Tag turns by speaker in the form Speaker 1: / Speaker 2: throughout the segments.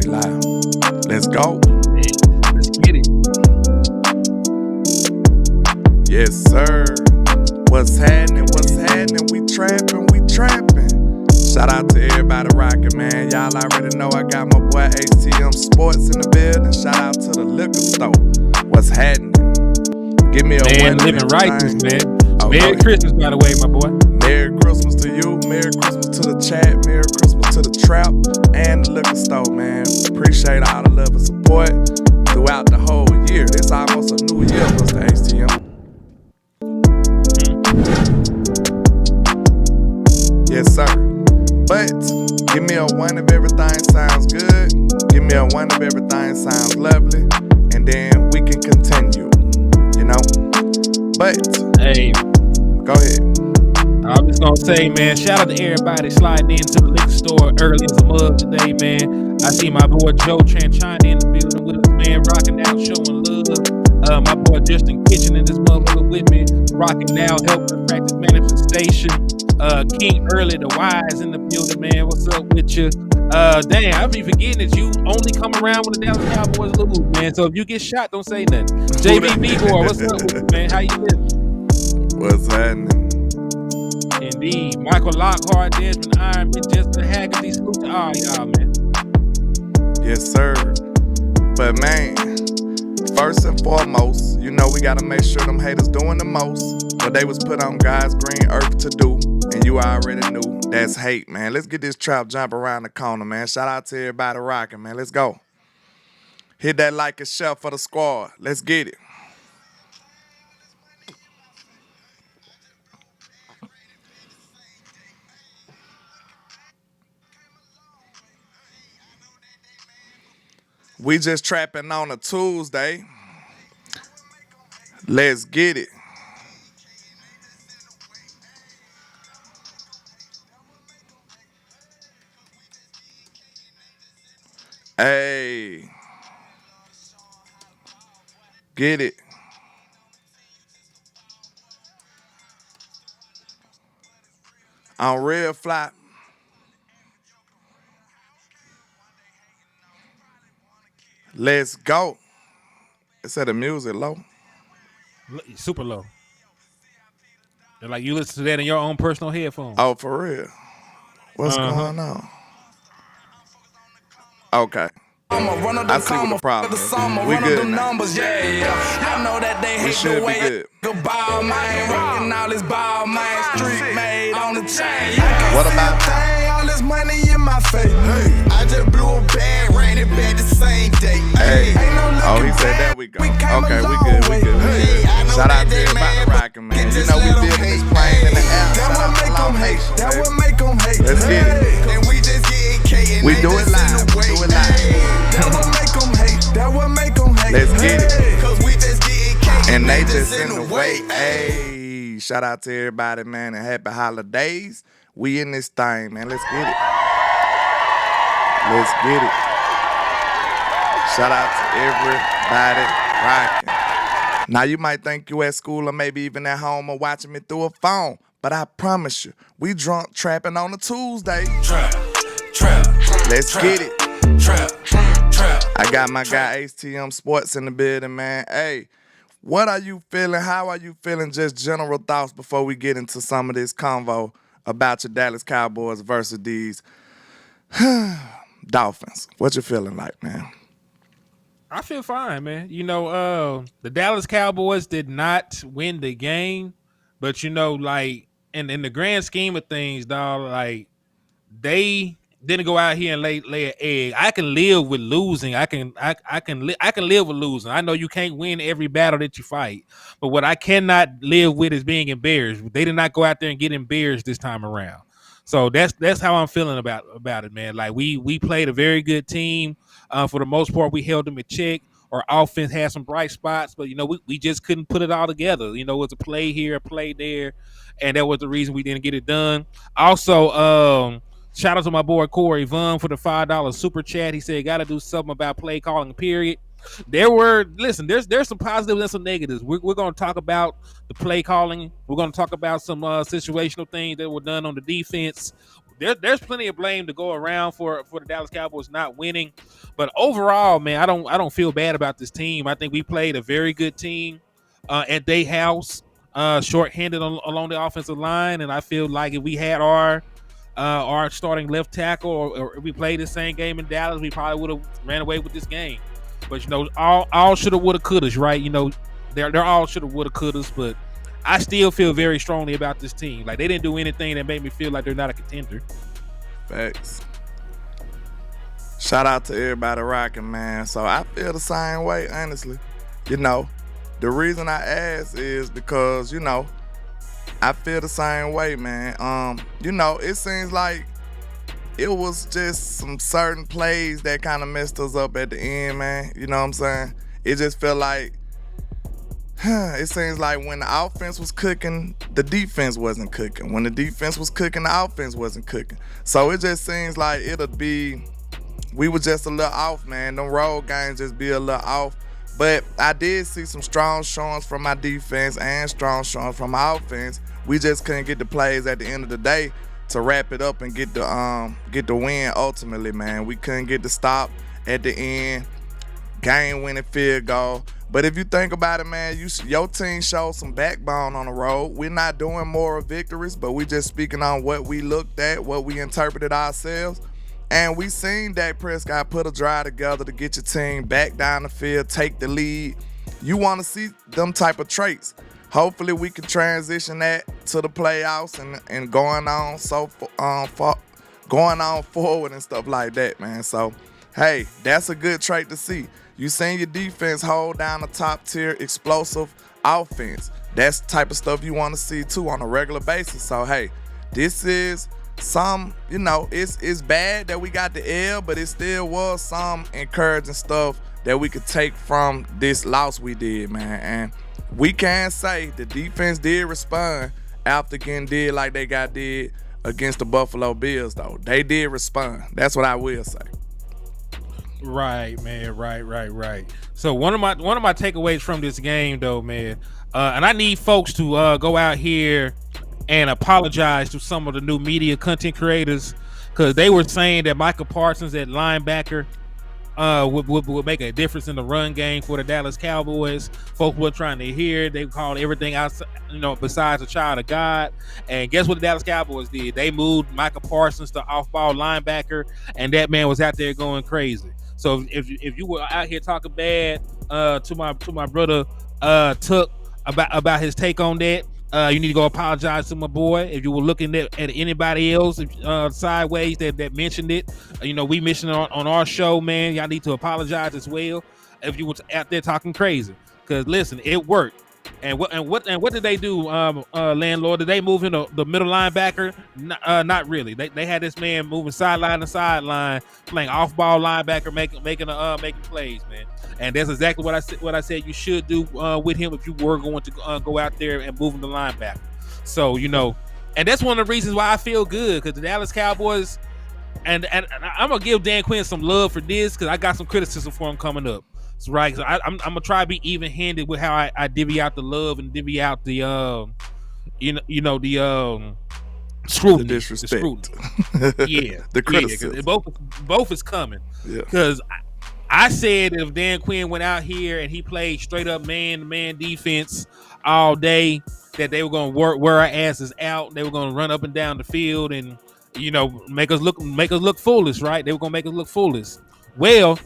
Speaker 1: we live. Let's go.
Speaker 2: Let's get it.
Speaker 1: Yes, sir. What's happening? What's happening? We trapping, we trapping. Shout out to everybody rocking, man. Y'all already know I got my boy ATM Sports in the building. Shout out to the liquor store. What's happening? Give me a
Speaker 2: man, living righteous, man.
Speaker 1: Oh,
Speaker 2: Merry Christmas, by the way, my boy.
Speaker 1: Merry Christmas to you. Merry Christmas to the chat. Merry Christmas to the trap and the liquor store, man. Appreciate all the love and support throughout the whole year. This almost a new year, Mr. ATM. Yes, sir. But give me a one if everything sounds good. Give me a one if everything sounds lovely. And then we can continue, you know? But,
Speaker 2: hey,
Speaker 1: go ahead.
Speaker 2: I'm just gonna say, man, shout out to everybody sliding into the liquor store early as a mug today, man. I see my boy Joe Tranchina in the building with us, man, rocking out, showing love. My boy Justin Kitchen in this motherfucker with me, rocking out, helping practice manifestation. King Early, the Wise in the building, man. What's up with you? Dang, I be forgetting that you only come around when the Dallas Cowboys lose, man. So if you get shot, don't say nothing. JB Boy, what's up with you, man? How you living?
Speaker 1: What's happening?
Speaker 2: Indeed. Michael Lockhart, Desmond Ironman, Jessica Haggerty, salute to all y'all, man.
Speaker 1: Yes, sir. But man, first and foremost, you know we gotta make sure them haters doing the most. What they was put on God's green earth to do, and you already knew that's hate, man. Let's get this trap jump around the corner, man. Shout out to everybody rocking, man. Let's go. Hit that like and share for the squad. Let's get it. We just trapping on a Tuesday. Let's get it. Hey. Get it. On real fly. Let's go. It said the music low.
Speaker 2: Super low. They're like you listen to that in your own personal headphones.
Speaker 1: Oh, for real? What's going on? Okay. I see what the problem is. We good now.
Speaker 3: I know that they hate the way the ball man rocking all this ball man street made on the chain.
Speaker 1: What about
Speaker 3: all this money in my face? I just blew a bag, ran it back the same day.
Speaker 1: Hey. Oh, he said there we go. Okay, we good. Shout out to everybody rocking, man. You know we building this plane in the air. Shout out to Long Haitian,
Speaker 3: that would make them hate.
Speaker 1: Let's get it.
Speaker 3: And we just get K and
Speaker 1: We do it live. We do it live.
Speaker 3: That would make them hate. That would make them hate.
Speaker 1: Let's get it.
Speaker 3: Cause we just get K
Speaker 1: and they just in the way. Hey, shout out to everybody, man, and happy holidays. We in this thing, man. Let's get it. Let's get it. Shout out to everybody rocking. Now, you might think you at school or maybe even at home or watching me through a phone, but I promise you, we drunk trapping on a Tuesday.
Speaker 3: Trap.
Speaker 1: Let's get it.
Speaker 3: Trap.
Speaker 1: I got my guy ATM Sports in the building, man. Hey, what are you feeling? How are you feeling? Just general thoughts before we get into some of this convo about your Dallas Cowboys versus these Dolphins. What you feeling like, man?
Speaker 2: I feel fine, man. You know, the Dallas Cowboys did not win the game, but you know, like in the grand scheme of things, dog, like they didn't go out here and lay an egg. I can live with losing. I can live with losing. I know you can't win every battle that you fight, but what I cannot live with is being embarrassed. They did not go out there and get embarrassed this time around. So that's how I'm feeling about it, man. Like we played a very good team. For the most part, we held them in check. Our offense had some bright spots, but you know we just couldn't put it all together. You know, it was a play here, a play there, and that was the reason we didn't get it done. Also, shout out to my boy Corey Vaughn for the $5 super chat. He said, "Got to do something about play calling." Period. There's some positives and some negatives. We're going to talk about the play calling. We're going to talk about some situational things that were done on the defense. there's plenty of blame to go around for the Dallas Cowboys not winning, but overall, man, I don't feel bad about this team. I think we played a very good team at their house, shorthanded along the offensive line, and I feel like if we had our starting left tackle, or if we played the same game in Dallas, we probably would have ran away with this game. But all shoulda, woulda, couldas, right? They're all shoulda, woulda, couldas, but I still feel very strongly about this team. Like, they didn't do anything that made me feel like they're not a contender.
Speaker 1: Facts. Shout out to everybody rocking, man. So I feel the same way, honestly. The reason I ask is because, I feel the same way, man. It seems like it was just some certain plays that kind of messed us up at the end, man. You know what I'm saying? It just felt like, it seems like when the offense was cooking, the defense wasn't cooking. When the defense was cooking, the offense wasn't cooking. So it just seems like we were just a little off, man. Them road games just be a little off. But I did see some strong showings from my defense and strong showings from my offense. We just couldn't get the plays at the end of the day to wrap it up and get the win ultimately, man. We couldn't get the stop at the end, game-winning field goal. But if you think about it, man, your team showed some backbone on the road. We're not doing moral victories, but we just speaking on what we looked at, what we interpreted ourselves. And we seen Dak Prescott put a drive together to get your team back down the field, take the lead. You want to see them type of traits. Hopefully we can transition that to the playoffs and going on forward and stuff like that, man. So, hey, that's a good trait to see. You seen your defense hold down a top-tier explosive offense. That's the type of stuff you want to see, too, on a regular basis. So, hey, this is it's bad that we got the L, but it still was some encouraging stuff that we could take from this loss we did, man. And we can say the defense did respond after getting did like they got did against the Buffalo Bills, though. They did respond. That's what I will say.
Speaker 2: Right, man. Right. So one of my takeaways from this game, though, man, and I need folks to go out here and apologize to some of the new media content creators, because they were saying that Micah Parsons at linebacker would make a difference in the run game for the Dallas Cowboys. Folks were trying to hear. They called everything outside, besides a child of God. And guess what the Dallas Cowboys did? They moved Micah Parsons to off-ball linebacker, and that man was out there going crazy. So if you were out here talking bad to my brother Tuck about his take on that, you need to go apologize to my boy. If you were looking at anybody else sideways that mentioned it, we mentioned it on our show, man. Y'all need to apologize as well if you were out there talking crazy. Because listen, it worked. And what did they do, Landlord? Did they move into the middle linebacker? Not really. They had this man moving sideline to sideline, playing off-ball linebacker, making plays, man. And that's exactly what I said you should do with him if you were going to go out there and move him to linebacker. So and that's one of the reasons why I feel good, because the Dallas Cowboys, and I'm gonna give Dan Quinn some love for this, because I got some criticism for him coming up. That's right. So I'm gonna try to be even-handed with how I divvy out the love and divvy out the scrutiny,
Speaker 1: the disrespect,
Speaker 2: the
Speaker 1: criticism.
Speaker 2: Both is coming. Because I said if Dan Quinn went out here and he played straight up man-to-man defense all day, that they were gonna wear our asses out. They were gonna run up and down the field and make us look foolish, right? They were gonna make us look foolish. Well,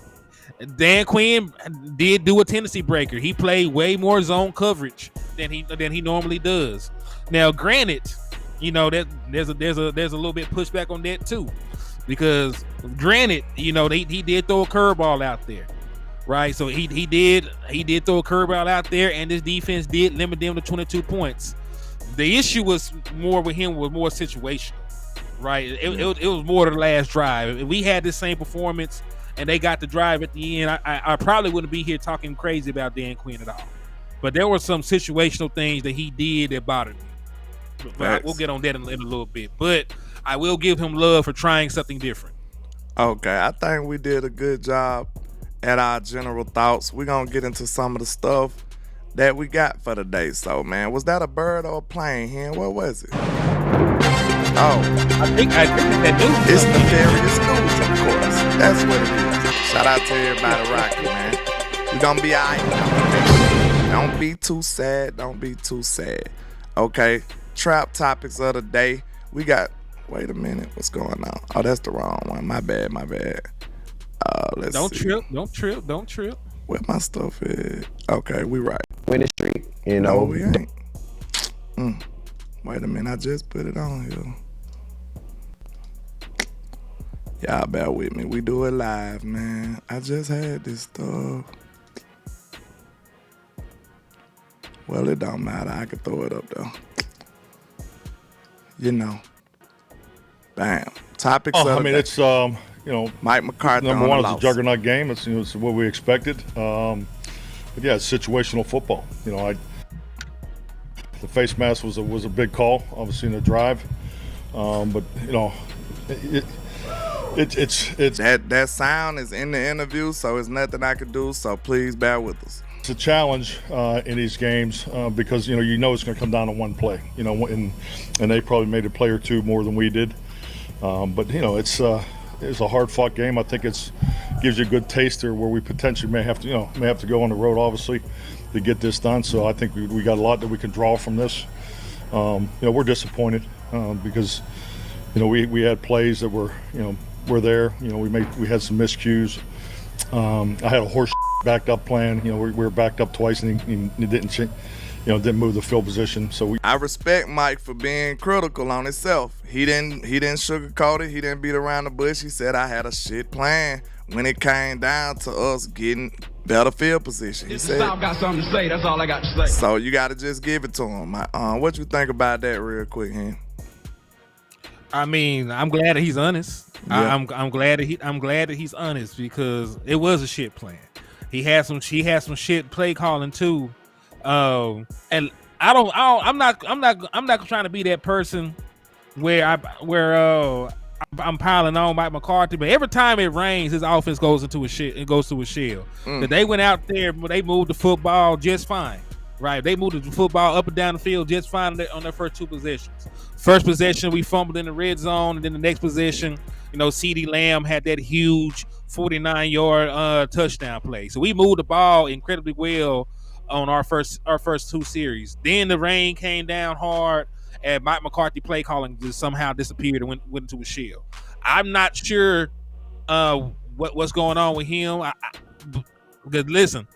Speaker 2: Dan Quinn did do a tendency breaker. He played way more zone coverage than he normally does. Now, granted, that there's a little bit pushback on that too, because granted, he did throw a curveball out there, right? So he did throw a curveball out there, and this defense did limit them to 22 points. The issue was more with him, was more situational, right? It was more to the last drive. If we had the same performance and they got the drive at the end, I probably wouldn't be here talking crazy about Dan Quinn at all. But there were some situational things that he did that bothered me. But we'll get on that in a little bit. But I will give him love for trying something different.
Speaker 1: Okay, I think we did a good job at our general thoughts. We're going to get into some of the stuff that we got for the day. So, man, was that a bird or a plane here? What was it? Oh,
Speaker 2: I think that news.
Speaker 1: it's nefarious news, of course. That's what it is. Shout out to everybody rocking, man. We gonna be all right. Don't be too sad. Don't be too sad. Okay, trap topics of the day. We got, wait a minute, what's going on? Oh, that's the wrong one. My bad. Let's
Speaker 2: Don't
Speaker 1: see.
Speaker 2: Don't trip.
Speaker 1: Where my stuff is? Okay, we right.
Speaker 4: Winning streak, you know.
Speaker 1: No, we ain't. Wait a minute, I just put it on here. Y'all bear with me. We do it live, man. I just had this stuff. Well, it don't matter. I can throw it up though. You know. Bam. Topics.
Speaker 5: I mean, it's
Speaker 1: Mike McCarthy.
Speaker 5: number one is a
Speaker 1: loss.
Speaker 5: juggernaut game. It's what we expected. But yeah, it's situational football. The face mask was a big call, obviously in the drive. But it's
Speaker 1: That sound is in the interview, so it's nothing I can do. So please bear with us.
Speaker 5: It's a challenge in these games because it's going to come down to one play. And they probably made a play or two more than we did. But it's a hard-fought game. I think it gives you a good taster where we potentially may have to go on the road, obviously, to get this done. So I think we got a lot that we can draw from this. We're disappointed because we had plays that were there. We had some miscues. I had a horse backed up plan. We were backed up twice and he didn't move the field position. So
Speaker 1: I respect Mike for being critical on himself. He didn't sugarcoat it. He didn't beat around the bush. He said I had a shit plan when it came down to us getting better field position. He said,
Speaker 6: I've got something to say. That's all I got to say.
Speaker 1: So you got to just give it to him. What you think about that, real quick, Hen?
Speaker 2: I mean, I'm glad that he's honest.
Speaker 1: Yeah.
Speaker 2: I'm glad that he's honest because it was a shit plan. He had some shit play calling too. And I'm not trying to be that person where I'm piling on Mike McCarthy, but every time it rains, his offense goes into a shit. It goes to a shell. But they went out there, they moved the football just fine. Right, they moved the football up and down the field just fine on their first two possessions. First possession, we fumbled in the red zone, and then the next possession, CeeDee Lamb had that huge 49-yard touchdown play. So we moved the ball incredibly well on our first two series. Then the rain came down hard, and Mike McCarthy play calling just somehow disappeared and went into a shell. I'm not sure what's going on with him. Because listen.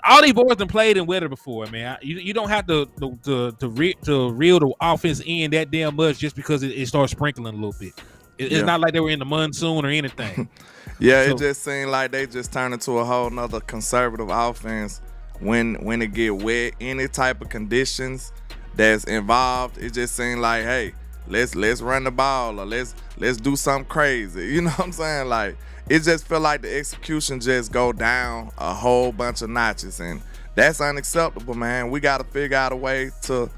Speaker 2: All these boys done played in weather before, man. You don't have to reel the offense in that damn much just because it starts sprinkling a little bit. It's not like they were in the monsoon or anything.
Speaker 1: It just seemed like they just turned into a whole nother conservative offense when it get wet. Any type of conditions that's involved, it just seemed like, hey, let's run the ball or let's do something crazy. You know what I'm saying? Like, it just feel like the execution just go down a whole bunch of notches, and that's unacceptable, man. We got to figure out a way to,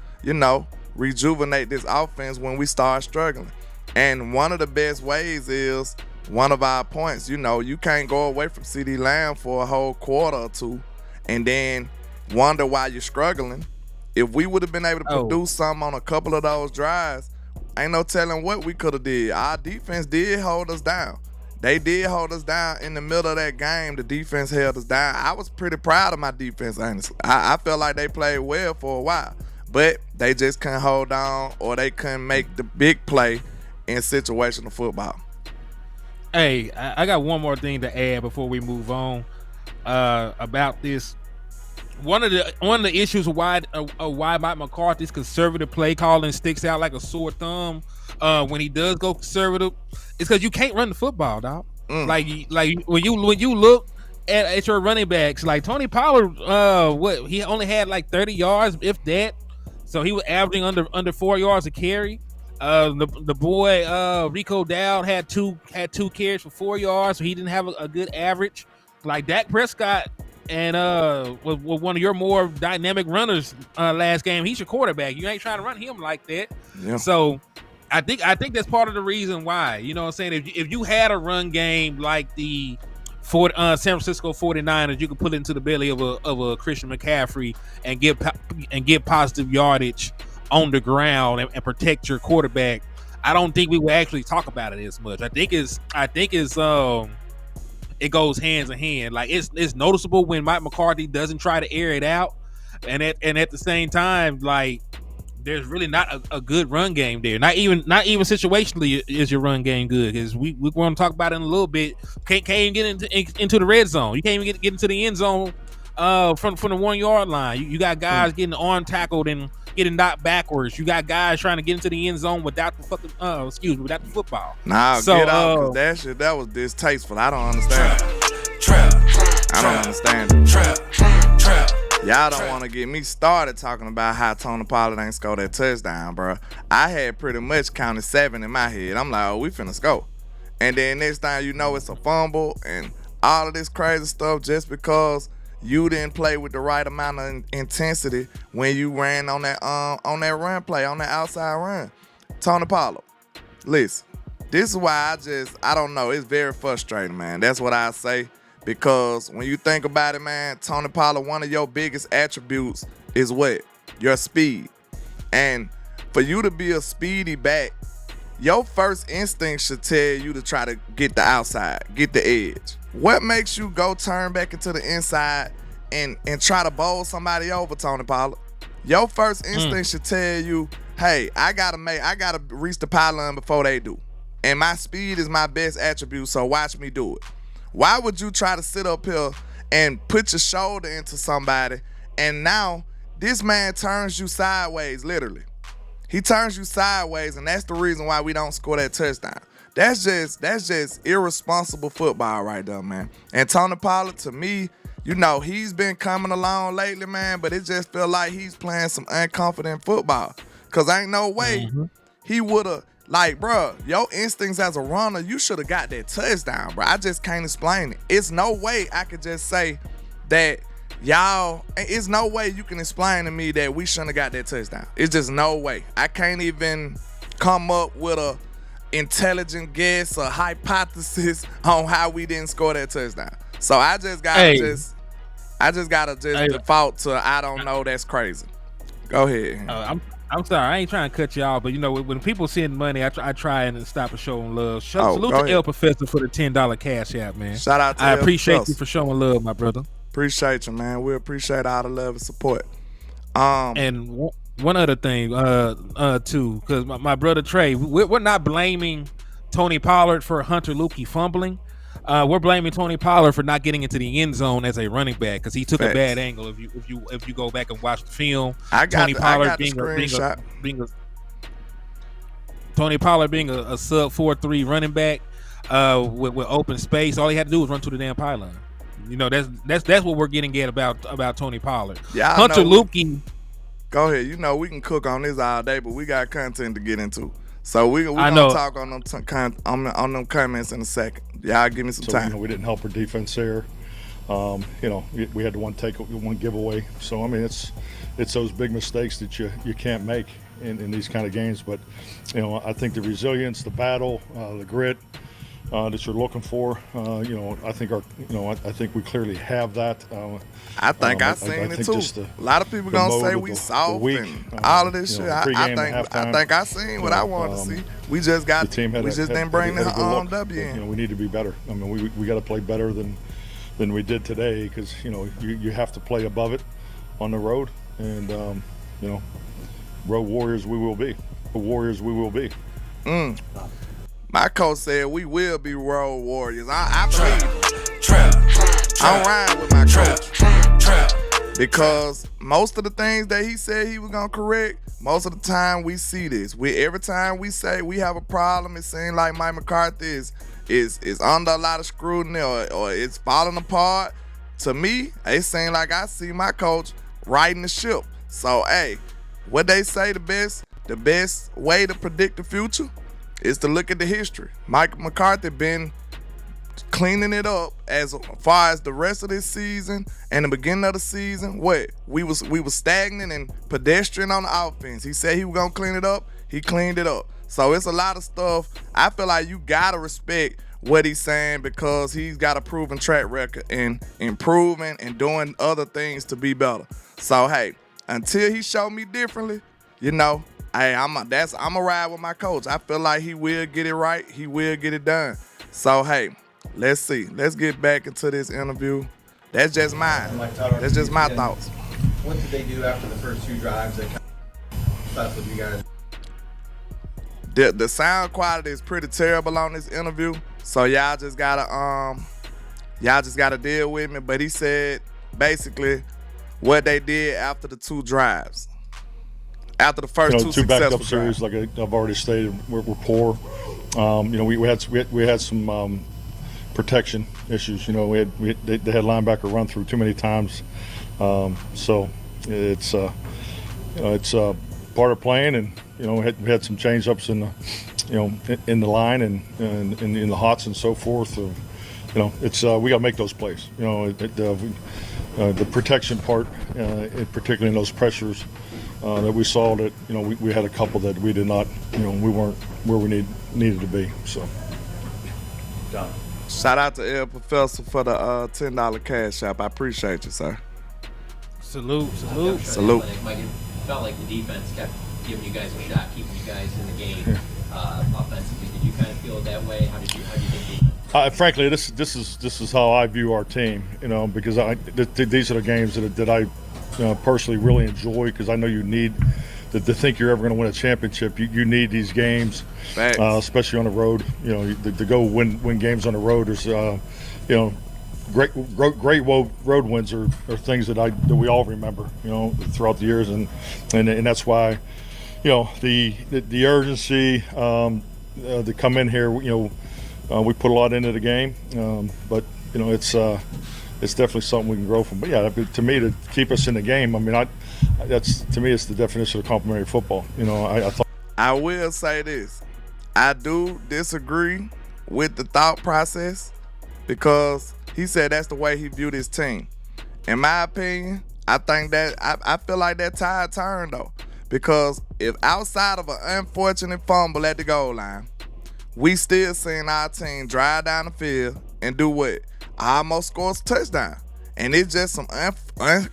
Speaker 1: rejuvenate this offense when we start struggling. And one of the best ways is one of our points. You can't go away from CeeDee Lamb for a whole quarter or two and then wonder why you're struggling. If we would have been able to produce something on a couple of those drives, ain't no telling what we could have did. Our defense did hold us down. They did hold us down in the middle of that game. The defense held us down. I was pretty proud of my defense, honestly. I felt like they played well for a while, but they just couldn't hold on or they couldn't make the big play in situational football.
Speaker 2: Hey, I got one more thing to add before we move on about this. One of the issues why Mike McCarthy's conservative play calling sticks out like a sore thumb when he does go conservative, it's because you can't run the football, dog. Like when you look at your running backs, like Tony Pollard, he only had like 30 yards, if that. So he was averaging under 4 yards a carry. The boy Rico Dowd had two carries for 4 yards, so he didn't have a good average. Like Dak Prescott and was one of your more dynamic runners last game. He's your quarterback. You ain't trying to run him like that. Yeah. So I think that's part of the reason why. You know what I'm saying? If you had a run game like the San Francisco 49ers, you could put it into the belly of a Christian McCaffrey and get positive yardage on the ground and protect your quarterback. I don't think we would actually talk about it as much. I think it's it goes hands in hand. Like it's noticeable when Mike McCarthy doesn't try to air it out, and at the same time, like there's really not a good run game there. Not even situationally is your run game good, because we're going to talk about it in a little bit. Can't even get into the red zone. You can't even get into the end zone from the 1 yard line. You got guys getting arm tackled and getting knocked backwards. You got guys trying to get into the end zone without the fucking without the football.
Speaker 1: Nah,
Speaker 2: so,
Speaker 1: get out, because that was distasteful. I don't understand. I don't understand it. Y'all don't want to get me started talking about how Tony Pollard ain't scored that touchdown, bro. I had pretty much counted 7 in my head. I'm like, oh, we finna score. And then next time you know it's a fumble and all of this crazy stuff just because you didn't play with the right amount of intensity when you ran on that run play, on that outside run. Tony Pollard, listen, this is why I don't know. It's very frustrating, man. That's what I say. Because when you think about it, man, Tony Pollard, one of your biggest attributes is what? Your speed. And for you to be a speedy back, your first instinct should tell you to try to get the outside, get the edge. What makes you go turn back into the inside and try to bowl somebody over, Tony Pollard? Your first instinct should tell you, hey, I gotta reach the pylon before they do. And my speed is my best attribute, so watch me do it. Why would you try to sit up here and put your shoulder into somebody, and now this man turns you sideways, literally? He turns you sideways, and that's the reason why we don't score that touchdown. That's just irresponsible football right there, man. And Tony Pollard, to me, you know, he's been coming along lately, man, but it just feel like he's playing some unconfident football. Because ain't no way he would have, like, bro, your instincts as a runner, you should have got that touchdown, bro. I just can't explain it. It's no way I could just say that it's no way you can explain to me that we shouldn't have got that touchdown. It's just no way. I can't even come up with a intelligent guess or hypothesis on how we didn't score that touchdown. So I just gotta default to I don't know. That's crazy. Go ahead.
Speaker 2: I'm sorry, I ain't trying to cut you off, but you know, when people send money, I try and stop and show them love. Salute to El Professor for the $10 cash app, man.
Speaker 1: Shout out to
Speaker 2: I appreciate you for showing love, my brother.
Speaker 1: Appreciate you, man. We appreciate all the love and support.
Speaker 2: And one other thing, too, because my brother Trey, we're not blaming Tony Pollard for Hunter Lukey fumbling. We're blaming Tony Pollard for not getting into the end zone as a running back, because he took a bad angle. If you go back and watch the film, Tony Pollard being a sub 4.3 running back with open space, all he had to do was run to the damn pylon. You know, that's what we're getting at about Tony Pollard. Yeah, Hunter Lukey.
Speaker 1: Go ahead. You know, we can cook on this all day, but we got content to get into. So we're gonna talk on them comments in a second. Y'all give me some time.
Speaker 5: You know, we didn't help our defense there. You know, we had one giveaway. So I mean, it's those big mistakes that you can't make in these kind of games. But you know, I think the resilience, the battle, the grit that you're looking for. You know, I think we clearly have that.
Speaker 1: I think I seen it too. A lot of people gonna say we soft and all of this shit. I think I seen what I wanted to see. We just didn't bring the W in.
Speaker 5: You know, we need to be better. I mean, we got to play better than we did today, because you know you have to play above it on the road, and you know, road warriors we will be. The warriors we will be.
Speaker 1: My coach said we will be road warriors. I believe. I'm riding with my coach. Because most of the things that he said he was gonna correct, most of the time we see this. Every time we say we have a problem, it seems like Mike McCarthy is under a lot of scrutiny or it's falling apart. To me, it seems like I see my coach riding the ship. So hey, what they say, the best way to predict the future is to look at the history. Mike McCarthy been cleaning it up as far as the rest of this season and the beginning of the season. We was stagnant and pedestrian on the offense. He said he was gonna clean it up. He cleaned it up. So it's a lot of stuff. I feel like you gotta respect what he's saying, because he's got a proven track record in improving and doing other things to be better. So hey, until he showed me differently, you know, Hey, I'm a ride with my coach. I feel like he will get it right. He will get it done. So hey, let's see. Let's get back into this interview. That's just mine. That's just my thoughts.
Speaker 4: What did they do after the first 2 drives that kind of stuff with you guys?
Speaker 1: The sound quality is pretty terrible on this interview, so y'all just gotta deal with me. But he said basically what they did after the 2 drives. After the first 2
Speaker 5: two backed
Speaker 1: successful
Speaker 5: up series,
Speaker 1: drives.
Speaker 5: like I've already stated, we're poor. We had some protection issues. They had linebacker run through too many times. So it's part of playing, and we had some change ups in the line and in the hots and so forth. We got to make those plays. The protection part, particularly in those pressures that we saw, that we had a couple that we did not, we weren't where we needed to be. So.
Speaker 4: Done.
Speaker 1: Shout out to El Professor for the $10 cash app. I appreciate you, sir.
Speaker 2: Salute.
Speaker 1: Salute.
Speaker 7: Mike, it felt like the defense kept giving you guys a shot, keeping you guys in the game offensively. Did you kind of feel that way? How do you think?
Speaker 5: Frankly, this is how I view our team. Because these are the games that I personally really enjoy, because I know you need to think you're ever going to win a championship. You need these games, especially on the road. To go win games on the road is great road wins are things that we all remember, throughout the years, and that's why, the urgency to come in here, we put a lot into the game, but it's definitely something we can grow from. But yeah, to me, to keep us in the game, to me, it's the definition of complimentary football.
Speaker 1: I will say this: I do disagree with the thought process, because he said that's the way he viewed his team. In my opinion, I think that I feel like that tide turned though, because if outside of an unfortunate fumble at the goal line, we still seen our team drive down the field and do what? Almost scores a touchdown. And it's just some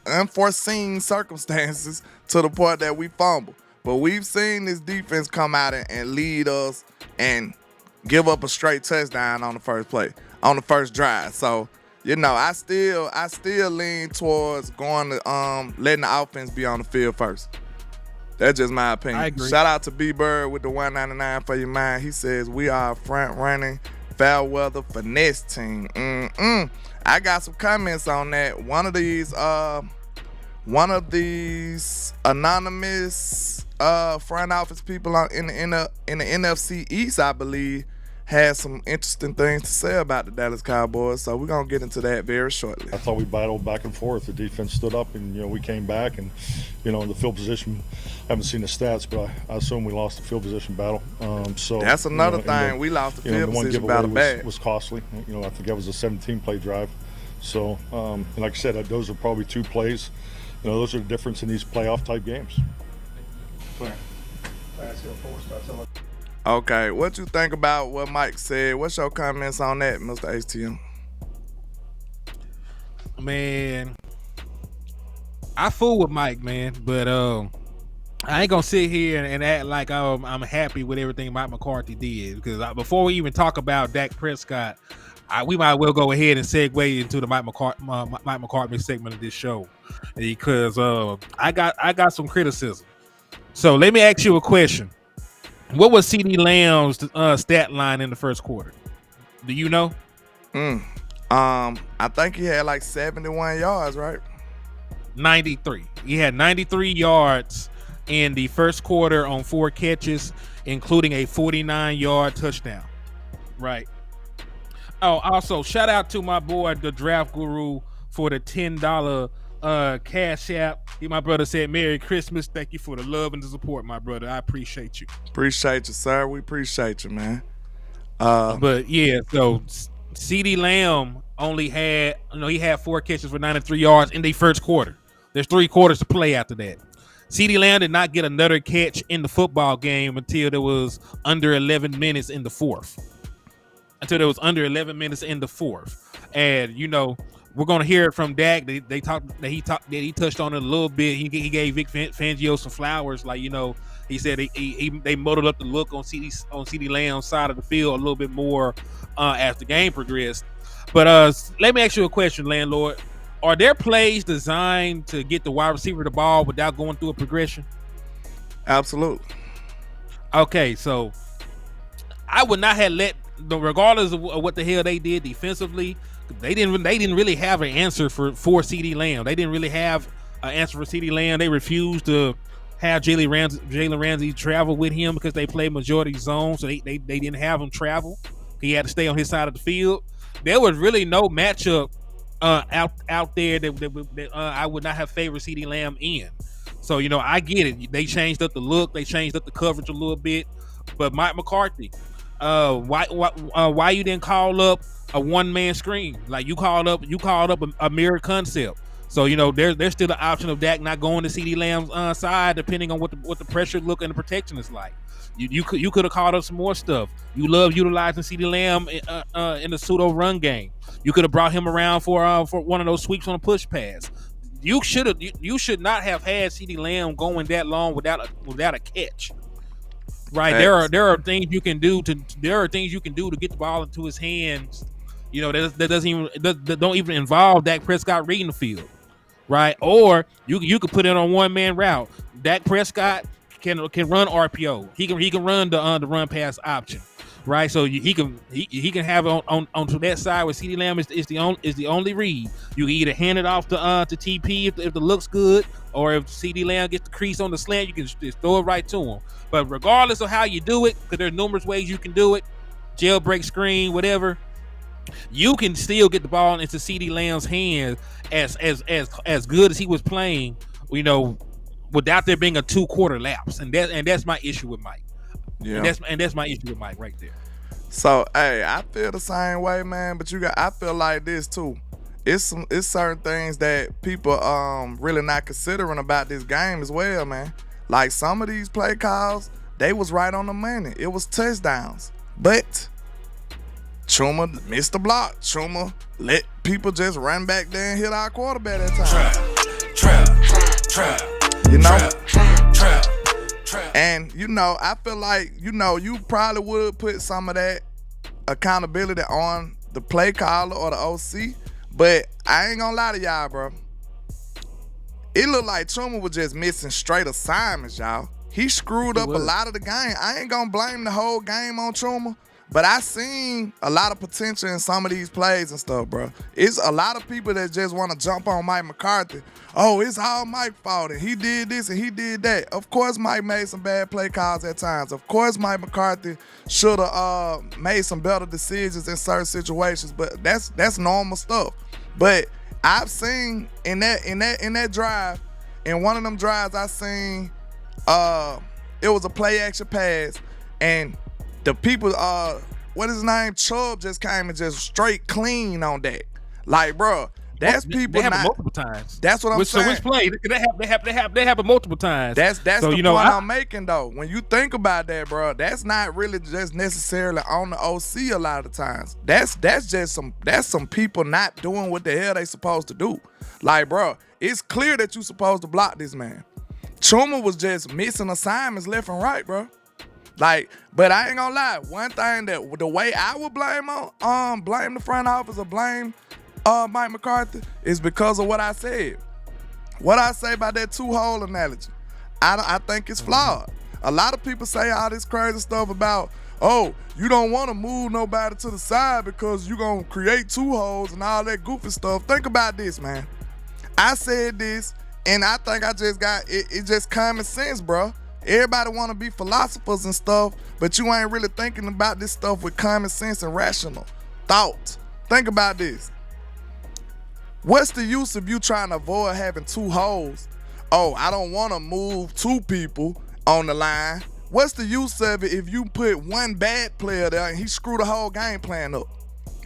Speaker 1: unforeseen circumstances to the point that we fumble. But we've seen this defense come out and lead us and give up a straight touchdown on the first play, on the first drive. So, I still lean towards going to letting the offense be on the field first. That's just my opinion.
Speaker 2: I agree.
Speaker 1: Shout out to B-Bird with the $1.99 for your mind. He says, we are a front-running, fair-weather finesse team. I got some comments on that. One of these anonymous front office people in the NFC East, I believe, had some interesting things to say about the Dallas Cowboys. So we're gonna get into that very shortly.
Speaker 5: I thought we battled back and forth. The defense stood up, and we came back, and in the field position, I haven't seen the stats, but I assume we lost the field position battle. So
Speaker 1: that's another thing. We lost the field position battle bad.
Speaker 5: Was costly. I think that was a 17-play drive. So, and like I said, those are probably 2 plays. Those are the difference in these playoff type games.
Speaker 4: Clear.
Speaker 1: Okay, what you think about what Mike said? What's your comments on that, Mr. HTM?
Speaker 2: Man, I fool with Mike, man, but I ain't gonna sit here and act like I'm happy with everything Mike McCarthy did, because before we even talk about Dak Prescott, we might well go ahead and segue into the Mike McCarthy segment of this show, because I got some criticism. So let me ask you a question. What was CD Lamb's stat line in the first quarter? Do you know?
Speaker 1: I think he had like 71 yards, right?
Speaker 2: 93. He had 93 yards in the first quarter on 4 catches, including a 49-yard touchdown. Right. Oh, also, shout out to my boy, the Draft Guru, for the $10 cash app. My brother said, Merry Christmas. Thank you for the love and the support, my brother. I appreciate you.
Speaker 1: Appreciate you, sir. We appreciate you, man.
Speaker 2: But yeah, so CD Lamb only had, he had 4 catches for 93 yards in the first quarter. There's 3 quarters to play after that. CD Lamb did not get another catch in the football game until there was under 11 minutes in the fourth. And we're gonna hear it from Dak. He touched on it a little bit. He gave Vic Fangio some flowers, like, He said they muddled up the look on CD Lamb's side of the field a little bit more as the game progressed. But let me ask you a question, Landlord. Are there plays designed to get the wide receiver the ball without going through a progression?
Speaker 1: Absolutely.
Speaker 2: Okay, so I would not have regardless of what the hell they did defensively, they didn't really have an answer for CD Lamb. They didn't really have an answer for CD Lamb. They refused to have Jalen Ramsey travel with him because they play majority zone, so they didn't have him travel. He had to stay on his side of the field. There was really no matchup out there that I would not have favored CD Lamb in. So, I get it. They changed up the look. They changed up the coverage a little bit. But Mike McCarthy, why you didn't call up a one-man screen? Like you called up a mirror concept. So, there's still the option of Dak not going to CD Lamb's side, depending on what the pressure look and the protection is like. You could have called up some more stuff. You love utilizing CD Lamb in the pseudo run game. You could have brought him around for one of those sweeps on a push pass. You should not have had CD Lamb going that long without a catch. Right. There are things you can do to get the ball into his hands. That don't even involve Dak Prescott reading the field. Right. Or you could put it on one man route. Dak Prescott can run RPO. He can run the run pass option. Right, so he can have it onto that side where CD Lamb is the only read. You can either hand it off to TP if the looks good, or if CD Lamb gets the crease on the slant, you can just throw it right to him. But regardless of how you do it, because there's numerous ways you can do it, jailbreak screen, whatever, you can still get the ball into CD Lamb's hands as good as he was playing, without there being a 2-quarter lapse, and that's my issue with Mike. Yeah, and that's my issue with Mike right there.
Speaker 1: So, hey, I feel the same way, man. But I feel like this too. It's certain things that people really not considering about this game as well, man. Like some of these play calls, they was right on the money. It was touchdowns, but Chuma missed the block. Chuma let people just run back there and hit our quarterback that time. Trap. Trap. And I feel like you probably would put some of that accountability on the play caller or the OC, but I ain't gonna lie to y'all, bro. It looked like Chuma was just missing straight assignments, y'all. He screwed up a lot of the game. I ain't gonna blame the whole game on Chuma, but I seen a lot of potential in some of these plays and stuff, bro. It's a lot of people that just want to jump on Mike McCarthy. Oh, it's all Mike's fault, and he did this and he did that. Of course, Mike made some bad play calls at times. Of course, Mike McCarthy should have made some better decisions in certain situations, but that's normal stuff. But I've seen in that drive, in one of them drives, I seen it was a play action pass, and the people, what is his name? Chubb just came and just straight clean on that. Like, bro, that's people. They happen
Speaker 2: multiple times.
Speaker 1: That's what I'm saying.
Speaker 2: So which play? They happen multiple times.
Speaker 1: That's so, the point I'm making though. When you think about that, bro, that's not really just necessarily on the OC a lot of the times. That's just some people not doing what the hell they supposed to do. Like, bro, it's clear that you supposed to block this man. Chuma was just missing assignments left and right, bro. Like, but I ain't gonna lie. One thing that the way I would blame the front office or blame Mike McCarthy is because of what I said. What I say about that 2-hole analogy, I think it's flawed. A lot of people say all this crazy stuff about, oh, you don't want to move nobody to the side because you're gonna create 2 holes and all that goofy stuff. Think about this, man. I said this, and I think I just got it. It's just common sense, bro. Everybody want to be philosophers and stuff, but you ain't really thinking about this stuff with common sense and rational thought. Think about this. What's the use of you trying to avoid having 2 holes? Oh, I don't want to move 2 people on the line. What's the use of it if you put one bad player there and he screwed the whole game plan up?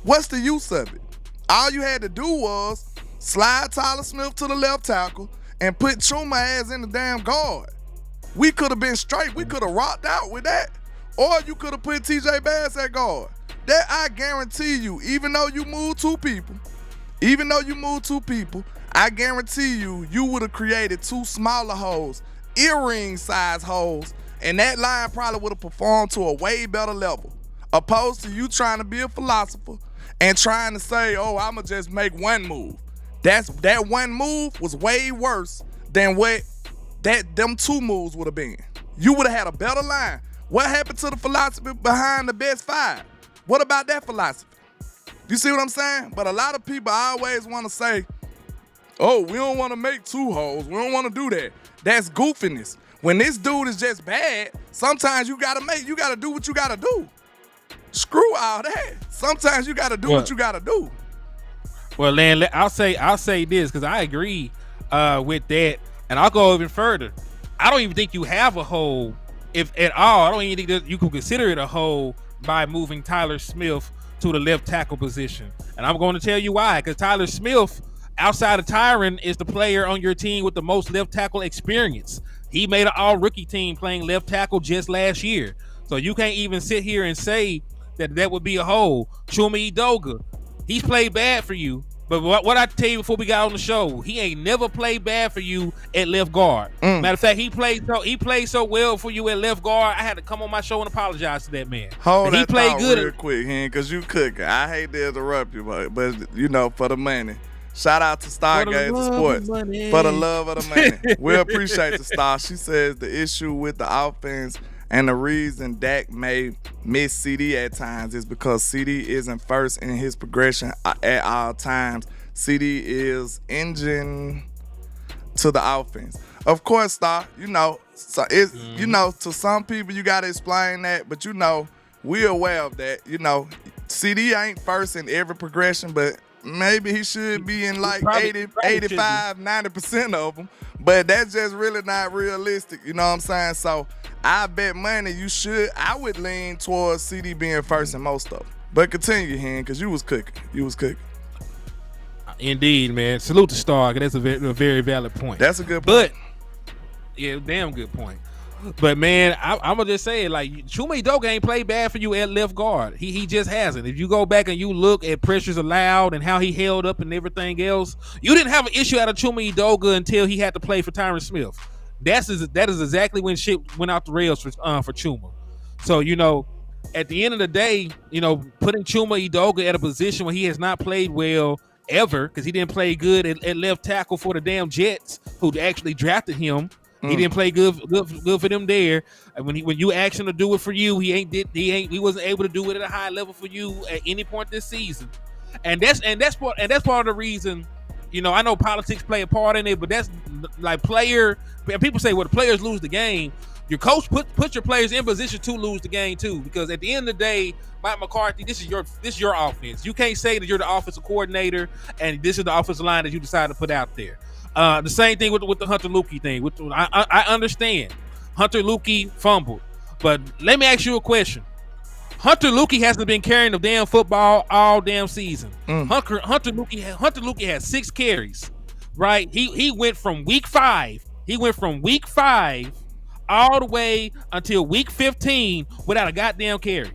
Speaker 1: What's the use of it? All you had to do was slide Tyler Smith to the left tackle and put Chuma ass in the damn guard. We could have been straight. We could have rocked out with that. Or you could have put TJ Bass at guard. That I guarantee you, even though you moved 2 people, I guarantee you would have created 2 smaller holes, earring size holes, And that line probably would have performed to a way better level. Opposed to you trying to be a philosopher and trying to say, oh, I'ma just make one move. That one move was way worse than what them two moves would have been. You would have had a better line. What happened to the philosophy behind the best five? What about that philosophy? You see what I'm saying? But a lot of people always want to say, oh, we don't want to make two holes. We don't want to do that. That's goofiness. When this dude is just bad, sometimes you gotta do what you gotta do. Screw all that. Sometimes you gotta do what you gotta do.
Speaker 2: Well, Len, I'll say this because I agree with that, and I'll go even further. I don't even think you have a hole, if at all. I don't even think that you can consider it a hole by moving Tyler Smith to the left tackle position, and I'm going to tell you why. Because Tyler Smith, outside of Tyron, is the player on your team with the most left tackle experience. He made an all-rookie team playing left tackle just last year. So you can't even sit here and say that would be a hole. Chuma Edoga, he's played bad for you. But what I tell you before we got on the show, he ain't never played bad for you at left guard. Matter of fact, he played so well for you at left guard, I had to come on my show and apologize to that man.
Speaker 1: Hold that thought real quick, because you cooking. I hate to interrupt you, but you know, for the money. Shout out to Stargazer Sports for the love of the money. We appreciate the Star. She says the issue with the offense and the reason Dak may miss CD at times is because CD isn't first in his progression at all times. CD is engine to the offense. Of course, Star, you know, so it's you know, to some people you gotta explain that, but you know, we're aware of that. You know, CD ain't first in every progression, but maybe he should be in like 80, 85, 90% of them. But that's just really not realistic, you know what I'm saying? So I bet money I would lean towards CD being first in most of them. But continue, Hen, because you was cooking.
Speaker 2: Indeed, man. Salute to Star, because that's a very valid point.
Speaker 1: That's a good point.
Speaker 2: Yeah, damn good point. But man, I'm gonna just say it, like, Chuma Edoga ain't played bad for you at left guard. He just hasn't. If you go back and you look at pressures allowed and how he held up and everything else, you didn't have an issue out of Chuma Edoga until he had to play for Tyron Smith. That is exactly when shit went out the rails for Chuma. So, you know, at the end of the day, you know, putting Chuma Edoga at a position where he has not played well ever, because he didn't play good at left tackle for the damn Jets, who actually drafted him. He didn't play good for them there. And when you asked him to do it for you, he wasn't able to do it at a high level for you at any point this season. And that's part of the reason. You know, I know politics play a part in it, but that's like people say, well, the players lose the game. Your coach put your players in position to lose the game too, because at the end of the day, Mike McCarthy, this is your offense. You can't say that you're the offensive coordinator and this is the offensive line that you decide to put out there. The same thing with the Hunter Lukey thing. I understand Hunter Lukey fumbled, but let me ask you a question. Hunter Lukey hasn't been carrying the damn football all damn season. Hunter Lukey had 6 carries, right? He went from week 5. He went from week 5 all the way until week 15 without a goddamn carry.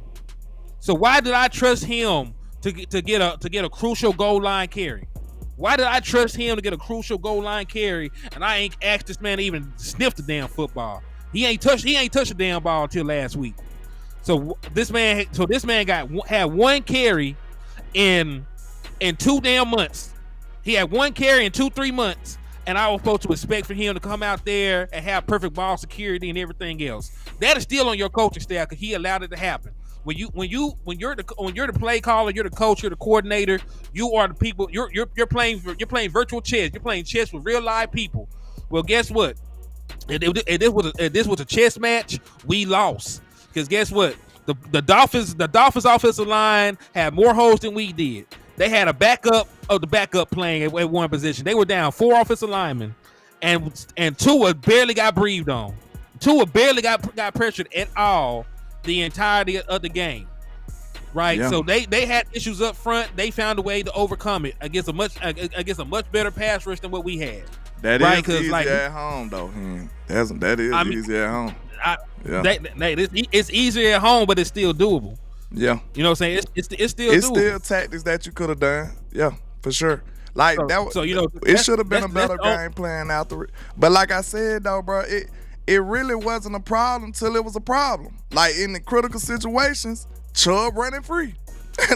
Speaker 2: So why did I trust him to get a crucial goal line carry? Why did I trust him to get a crucial goal line carry, and I ain't asked this man to even sniff the damn football? He ain't touched a damn ball until last week. So this man had 1 carry in 2 damn months. He had 1 carry in 2-3 months, and I was supposed to expect for him to come out there and have perfect ball security and everything else. That is still on your coaching staff because he allowed it to happen. When you're the play caller, you're the coach, you're the coordinator, you are the people. You're playing virtual chess. You're playing chess with real live people. Well, guess what? If this was a chess match, we lost. Because guess what? The Dolphins offensive line had more holes than we did. They had a backup of the backup playing at one position. They were down 4 offensive linemen, and Tua barely got breathed on. Tua barely got pressured at all the entirety of the game, right? Yeah. So they had issues up front. They found a way to overcome it against a much better pass rush than what we had.
Speaker 1: That right? Is easy at home, though. That is easy at home.
Speaker 2: It's easier at home, but it's still doable.
Speaker 1: Yeah,
Speaker 2: you know what I'm saying? It's still doable.
Speaker 1: It's still tactics that you could have done. Yeah, for sure. Like so you know, it should have been a better game plan out the. But like I said though, bro, it really wasn't a problem till it was a problem. Like in the critical situations, Chubb running free.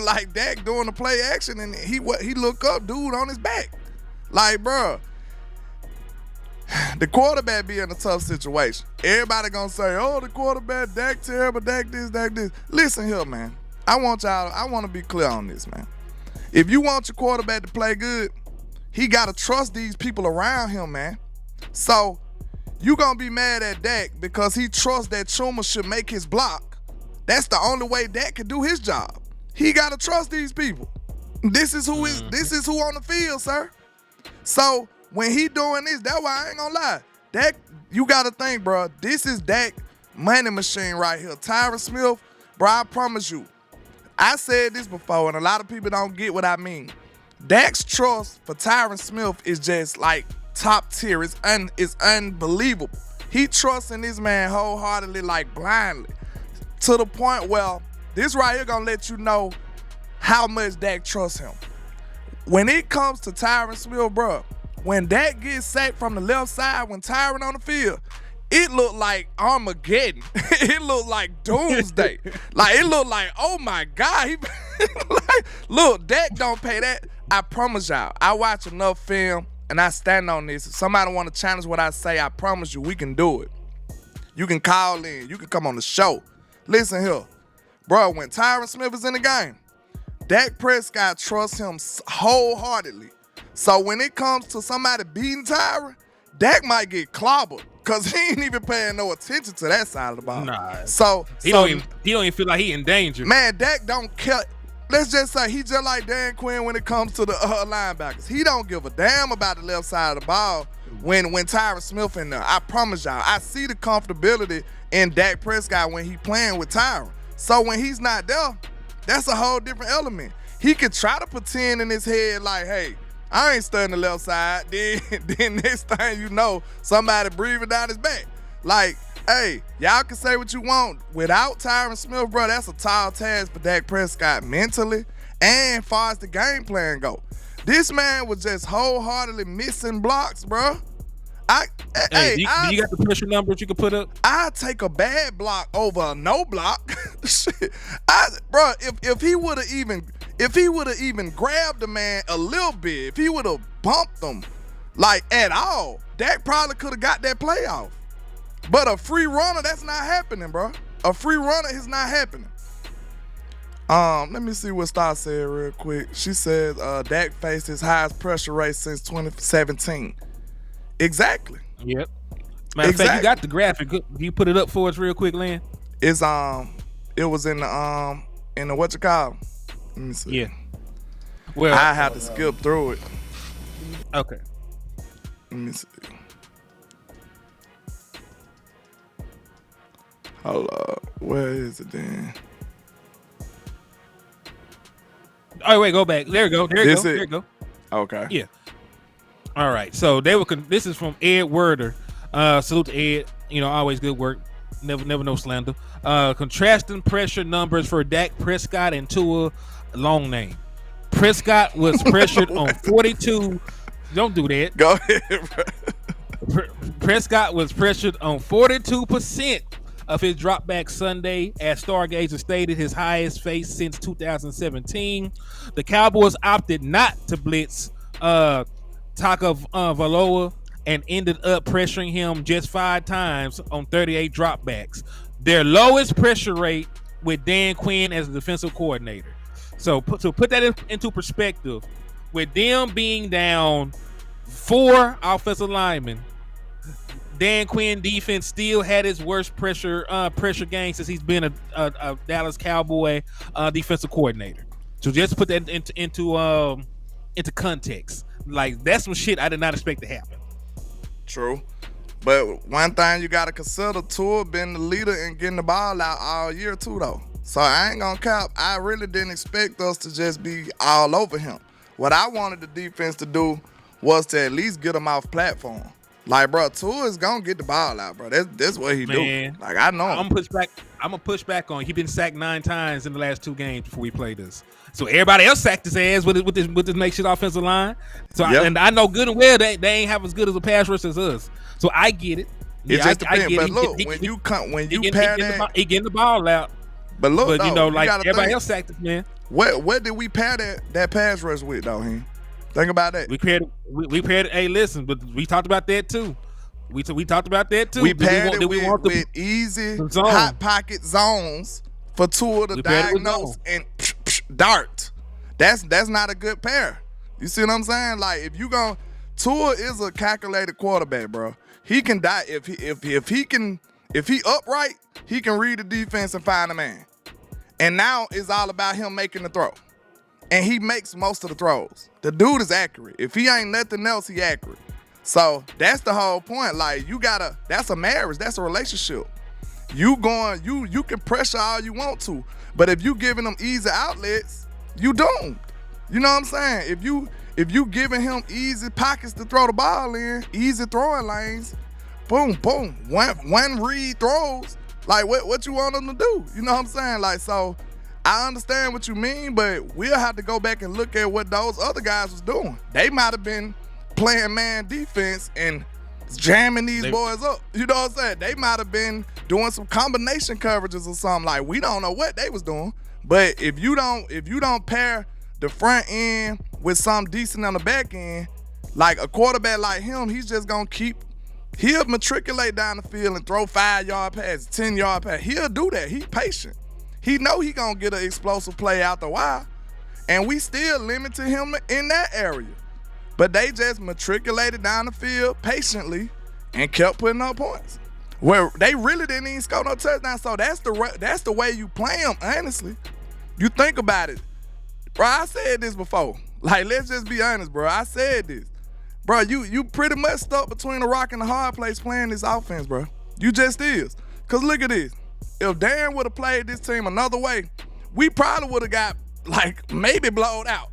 Speaker 1: Like Dak doing the play action and he look up, dude on his back. Like, bro, the quarterback be in a tough situation. Everybody gonna say, oh, the quarterback, Dak terrible, Dak this, Dak this. Listen here, man. I want to be clear on this, man. If you want your quarterback to play good, he gotta trust these people around him, man. So you gonna be mad at Dak because he trusts that Schumer should make his block. That's the only way Dak can do his job. He gotta trust these people. This is who on the field, sir. So when he doing this, that's why I ain't gonna lie. Dak, you gotta think, bro. This is Dak money machine right here. Tyron Smith, bro. I promise you. I said this before, and a lot of people don't get what I mean. Dak's trust for Tyron Smith is just like top tier. It's unbelievable. He trusts in this man wholeheartedly, like blindly, to the point where this right here gonna let you know how much Dak trusts him. When it comes to Tyron Smith, bro, when Dak gets sacked from the left side, when Tyron on the field, it looked like Armageddon. It looked like doomsday. Like, it looked like, oh my God. Look, Dak don't pay that. I promise y'all, I watch enough film and I stand on this. If somebody want to challenge what I say, I promise you we can do it. You can call in. You can come on the show. Listen here. Bro, when Tyron Smith is in the game, Dak Prescott trusts him wholeheartedly. So when it comes to somebody beating Tyron, Dak might get clobbered because he ain't even paying no attention to that side of the ball.
Speaker 2: Nah.
Speaker 1: So
Speaker 2: he don't even feel like he in danger.
Speaker 1: Man, Dak don't care. Let's just say he just like Dan Quinn when it comes to the linebackers. He don't give a damn about the left side of the ball when Tyron Smith in there. I promise y'all, I see the comfortability in Dak Prescott when he playing with Tyron. So when he's not there, that's a whole different element. He could try to pretend in his head like, hey, I ain't studying the left side. Then next thing you know, somebody breathing down his back. Like, hey, y'all can say what you want. Without Tyron Smith, bro, that's a tall task for Dak Prescott mentally and far as the game plan go. This man was just wholeheartedly missing blocks, bro.
Speaker 2: Do you got the pressure numbers you can put up?
Speaker 1: I take a bad block over a no block. Shit. Bro, if he would have even grabbed the man a little bit, if he would have bumped him like at all, Dak probably could have got that play off. But a free runner, that's not happening, bro. A free runner is not happening. Let me see what Star said real quick. She said Dak faced his highest pressure rate since 2017. Exactly.
Speaker 2: Yep. Matter of fact, you got the graphic. Can you put it up for us real quick, Lynn?
Speaker 1: It's it was in the what you call? Let me see.
Speaker 2: Yeah. Well,
Speaker 1: I have to skip through it.
Speaker 2: Okay.
Speaker 1: Let me see. Hold up. Where is it then?
Speaker 2: Oh wait, go back. There you go. There you go. There you go.
Speaker 1: Okay.
Speaker 2: Yeah. All right. So they were. This is from Ed Werder. Salute to Ed. You know, always good work. Never no slander. Contrasting pressure numbers for Dak Prescott and Tua. Long name. Prescott was pressured on 42. Don't do that.
Speaker 1: Go ahead, bro.
Speaker 2: Prescott was pressured on 42% of his dropback Sunday, as Stargazer stated, his highest face since 2017. The Cowboys opted not to blitz Tagovailoa and ended up pressuring him just 5 times on 38 dropbacks. Their lowest pressure rate with Dan Quinn as the defensive coordinator. So to put that into perspective, with them being down 4 offensive linemen, Dan Quinn defense still had his worst pressure game since he's been a Dallas Cowboy defensive coordinator. So just put that into context. Like, that's some shit I did not expect to happen.
Speaker 1: True. But one thing you got to consider, Tua been the leader in getting the ball out all year too, though. So I ain't gonna cap. I really didn't expect us to just be all over him. What I wanted the defense to do was to at least get him off platform. Like, bro, Tua is gonna get the ball out, bro. That's what he do. Like, I know.
Speaker 2: I'm gonna push back on. He been sacked 9 times in the last 2 games before we played this. So everybody else sacked his ass with this makeshift offensive line. So yep. And I know good and well they ain't have as good as a pass rush as us. So I get it.
Speaker 1: It
Speaker 2: Yeah,
Speaker 1: just depends.
Speaker 2: get
Speaker 1: But
Speaker 2: it.
Speaker 1: look, when you pair that,
Speaker 2: he getting the ball out.
Speaker 1: but look,
Speaker 2: But you
Speaker 1: though,
Speaker 2: know, like
Speaker 1: gotta
Speaker 2: everybody
Speaker 1: think,
Speaker 2: else active, man.
Speaker 1: what did we pair that pass rush with, though? Think about that.
Speaker 2: We paired. Hey, listen, but we talked about that too. We talked about that too.
Speaker 1: We paired it with easy hot pocket zones for Tua to diagnose and dart. That's not a good pair. You see what I'm saying? Like if you gon' Tua is a calculated quarterback, bro. He can die if he upright, he can read the defense and find a man. And now it's all about him making the throw. And he makes most of the throws. The dude is accurate. If he ain't nothing else, he accurate. So that's the whole point. Like that's a marriage. That's a relationship. You can pressure all you want to, but if you giving them easy outlets, you doomed. You know what I'm saying? If you giving him easy pockets to throw the ball in, easy throwing lanes, boom, boom, one read throws. Like what you want them to do? You know what I'm saying? Like so. I understand what you mean, but we'll have to go back and look at what those other guys was doing. They might have been playing man defense and jamming these boys up. You know what I'm saying? They might have been doing some combination coverages or something. Like we don't know what they was doing. But if you don't pair the front end with something decent on the back end, like a quarterback like him, he's just gonna he'll matriculate down the field and throw 5-yard passes, 10-yard passes. He'll do that. He's patient. He know he gonna get an explosive play out the while. And we still limited him in that area. But they just matriculated down the field patiently and kept putting up points. Where they really didn't even score no touchdown. So that's the way you play them, honestly. You think about it. Bro, I said this before. Like, let's just be honest, bro. I said this. Bro, you pretty much stuck between a rock and a hard place playing this offense, bro. You just is. Because look at this. If Dan would have played this team another way, we probably would have got, like, maybe blowed out.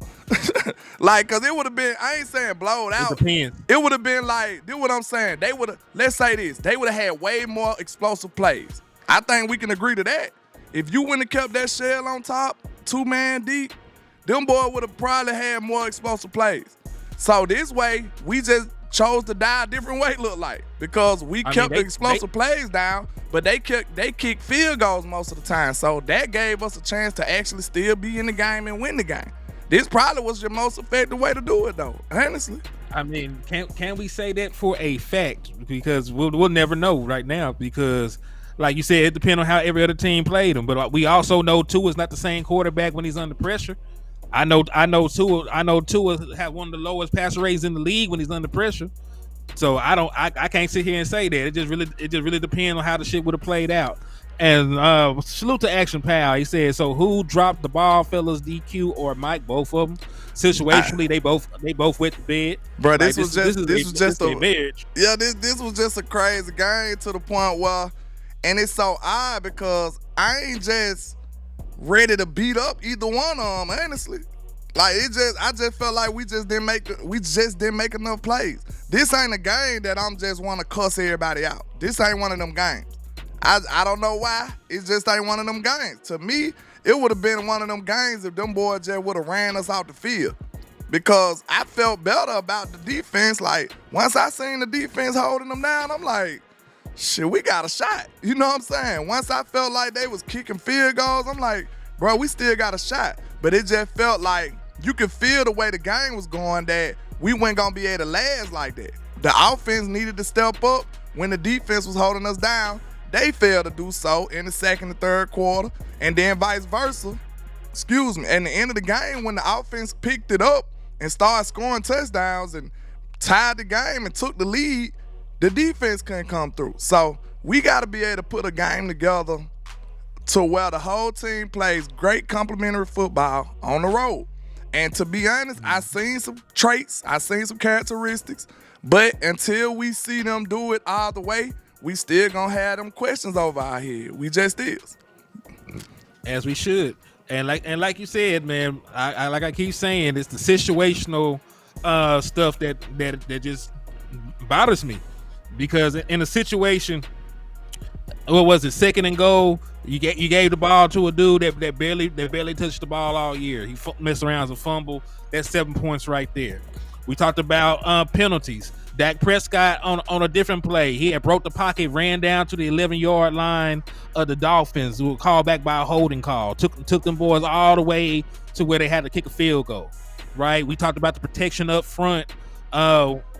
Speaker 1: Like, because it would have been, I ain't saying blowed out. It depends. It would have been like, this what I'm saying. They would have, let's say this, they would have had way more explosive plays. I think we can agree to that. If you wouldn't have kept that shell on top, 2-man deep, them boys would have probably had more explosive plays. So this way, we just chose to die a different way, look like, because we kept the explosive plays down, but they kicked field goals most of the time. So that gave us a chance to actually still be in the game and win the game. This probably was your most effective way to do it, though, honestly.
Speaker 2: I mean, can we say that for a fact? Because we'll never know right now, because like you said, it depends on how every other team played him. But we also know Tua is not the same quarterback when he's under pressure. I know Tua had one of the lowest passer rates in the league when he's under pressure. So I can't sit here and say that. It just really depends on how the shit would have played out. And salute to Action Pal. He said, so who dropped the ball, fellas, DQ or Mike? Both of them. Situationally, they both went to bed.
Speaker 1: Bro, this was just a
Speaker 2: marriage.
Speaker 1: Yeah, this was just a crazy game to the point where, and it's so odd because I ain't just ready to beat up either one of them, honestly. Like I just felt like we just didn't make enough plays. This ain't a game that I'm just want to cuss everybody out. This ain't one of them games. I don't know why. It just ain't one of them games. To me, it would have been one of them games if them boys just would have ran us out the field. Because I felt better about the defense. Like, once I seen the defense holding them down, I'm like, shit, we got a shot. You know what I'm saying? Once I felt like they was kicking field goals, I'm like, bro, we still got a shot. But it just felt like you could feel the way the game was going that we weren't going to be able to last like that. The offense needed to step up when the defense was holding us down. They failed to do so in the second and third quarter, and then vice versa. Excuse me. At the end of the game, when the offense picked it up and started scoring touchdowns and tied the game and took the lead, the defense couldn't come through. So we got to be able to put a game together to where the whole team plays great complementary football on the road. And to be honest, I seen some traits, I seen some characteristics, but until we see them do it all the way, we still gonna have them questions over our head. We just is.
Speaker 2: As we should. And like you said, man, I keep saying, it's the situational stuff that just bothers me. Because in a situation, what was it, second and goal, you gave the ball to a dude that barely touched the ball all year. He messed around as a fumble. That's 7 points right there. We talked about penalties. Dak Prescott on a different play. He had broke the pocket, ran down to the 11-yard line of the Dolphins, who were called back by a holding call. Took them boys all the way to where they had to kick a field goal. Right? We talked about the protection up front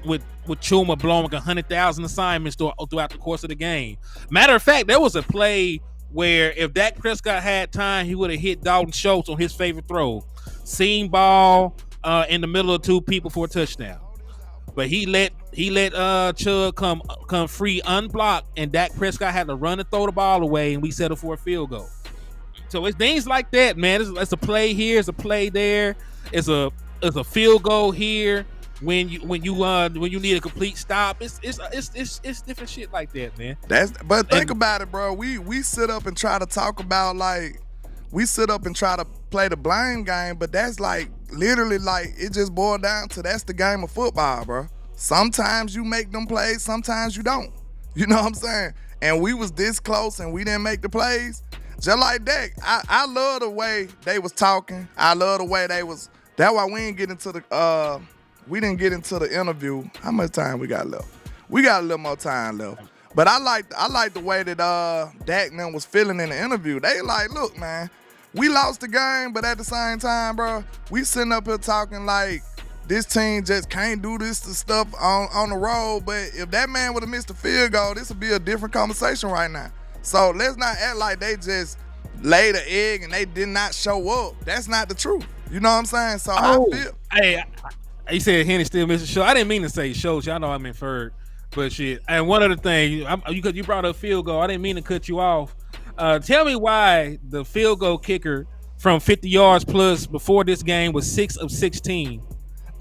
Speaker 2: with Chuma blowing 100,000 assignments throughout the course of the game. Matter of fact, there was a play where if Dak Prescott had time, he would have hit Dalton Schultz on his favorite throw. Seam ball in the middle of two people for a touchdown. But he let Chug come free unblocked, and Dak Prescott had to run and throw the ball away, and we settled for a field goal. So it's things like that, man. It's a play here, it's a play there, it's a field goal here. When you need a complete stop, it's different shit like that, man.
Speaker 1: But think about it, bro. We sit up and try to talk about we sit up and try to play the blame game, but that's literally it just boiled down to that's the game of football, bro. Sometimes you make them plays, sometimes you don't. You know what I'm saying? And we was this close and we didn't make the plays. Just like Dak, I love the way they was talking. I love the way they was. That's why we didn't get into the interview. How much time we got left? We got a little more time left. But I like the way that Dak and them was feeling in the interview. They look, man, we lost the game, but at the same time, bro, we sitting up here talking like this team just can't do this stuff on the road. But if that man would have missed the field goal, this would be a different conversation right now. So let's not act like they just laid an egg and they did not show up. That's not the truth. You know what I'm saying? So I feel.
Speaker 2: Hey, you said Henry still missing show. I didn't mean to say shows. Y'all know I'm inferred. But shit. And one other thing, you brought up field goal. I didn't mean to cut you off. Tell me why the field goal kicker from 50 yards plus before this game was 6 of 16.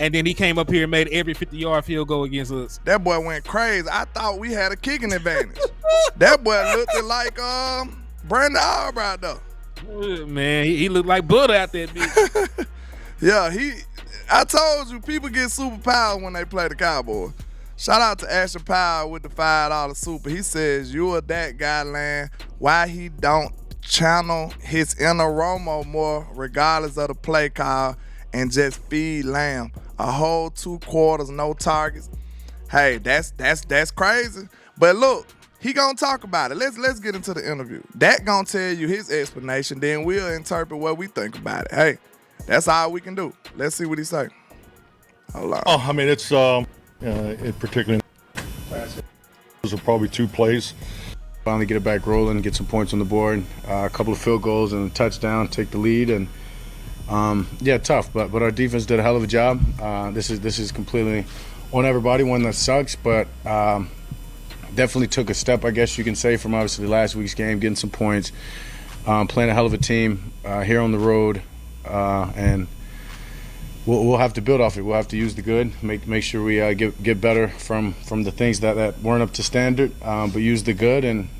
Speaker 2: And then he came up here and made every 50-yard field goal against us.
Speaker 1: That boy went crazy. I thought we had a kicking advantage. That boy looked like Brandon Albright, though.
Speaker 2: Man, he looked like Buddha out there, bitch.
Speaker 1: Yeah, I told you, people get superpowers when they play the Cowboys. Shout out to Asher Powell with the $5 super. He says, you are that guy, Land. Why he don't channel his inner Romo more, regardless of the play call, and just feed Lamb. A whole 2 quarters, no targets. Hey, that's crazy. But look, he gonna talk about it. Let's get into the interview. Dak gonna tell you his explanation, then we'll interpret what we think about it. Hey, that's all we can do. Let's see what he say. Hold on.
Speaker 5: Oh, I mean, it's it particularly those are probably 2 plays.
Speaker 8: Finally get it back rolling, get some points on the board, a couple of field goals and a touchdown, take the lead, and tough. But our defense did a hell of a job. This is completely on everybody. One that sucks, but definitely took a step, I guess you can say, from obviously last week's game, getting some points, playing a hell of a team here on the road, and we'll have to build off it. We'll have to use the good, make sure we get better from the things that weren't up to standard, but use the good and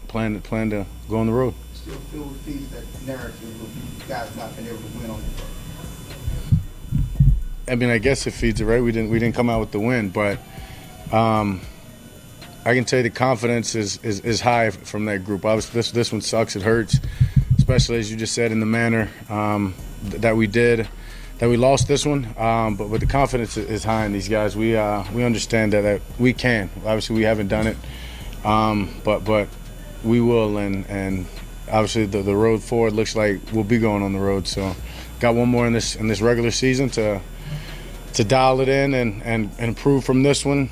Speaker 8: plan to go on the road.
Speaker 9: Still feel feeds that narrative of you guys not being able to win on the road.
Speaker 8: I mean, I guess it feeds it, right? We didn't come out with the win, but I can tell you the confidence is high from that group. Obviously, this one sucks. It hurts, especially as you just said in the manner that we lost this one. But the confidence is high in these guys. We understand that we can. Obviously, we haven't done it, but we will. And obviously, the road forward looks like we'll be going on the road. So, got one more in this regular season to dial it in and improve from this one.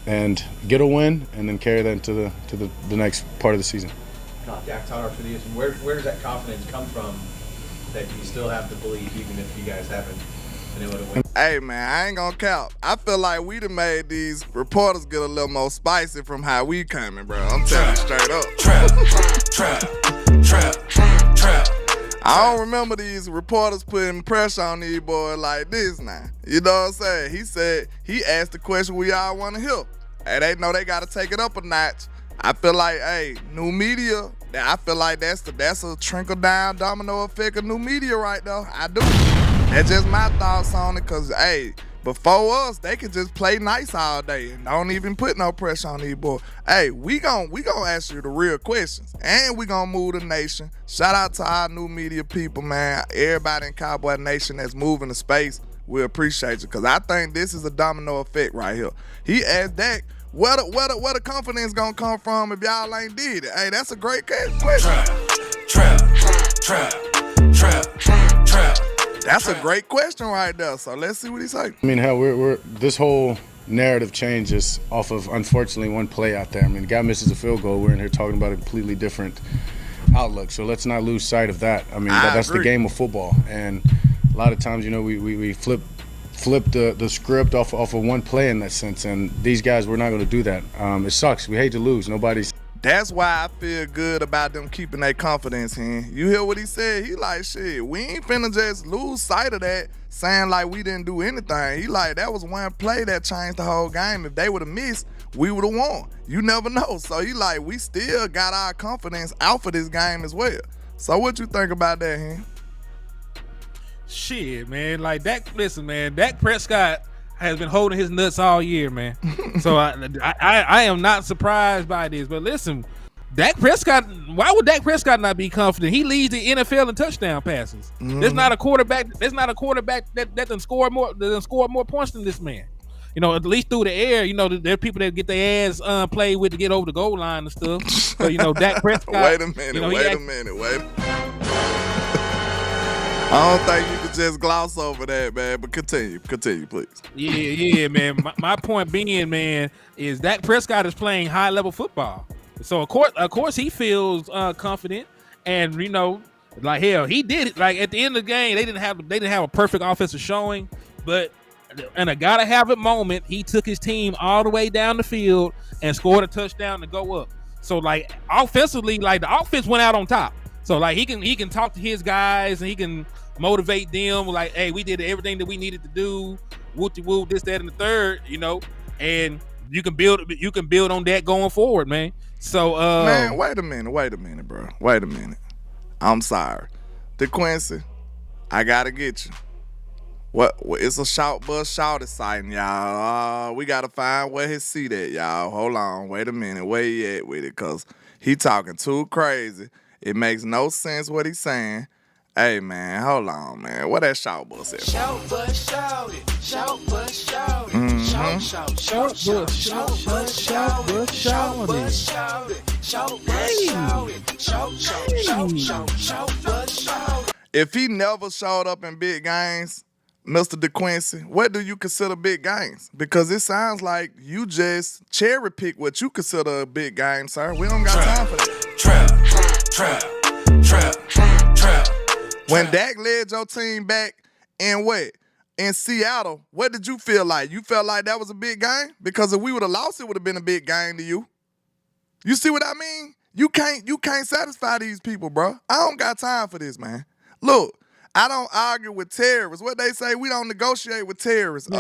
Speaker 8: And get a win, and then carry that into the next part of the season.
Speaker 4: Dak Tyler for the where does that confidence come from that you still have to believe even if you guys haven't been able to win?
Speaker 1: Hey, man, I ain't gonna count. I feel like we done made these reporters get a little more spicy from how we coming, bro. I'm telling you straight up. Trap. I don't remember these reporters putting pressure on these boys like this now. You know what I'm saying? He said, he asked the question we all want to hear. Hey, they know they got to take it up a notch. I feel like, hey, new media, I feel like that's a trickle-down domino effect of new media right there. I do. That's just my thoughts on it because, hey, before us, they could just play nice all day and don't even put no pressure on these boys. Hey, we gonna ask you the real questions, and we gonna move the nation. Shout out to our new media people, man. Everybody in Cowboy Nation that's moving the space. we appreciate you. Because I think this is a domino effect right here. He asked Dak, where the confidence gonna come from if y'all ain't did it? Hey, that's a great question.
Speaker 3: Trap.
Speaker 1: That's a great question right there. So let's see what he say.
Speaker 8: I mean, hell, we're this whole narrative changes off of, unfortunately, one play out there. I mean, the guy misses a field goal. We're in here talking about a completely different outlook. So let's not lose sight of that. I mean, that's the game of football. And a lot of times, we flip the script off of one play in that sense. And these guys, we're not going to do that. It sucks. We hate to lose.
Speaker 1: That's why I feel good about them keeping their confidence in. You hear what he said? He like, shit, we ain't finna just lose sight of that, saying like we didn't do anything. He like, that was one play that changed the whole game. If they would have missed, we would have won. You never know. So he like, we still got our confidence out for this game as well. So what you think about that, Hen?
Speaker 2: Shit, man. Like Dak Prescott has been holding his nuts all year, man. So I am not surprised by this. But listen, Dak Prescott, why would Dak Prescott not be confident? He leads the NFL in touchdown passes. There's not a quarterback that done scored more points than this man. At least through the air, there are people that get their ass played with to get over the goal line and stuff. So, Dak Prescott.
Speaker 1: Wait a minute. I don't think you could just gloss over that, man. But continue, please.
Speaker 2: Yeah, man. My point being, man, is Dak Prescott is playing high level football. So of course, he feels confident, and like hell, he did it. Like at the end of the game, they didn't have a perfect offensive showing, but in a gotta have it moment, he took his team all the way down the field and scored a touchdown to go up. So like offensively, like the offense went out on top. So like he can talk to his guys and he can motivate them like, hey, we did everything that we needed to do. Woo, this, that, and the third, and you can build on that going forward, man. So
Speaker 1: man, wait a minute, bro. Wait a minute. I'm sorry. DeQuincy, I gotta get you. What it's a shout bus shouted sighting, y'all. We gotta find where his seat at, y'all. Hold on, wait a minute. Where he at with it? Cause he talking too crazy. It makes no sense what he's saying. Hey man, hold on, man. What that shout bus at?
Speaker 3: Shout bus shouted. Shout bus shouted.
Speaker 2: Shout bus shouted.
Speaker 1: If he never showed up in big games, Mr. DeQuincy, what do you consider big games? Because it sounds like you just cherry pick what you consider a big game, sir. We don't got time for that.
Speaker 3: Trap.
Speaker 1: When Dak led your team back in Seattle, what did you feel like? You felt like that was a big game? Because if we would have lost, it would have been a big game to you. You see what I mean? You can't satisfy these people, bro. I don't got time for this, man. Look, I don't argue with terrorists. What they say, we don't negotiate with terrorists.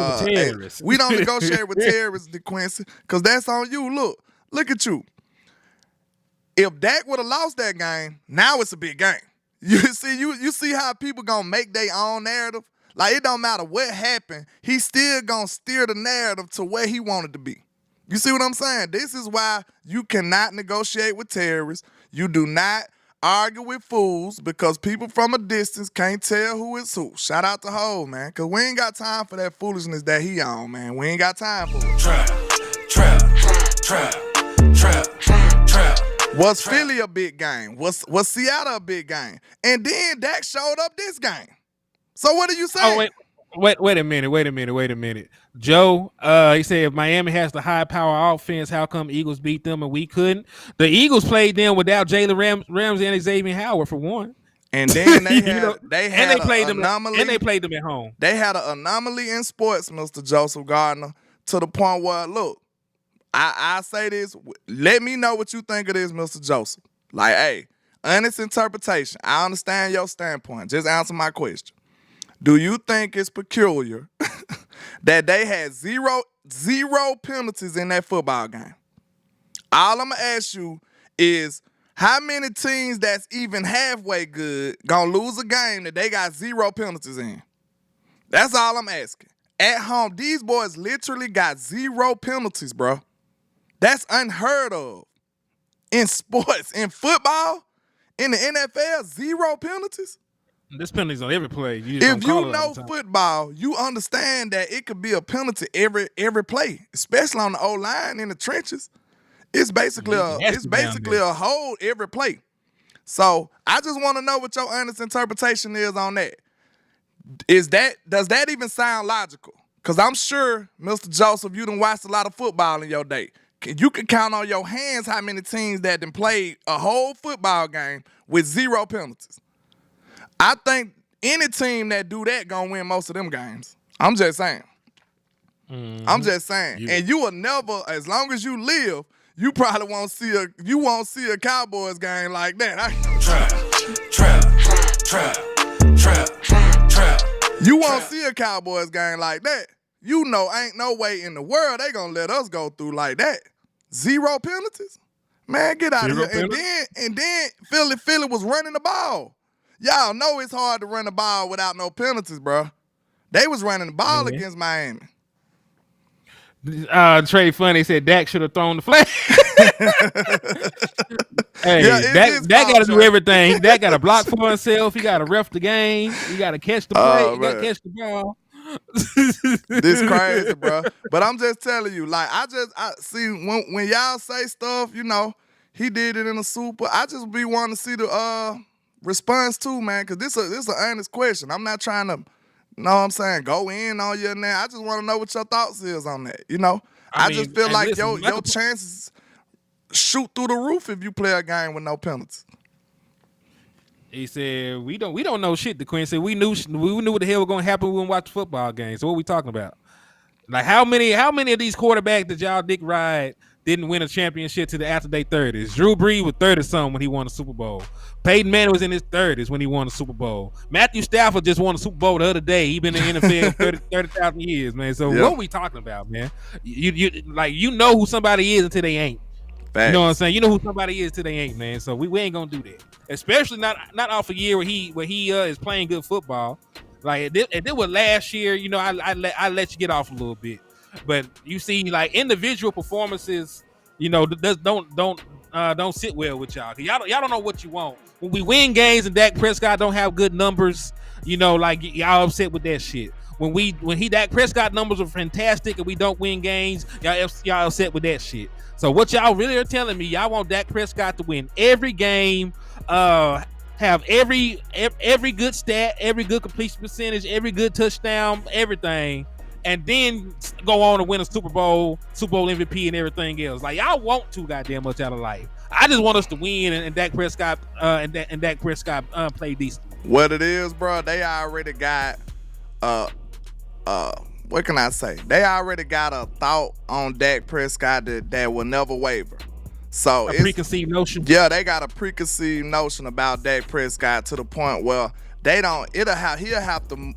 Speaker 1: We don't negotiate with terrorists, DeQuincy, because that's on you. Look at you. If Dak would have lost that game, now it's a big game. You see how people gonna make their own narrative? Like, it don't matter what happened, he's still gonna steer the narrative to where he wanted to be. You see what I'm saying? This is why you cannot negotiate with terrorists. You do not argue with fools, because people from a distance can't tell who is who. Shout out to Hov, man, because we ain't got time for that foolishness that he on, man. We ain't got time for it.
Speaker 3: Trap.
Speaker 1: Was Philly a big game? Was Seattle a big game? And then Dak showed up this game. So what are you saying?
Speaker 2: Oh, wait a minute. Joe, he said if Miami has the high power offense, how come Eagles beat them and we couldn't? The Eagles played them without Jalen Ramsey and Xavier Howard for one.
Speaker 1: And then they
Speaker 2: played them at home.
Speaker 1: They had an anomaly in sports, Mr. Joseph Gardner, to the point where, look, I say this, let me know what you think of this, Mr. Joseph. Like, hey, honest interpretation. I understand your standpoint. Just answer my question. Do you think it's peculiar that they had zero penalties in that football game? All I'm going to ask you is, how many teams that's even halfway good gonna lose a game that they got zero penalties in? That's all I'm asking. At home, these boys literally got zero penalties, bro. That's unheard of. In sports, in football, in the NFL, zero penalties?
Speaker 2: There's penalties on every play. You just
Speaker 1: If
Speaker 2: don't call
Speaker 1: you
Speaker 2: it all
Speaker 1: know
Speaker 2: the time.
Speaker 1: football, you understand that it could be a penalty every play, especially on the O-line in the trenches. It's basically a hold every play. So I just want to know what your honest interpretation is on that. Does that even sound logical? Because I'm sure, Mr. Joseph, you done watched a lot of football in your day. You can count on your hands how many teams that done played a whole football game with 0 penalties. I think any team that do that gonna win most of them games. I'm just saying.
Speaker 2: Mm-hmm.
Speaker 1: I'm just saying. And you will never, as long as you live, you probably won't see a Cowboys game like that. You won't see a Cowboys game like that. You know, ain't no way in the world they gonna let us go through like that. 0 penalties? Man, get out of here. And then Philly was running the ball. Y'all know it's hard to run the ball without no penalties, bro. They was running the ball against Miami.
Speaker 2: Trey Funny said Dak should have thrown the flag. Hey, Dak got to do everything. Dak got to block for himself. He got to ref the game. He got to catch the play. He got to catch the ball.
Speaker 1: This crazy, bro. But I'm just telling you, like, I see when y'all say stuff, you know, he did it in a Super. I just be wanting to see the response too, man, because this an honest question. I'm not trying to, you know what I'm saying, go in on you now. I just want to know what your thoughts is on that, you know? I mean, just feel like listen, your chances shoot through the roof if you play a game with no penalties.
Speaker 2: He said, we don't know shit, the Queen said. We knew what the hell was going to happen when we watched the football game. So what we talking about? Like, how many of these quarterbacks that y'all dick ride didn't win a championship to the after their 30s? Drew Brees was 30-something when he won the Super Bowl. Peyton Manning was in his 30s when he won the Super Bowl. Matthew Stafford just won the Super Bowl the other day. He been in the NFL 30,000 years, man. So what are we talking about, man? You know who somebody is until they ain't. Facts. You know what I'm saying? You know who somebody is till they ain't, man. So we ain't gonna do that. Especially not off a year where he is playing good football. Like it was last year, you know, I let you get off a little bit. But you see, like, individual performances, you know, don't sit well with y'all. Y'all don't know what you want. When we win games and Dak Prescott don't have good numbers, you know, like, y'all upset with that shit. When Dak Prescott numbers are fantastic and we don't win games, y'all upset with that shit. So what y'all really are telling me, y'all want Dak Prescott to win every game, have every good stat, every good completion percentage, every good touchdown, everything, and then go on to win a Super Bowl MVP and everything else. Like, y'all want too goddamn much out of life. I just want us to win and Dak Prescott play decent.
Speaker 1: What it is, bro, they already got what can I say? They already got a thought on Dak Prescott that will never waver. So
Speaker 2: a preconceived notion.
Speaker 1: Yeah, they got a preconceived notion about Dak Prescott to the point where he'll have to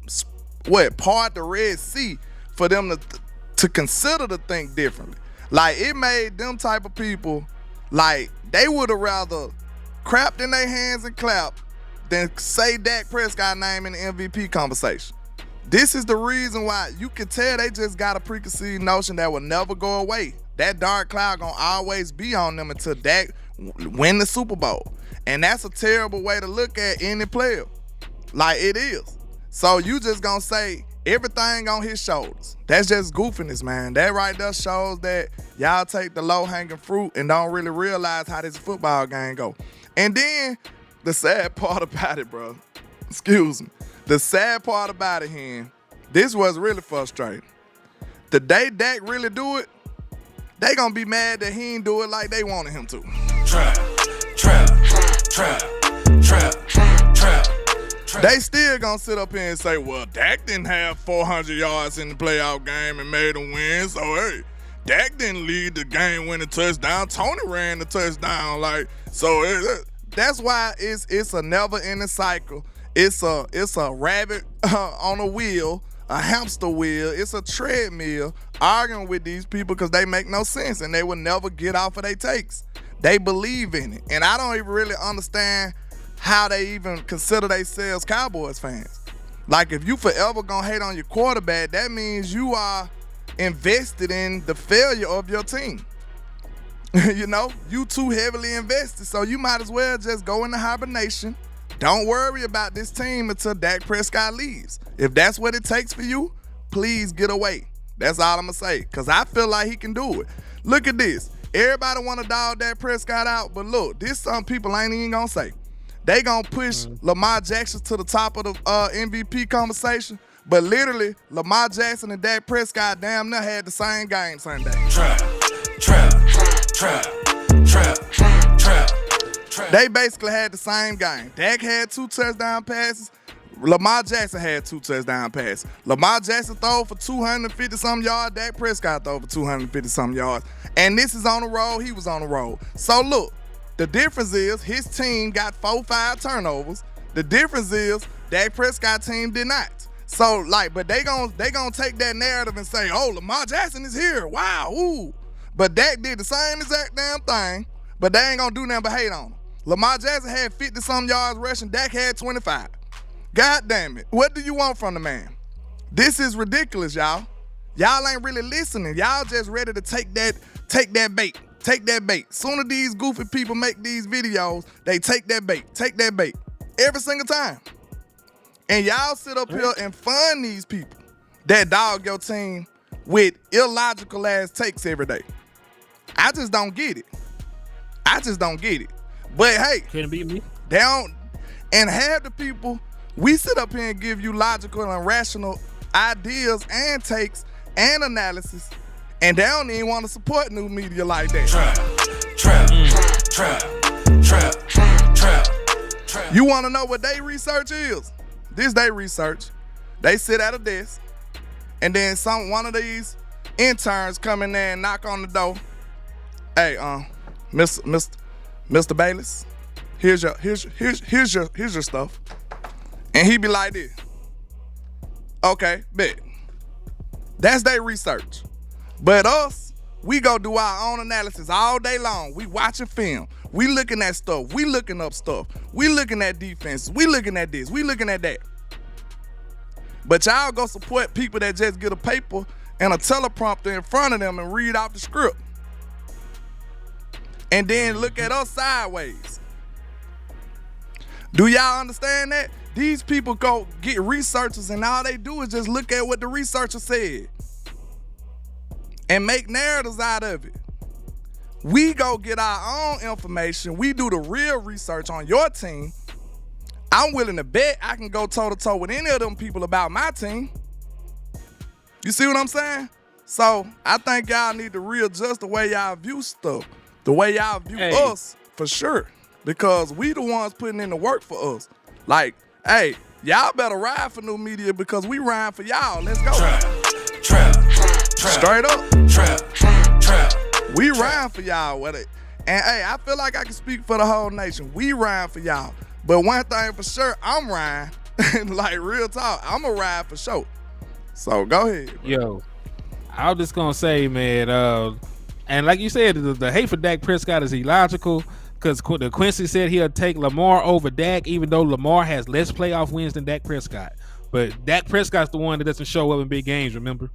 Speaker 1: part the Red Sea for them to consider to think differently. Like, it made them type of people, like, they would have rather crapped in their hands and clapped than say Dak Prescott name in the MVP conversation. This is the reason why you can tell they just got a preconceived notion that will never go away. That dark cloud gonna always be on them until Dak win the Super Bowl. And that's a terrible way to look at any player. Like, it is. So you just gonna say everything on his shoulders. That's just goofiness, man. That right there shows that y'all take the low-hanging fruit and don't really realize how this football game go. And then the sad part about it, bro, excuse me. The sad part about it, this was really frustrating. The day Dak really do it, they gonna be mad that he ain't do it like they wanted him to. Trap. They still gonna sit up here and say, well, Dak didn't have 400 yards in the playoff game and made a win, so hey, Dak didn't lead the game-winning touchdown. Tony ran the touchdown, like, so that's why it's a never-ending cycle. It's a rabbit on a wheel, a hamster wheel. It's a treadmill arguing with these people because they make no sense and they will never get off of their takes. They believe in it. And I don't even really understand how they even consider themselves Cowboys fans. Like, if you forever gonna hate on your quarterback, that means you are invested in the failure of your team. You know, you too heavily invested. So you might as well just go into hibernation, Don't worry about this team until Dak Prescott leaves. If that's what it takes for you, please get away. That's all I'm going to say, because I feel like he can do it. Look at this. Everybody want to dog Dak Prescott out, but look, this some people ain't even going to say. They going to push Lamar Jackson to the top of the MVP conversation, but literally, Lamar Jackson and Dak Prescott damn near had the same game Sunday. Trap. They basically had the same game. Dak had 2 touchdown passes. Lamar Jackson had 2 touchdown passes. Lamar Jackson threw for 250-something yards. Dak Prescott threw for 250-something yards. And this is on the road. He was on the road. So, look, the difference is his team got 4-5 turnovers. The difference is Dak Prescott team did not. So, but they gonna take that narrative and say, oh, Lamar Jackson is here. Wow, ooh. But Dak did the same exact damn thing, but they ain't gonna do nothing but hate on him. Lamar Jackson had 50-some yards rushing. Dak had 25. God damn it. What do you want from the man? This is ridiculous, y'all. Y'all ain't really listening. Y'all just ready to take that bait. Take that bait. Soon as these goofy people make these videos, they take that bait. Take that bait. Every single time. And y'all sit up here and fund these people that dog your team with illogical ass takes every day. I just don't get it. But hey,
Speaker 2: Couldn't beat me.
Speaker 1: they don't, and half the people, we sit up here and give you logical and rational ideas and takes and analysis, and they don't even want to support new media like that. Trap. You want to know what they research is? This they research. They sit at a desk, and then one of these interns come in there and knock on the door. Hey, Mr. Bayless, here's your stuff. And he be like this. Okay, bet. That's their research. But us, we go do our own analysis all day long. We watching film. We looking at stuff. We looking up stuff. We looking at defenses. We looking at this. We looking at that. But y'all go support people that just get a paper and a teleprompter in front of them and read off the script. And then look at us sideways. Do y'all understand that? These people go get researchers and all they do is just look at what the researcher said and make narratives out of it. We go get our own information. We do the real research on your team. I'm willing to bet I can go toe-to-toe with any of them people about my team. You see what I'm saying? So I think y'all need to readjust the way y'all view stuff, the way y'all view us, for sure. Because we the ones putting in the work for us. Like, hey, y'all better ride for new media because we ride for y'all. Let's go. Trap. Straight up. Trap. We ride for y'all with it. And hey, I feel like I can speak for the whole nation. We ride for y'all. But one thing for sure, I'm riding. Like, real talk, I'm a ride for sure. So go ahead, bro.
Speaker 2: Yo, I was just gonna say, man, and like you said, the hate for Dak Prescott is illogical because the Quincy said he'll take Lamar over Dak, even though Lamar has less playoff wins than Dak Prescott. But Dak Prescott's the one that doesn't show up in big games, remember?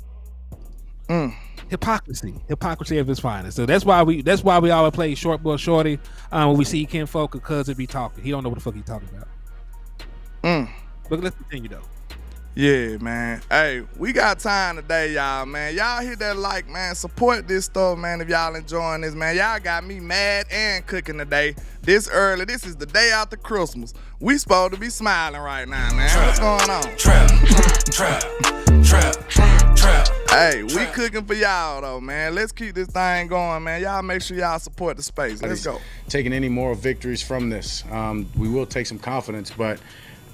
Speaker 2: Hypocrisy of his finest. So that's why we always play short boy shorty when we see Ken Folk because it be talking. He don't know what the fuck he talking about. But let's continue though.
Speaker 1: Yeah, man. Hey, we got time today, y'all, man. Y'all hit that like, man. Support this stuff, man, if y'all enjoying this, man. Y'all got me mad and cooking today. This early. This is the day after Christmas. We supposed to be smiling right now, man. What's going on? Trap. Hey, we cooking for y'all, though, man. Let's keep this thing going, man. Y'all make sure y'all support the space. Let's go.
Speaker 8: Taking any moral victories from this. We will take some confidence, but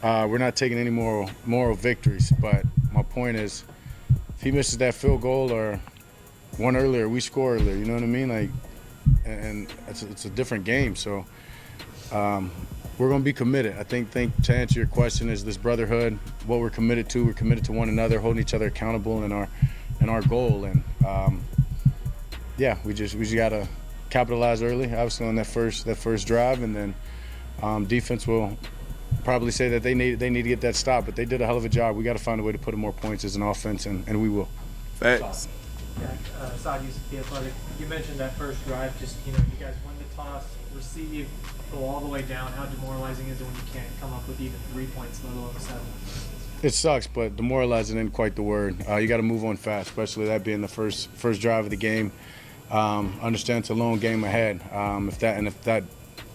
Speaker 8: we're not taking any moral victories. But my point is, if he misses that field goal or one earlier, we score earlier. You know what I mean? Like, and it's a different game. So we're going to be committed. I think to answer your question is this brotherhood, what we're committed to. We're committed to one another, holding each other accountable in our goal. And we just got to capitalize early, obviously on that first drive, and then defense will probably say that they need to get that stop, but they did a hell of a job. We got to find a way to put in more points as an offense, and we will.
Speaker 1: Facts.
Speaker 10: Saad Yusuf, The Athletic. You mentioned that first drive, just, you guys win the toss, receive, go all the way down. How demoralizing is it when you can't come up with even 3 points, let alone 7?
Speaker 8: It sucks, but demoralizing isn't quite the word. You got to move on fast, especially that being the first drive of the game. Understand it's a long game ahead. If that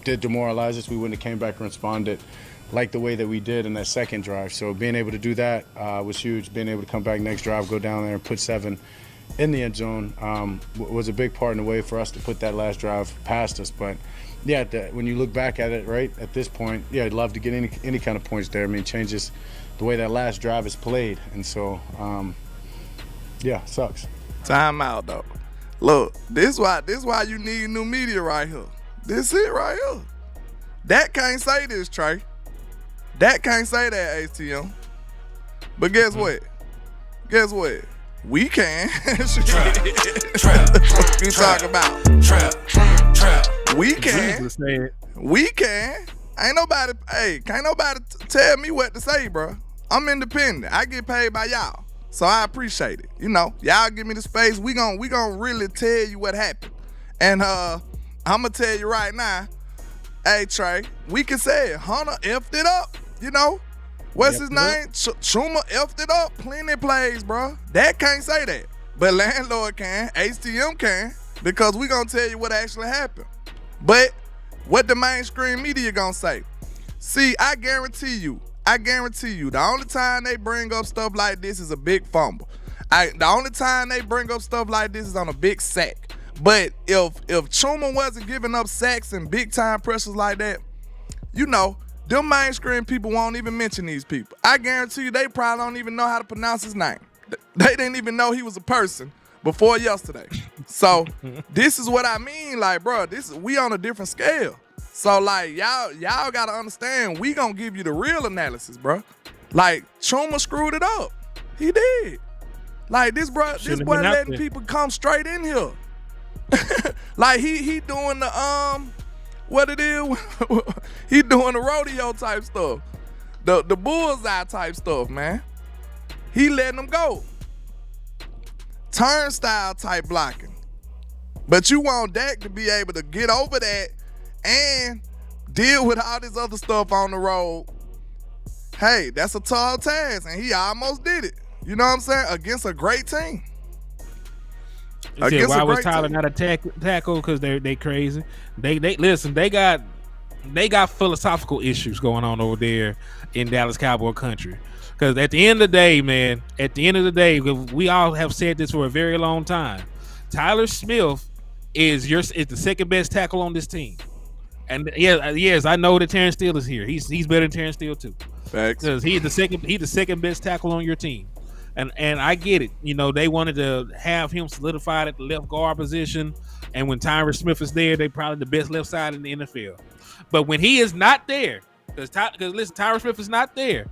Speaker 8: did demoralize us, we wouldn't have came back and responded like the way that we did in that second drive. So being able to do that was huge. Being able to come back next drive, go down there and put 7 in the end zone was a big part in the way for us to put that last drive past us. But yeah, when you look back at it, right at this point, yeah, I'd love to get any kind of points there. I mean, changes the way that last drive is played, and so yeah, sucks.
Speaker 1: Time out though. Look, this why you need new media right here. This it right here. Dak can't say this, Trey. Dak can't say that, ATM. But guess what? Guess what? We can. You talk about trap. We can. We can. Can't nobody tell me what to say, bro. I'm independent. I get paid by y'all. So I appreciate it. Y'all give me the space. We gon' really tell you what happened. And I'ma tell you right now, hey Trey, we can say it. Hunter effed it up, What's his name? Chuma effed it up. Plenty plays, bro. That can't say that. But Landlord can. HTM can. Because we gonna tell you what actually happened. But what the mainstream media gonna say? See, I guarantee you, the only time they bring up stuff like this is a big fumble. The only time they bring up stuff like this is on a big sack. But if Chuma wasn't giving up sacks and big time pressures like that, them mainstream people won't even mention these people. I guarantee you they probably don't even know how to pronounce his name. They didn't even know he was a person before yesterday. So this is what I mean, like, bro, we on a different scale. So like y'all gotta understand, we gonna give you the real analysis, bro. Like Chuma screwed it up. He did. Like this boy letting people come straight in here. Like he doing the what it is, he doing the rodeo type stuff. The bullseye type stuff, man. He letting them go. Turnstile type blocking. But you want Dak to be able to get over that and deal with all this other stuff on the road. Hey, that's a tall task, and he almost did it. You know what I'm saying? Against a great team.
Speaker 2: Why was Tyler not a tackle? Because they crazy. They listen. They got philosophical issues going on over there in Dallas Cowboy country. Because at the end of the day, man, we all have said this for a very long time. Tyler Smith is the second best tackle on this team. And yes, I know that Terrence Steele is here. He's better than Terrence Steele too.
Speaker 1: Facts.
Speaker 2: Because he's the second best tackle on your team. And I get it. They wanted to have him solidified at the left guard position. And when Tyler Smith is there, they probably the best left side in the NFL. But when he is not there, because listen, Tyler Smith is not there.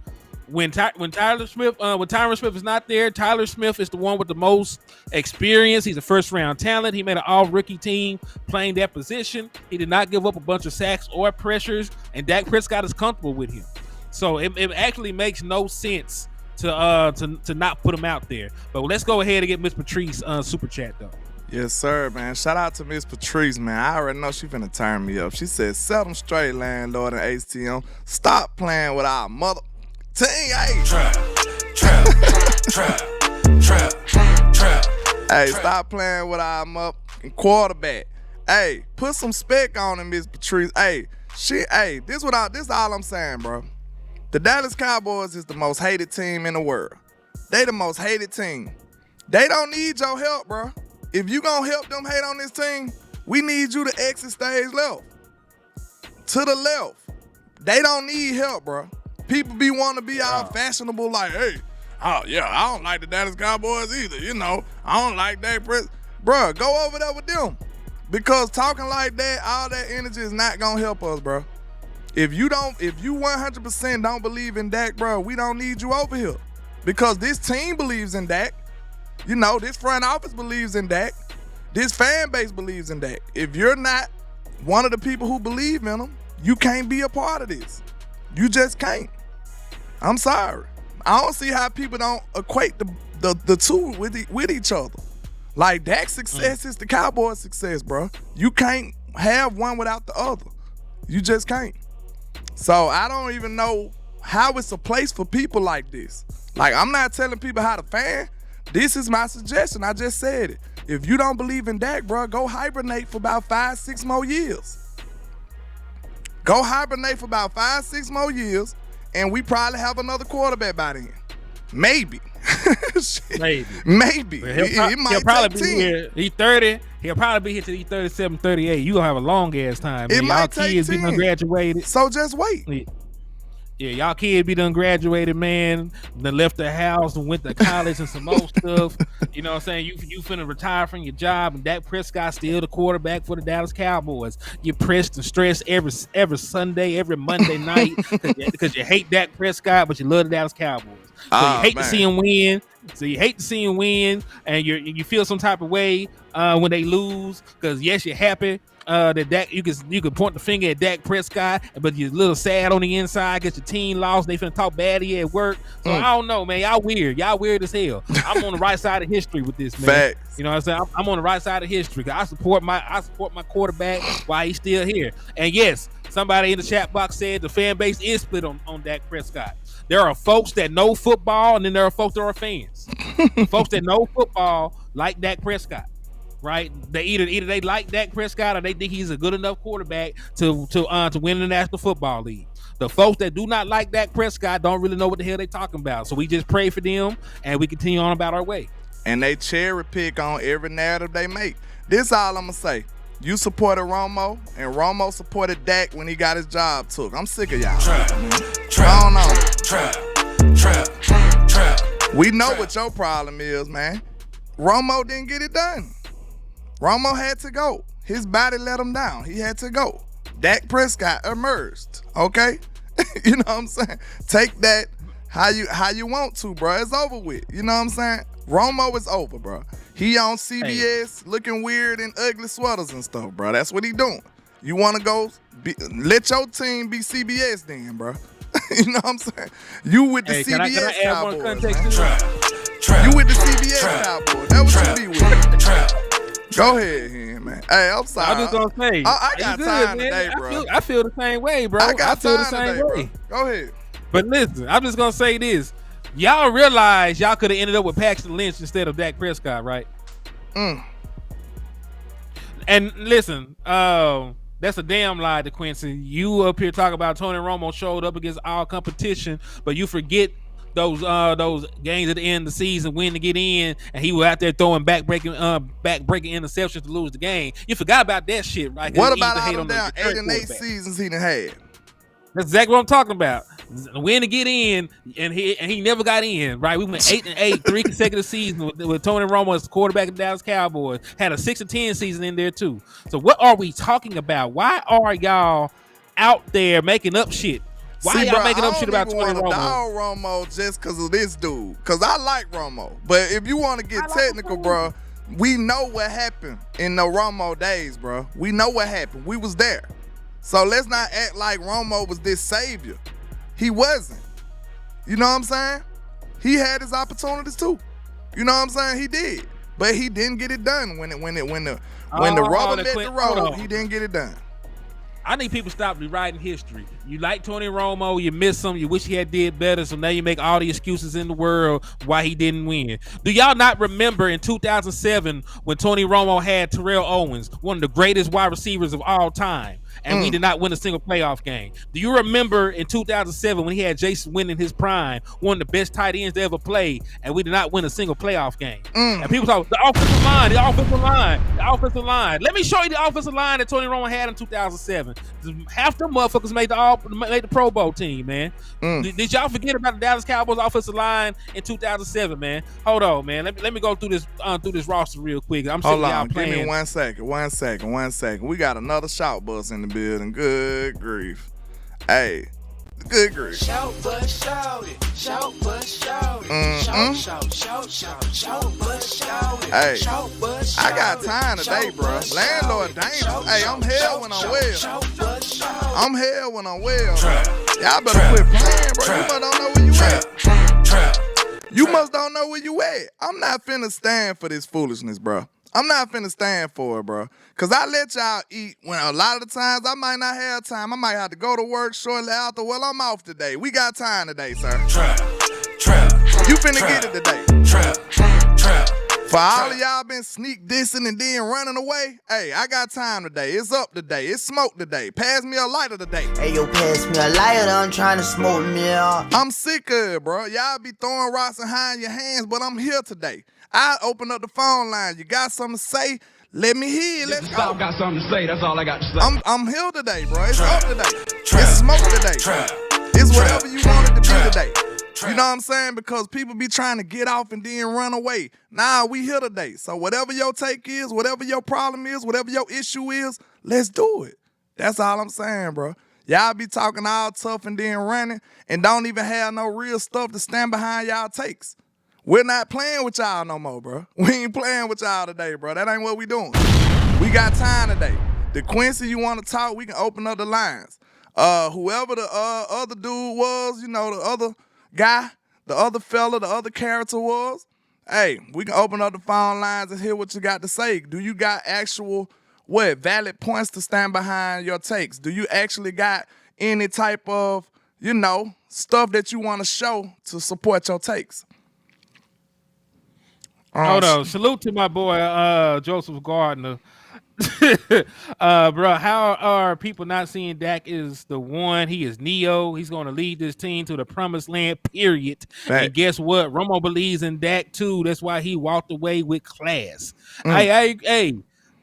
Speaker 2: When Tyler Smith is not there, Tyler Smith is the one with the most experience. He's a first-round talent. He made an all-rookie team playing that position. He did not give up a bunch of sacks or pressures, and Dak Prescott is comfortable with him. So it actually makes no sense to not put him out there. But let's go ahead and get Miss Patrice super chat though.
Speaker 1: Yes, sir, man. Shout out to Miss Patrice, man. I already know she finna turn me up. She said, set them straight, Landlord and HTM. Stop playing with our mother team. Hey. Trap. Hey, stop playing with our quarterback. Hey, put some spec on him, Miss Patrice. Hey, this all I'm saying, bro. The Dallas Cowboys is the most hated team in the world. They the most hated team. They don't need your help, bro. If you gonna help them hate on this team, we need you to exit stage left. To the left. They don't need help, bro. People want to be all fashionable like, hey, oh yeah, I don't like the Dallas Cowboys either. I don't like Dak Prescott. Bro, go over there with them. Because talking like that, all that energy is not gonna help us, bro. If you 100% don't believe in Dak, bro, we don't need you over here. Because this team believes in Dak. This front office believes in Dak. This fan base believes in Dak. If you're not one of the people who believe in him, you can't be a part of this. You just can't. I'm sorry. I don't see how people don't equate the two with each other. Like, Dak's success is the Cowboys' success, bro. You can't have one without the other. You just can't. So I don't even know how it's a place for people like this. Like, I'm not telling people how to fan. This is my suggestion. I just said it. If you don't believe in Dak, bro, go hibernate for about 5-6 more years. Go hibernate for about 5-6 more years, and we probably have another quarterback by then. Maybe. Maybe. It might
Speaker 2: he'll probably
Speaker 1: take
Speaker 2: be
Speaker 1: 10.
Speaker 2: here. He's 30. He'll probably be here till he's 37, 38. You gonna have a long ass time.
Speaker 1: It
Speaker 2: Man.
Speaker 1: might
Speaker 2: Y'all
Speaker 1: take
Speaker 2: kids be
Speaker 1: 10.
Speaker 2: done graduated.
Speaker 1: So just wait.
Speaker 2: Yeah, y'all kids be done graduated, man. Done left the house and went to college and some more stuff. You know what I'm saying? You finna retire from your job, and Dak Prescott still the quarterback for the Dallas Cowboys. You pressed and stressed every Sunday, every Monday night because you hate Dak Prescott, but you love the Dallas Cowboys. So you hate to see him win. So you hate to see him win, and you feel some type of way when they lose. Because yes, you're happy that Dak. You can point the finger at Dak Prescott, but you're a little sad on the inside because your team lost. They finna talk bad of you at work. So I don't know, man. Y'all weird. Y'all weird as hell. I'm on the right side of history with this, man.
Speaker 1: Facts.
Speaker 2: You know what I'm saying? I'm on the right side of history. I support my quarterback while he's still here. And yes, somebody in the chat box said the fan base is split on Dak Prescott. There are folks that know football, and then there are folks that are fans. Folks that know football like Dak Prescott, right? They either they like Dak Prescott or they think he's a good enough quarterback to win the National Football League. The folks that do not like Dak Prescott don't really know what the hell they talking about. So we just pray for them, and we continue on about our way.
Speaker 1: And they cherry pick on every narrative they make. This all I'm gonna say. You supported Romo, and Romo supported Dak when he got his job took. I'm sick of y'all. We know what your problem is, man. Romo didn't get it done. Romo had to go. His body let him down. He had to go. Dak Prescott emerged. Okay? You know what I'm saying? Take that how you want to, bro. It's over with. You know what I'm saying? Romo is over, bro. He on CBS looking weird in ugly sweaters and stuff, bro. That's what he doing. You want to go let your team be CBS then, bro. You know what I'm saying? You with the CBS Cowboys. You with the CBS Cowboys. That what you be with. Go ahead, man. Hey, I'm sorry.
Speaker 2: I'm just gonna say,
Speaker 1: I got time today, bro.
Speaker 2: I feel the same way, bro.
Speaker 1: I got
Speaker 2: feel
Speaker 1: time
Speaker 2: the same
Speaker 1: today,
Speaker 2: way.
Speaker 1: bro. Go ahead.
Speaker 2: But listen, I'm just gonna say this. Y'all realize y'all could have ended up with Paxton Lynch instead of Dak Prescott, right? And listen, that's a damn lie, DeQuincy. You up here talking about Tony Romo showed up against all competition, but you forget those games at the end of the season, win to get in, and he was out there throwing back-breaking interceptions to lose the game. You forgot about that shit, right?
Speaker 1: What about all them down 8 and 8 seasons he done had?
Speaker 2: That's exactly what I'm talking about. Win to get in, and he never got in, right? We went 8-8, 3 consecutive seasons with Tony Romo as the quarterback of the Dallas Cowboys. Had a 6-10 season in there too. So what are we talking about? Why are y'all out there making up shit? Why y'all making up shit about Tony Romo?
Speaker 1: Dog Romo just because of this dude. Because I like Romo. But if you want to get technical, bro, we know what happened in the Romo days, bro. We know what happened. We was there. So let's not act like Romo was this savior. He wasn't. You know what I'm saying? He had his opportunities too. You know what I'm saying? He did. But he didn't get it done when the rubber met the road, he didn't get it done.
Speaker 2: I need people to stop rewriting history. You like Tony Romo, you miss him, you wish he had did better, so now you make all the excuses in the world why he didn't win. Do y'all not remember in 2007 when Tony Romo had Terrell Owens, one of the greatest wide receivers of all time, and we did not win a single playoff game? Do you remember in 2007 when he had Jason Witten in his prime, one of the best tight ends to ever play, and we did not win a single playoff game? And people talk, the offensive line. Let me show you the offensive line that Tony Romo had in 2007. Half the motherfuckers made the Pro Bowl team, man. Did y'all forget about the Dallas Cowboys offensive line in 2007, man? Hold on, man. Let me go through this roster real quick. I'm sick of y'all playing.
Speaker 1: Give me 1 second. We got another shout bus in the building. Good grief. Hey. Good grief.
Speaker 3: Shout but shout it. Shout but shout it. Shout but shout it.
Speaker 1: Hey, I got time today, bro. Landlord dangerous. Hey, I'm hell when I'm well. Y'all better quit playing, bro. You don't know where you at. You must don't know where you at. I'm not finna stand for this foolishness, bro. I'm not finna stand for it, bro. Because I let y'all eat when a lot of the times I might not have time. I might have to go to work shortly after. Well, I'm off today. We got time today, sir.
Speaker 3: Trap.
Speaker 1: You finna get it today.
Speaker 3: Trap.
Speaker 1: For all of y'all been sneak dissing and then running away, hey, I got time today. It's up today. It's smoke today. Pass me a lighter today.
Speaker 11: Hey, yo, pass me a lighter. I'm trying to smoke me up.
Speaker 1: I'm sick of it, bro. Y'all be throwing rocks and hiding your hands, but I'm here today. I open up the phone line. You got something to say? Let me hear it. Let's go.
Speaker 6: I got something to say. That's all I got to say.
Speaker 1: I'm here today, bro. It's up today. It's smoke today. It's whatever you want it to be today. You know what I'm saying? Because people be trying to get off and then run away. Nah, we here today. So whatever your take is, whatever your problem is, whatever your issue is, let's do it. That's all I'm saying, bro. Y'all be talking all tough and then running and don't even have no real stuff to stand behind y'all takes. We're not playing with y'all no more, bro. We ain't playing with y'all today, bro. That ain't what we doing. We got time today. The Quincy, you want to talk, we can open up the lines. Whoever the other dude was, you know, the other guy, the other fella, the other character was, hey, we can open up the phone lines and hear what you got to say. Do you got actual, valid points to stand behind your takes? Do you actually got any type of, stuff that you want to show to support your takes?
Speaker 2: Hold on. Salute to my boy, Joseph Gardner. Bro, how are people not seeing Dak is the one? He is Neo. He's going to lead this team to the promised land, period.
Speaker 1: Right.
Speaker 2: And guess what? Romo believes in Dak too. That's why he walked away with class. I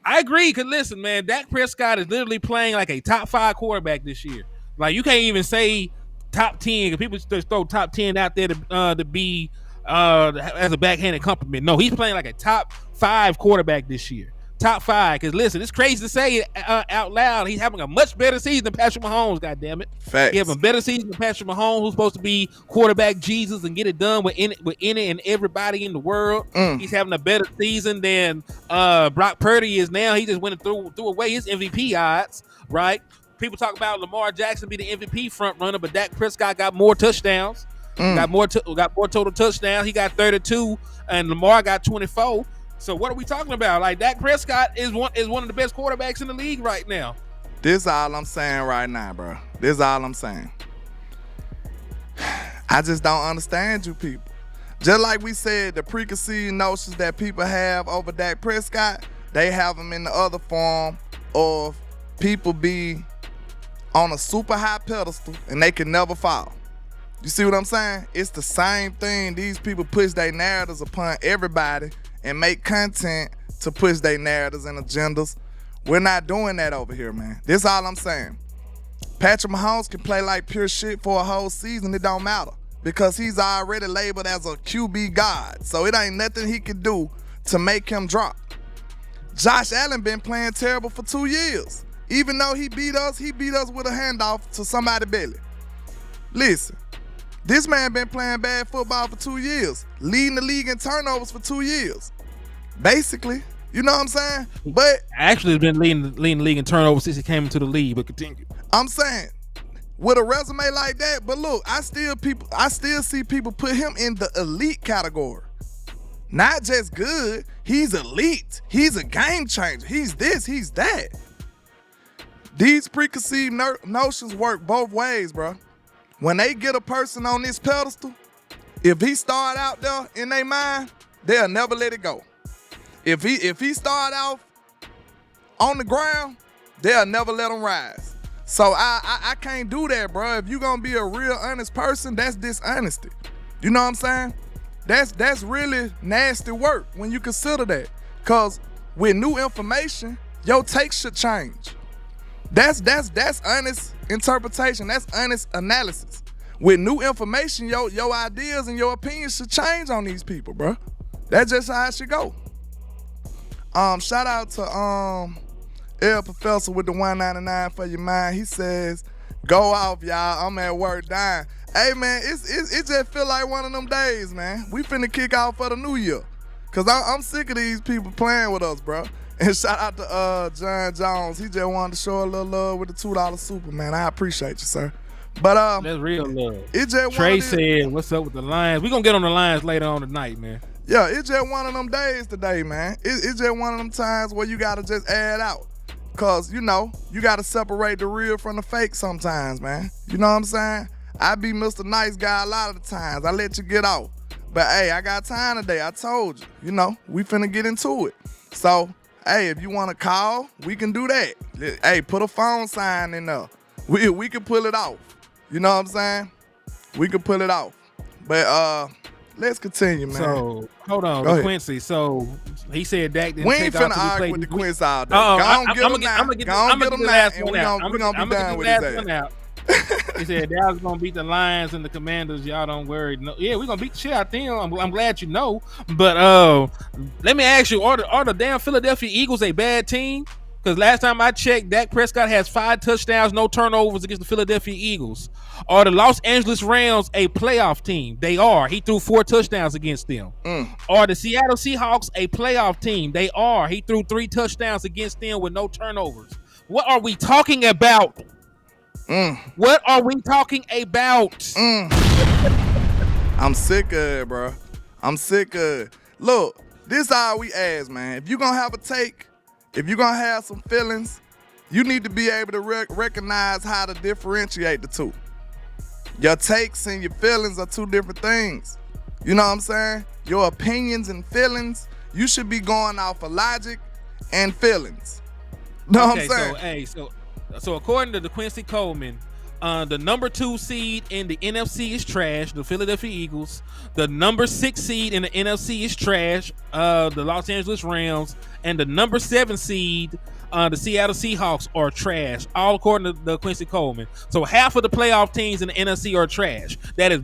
Speaker 2: agree. Because listen, man, Dak Prescott is literally playing like a top 5 quarterback this year. Like, you can't even say top 10 because people just throw top 10 out there to be as a backhanded compliment. No, he's playing like a top 5 quarterback this year. Top 5, because listen, it's crazy to say it out loud. He's having a much better season than Patrick Mahomes, goddammit.
Speaker 1: Facts.
Speaker 2: He's having a better season than Patrick Mahomes, who's supposed to be quarterback Jesus and get it done with any and everybody in the world. He's having a better season than Brock Purdy is now. He just went and threw away his MVP odds, right? People talk about Lamar Jackson be the MVP front runner, but Dak Prescott got more touchdowns. Got more total touchdowns. He got 32, and Lamar got 24. So what are we talking about? Like, Dak Prescott is one of the best quarterbacks in the league right now.
Speaker 1: This all I'm saying right now, bro. This all I'm saying. I just don't understand you people. Just like we said, the preconceived notions that people have over Dak Prescott, they have them in the other form of people be on a super high pedestal and they can never fall. You see what I'm saying? It's the same thing. These people push their narratives upon everybody and make content to push their narratives and agendas. We're not doing that over here, man. This all I'm saying. Patrick Mahomes can play like pure shit for a whole season. It don't matter because he's already labeled as a QB god. So it ain't nothing he can do to make him drop. Josh Allen been playing terrible for 2 years. Even though he beat us with a handoff to somebody belly. Listen. This man been playing bad football for 2 years, leading the league in turnovers for 2 years. Basically, you know what I'm saying? But
Speaker 2: actually has been leading the league in turnovers since he came into the league, but continue.
Speaker 1: I'm saying, with a resume like that, but look, I still see people put him in the elite category. Not just good, he's elite. He's a game changer. He's this, he's that. These preconceived notions work both ways, bro. When they get a person on this pedestal, if he start out there in their mind, they'll never let it go. If he start off on the ground, they'll never let him rise. So I can't do that, bro. If you gonna be a real honest person, that's dishonesty. You know what I'm saying? That's really nasty work when you consider that. Cause with new information, your take should change. That's honest interpretation. That's honest analysis. With new information, your ideas and your opinions should change on these people, bro. That's just how it should go. Shout out to El Professor with the $1.99 for your mind. He says, "Go off, y'all. I'm at work dying." Hey man, it just feel like one of them days, man. We finna kick off for the new year, cause I'm sick of these people playing with us, bro. And shout out to John Jones. He just wanted to show a little love with the $2 super, man. I appreciate you, sir. But
Speaker 2: that's real love.
Speaker 1: It's just
Speaker 2: Trey said, "What's up with the Lions?" We gonna get on the Lions later on tonight, man.
Speaker 1: Yeah, it's just one of them days today, man. It's just one of them times where you gotta just add out. Cause you gotta separate the real from the fake sometimes, man. You know what I'm saying? I be Mr. Nice Guy a lot of the times. I let you get off. But hey, I got time today. I told you. We finna get into it. So, hey, if you wanna call, we can do that. Hey, put a phone sign in there. We can pull it off. You know what I'm saying? We can pull it off. But let's continue, man.
Speaker 2: So hold on,
Speaker 1: Go ahead.
Speaker 2: Quincy. So he said Dak didn't
Speaker 1: We
Speaker 2: take
Speaker 1: ain't
Speaker 2: off
Speaker 1: finna
Speaker 2: till we
Speaker 1: argue
Speaker 2: played
Speaker 1: with the
Speaker 2: this
Speaker 1: Quincy
Speaker 2: week.
Speaker 1: all day. Go on, get him now.
Speaker 2: I'm gonna get the last one out.
Speaker 1: We gonna be done with his ass.
Speaker 2: He said Dallas gonna beat the Lions and the Commanders. Y'all don't worry. No, yeah, we're gonna beat the shit out them. I'm glad you know. But let me ask you: Are the damn Philadelphia Eagles a bad team? Because last time I checked, Dak Prescott has 5 touchdowns, no turnovers against the Philadelphia Eagles. Are the Los Angeles Rams a playoff team? They are. He threw 4 touchdowns against them. Are the Seattle Seahawks a playoff team? They are. He threw 3 touchdowns against them with no turnovers. What are we talking about? What are we talking about?
Speaker 1: I'm sick of it, bro. I'm sick of it. Look, this all we ask, man. If you're going to have a take, if you're going to have some feelings, you need to be able to recognize how to differentiate the two. Your takes and your feelings are 2 different things. You know what I'm saying? Your opinions and feelings, you should be going off of logic and feelings. Know what I'm saying?
Speaker 2: So according to the Quincy Coleman, the number 2 seed in the NFC is trash, the Philadelphia Eagles. The number 6 seed in the NFC is trash, the Los Angeles Rams. And the number 7 seed, the Seattle Seahawks, are trash, all according to the Quincy Coleman. So half of the playoff teams in the NFC are trash. That is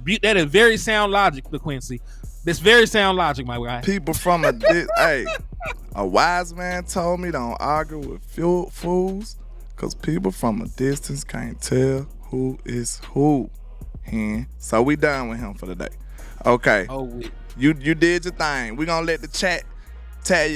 Speaker 2: very sound logic, the Quincy. That's very sound logic, my guy.
Speaker 1: People from a wise man told me don't argue with fools, because people from a distance can't tell who is who. So we done with him for the day. Okay. You did your thing. We gonna let the chat tear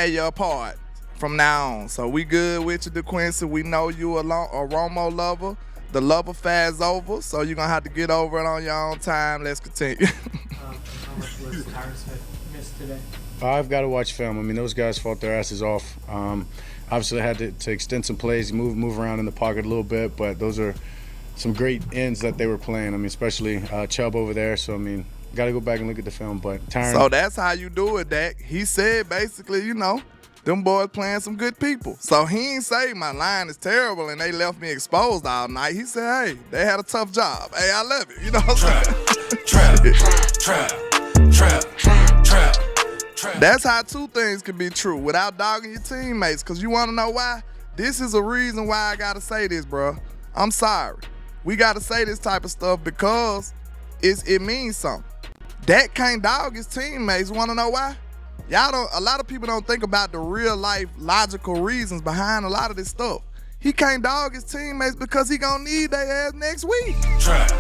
Speaker 1: you apart from now on. So we good with you, DeQuincy. We know you a Romo lover. The love affair is over, so you're gonna have to get over it on your own time. Let's continue.
Speaker 10: How much was Tyron Smith missed today?
Speaker 8: I've got to watch film. I mean, those guys fought their asses off. Obviously, they had to extend some plays, move around in the pocket a little bit, but those are some great ends that they were playing. I mean, especially Chubb over there. So, I mean, got to go back and look at the film. But Tyron.
Speaker 1: So that's how you do it, Dak. He said basically, them boys playing some good people. So he ain't say my line is terrible and they left me exposed all night. He said, hey, they had a tough job. Hey, I love it. You know what I'm saying? Trap. That's how 2 things can be true without dogging your teammates. Because you want to know why? This is a reason why I got to say this, bro. I'm sorry. We got to say this type of stuff because it means something. Dak can't dog his teammates. Want to know why? A lot of people don't think about the real life logical reasons behind a lot of this stuff. He can't dog his teammates because he gonna need their ass next week. Trap.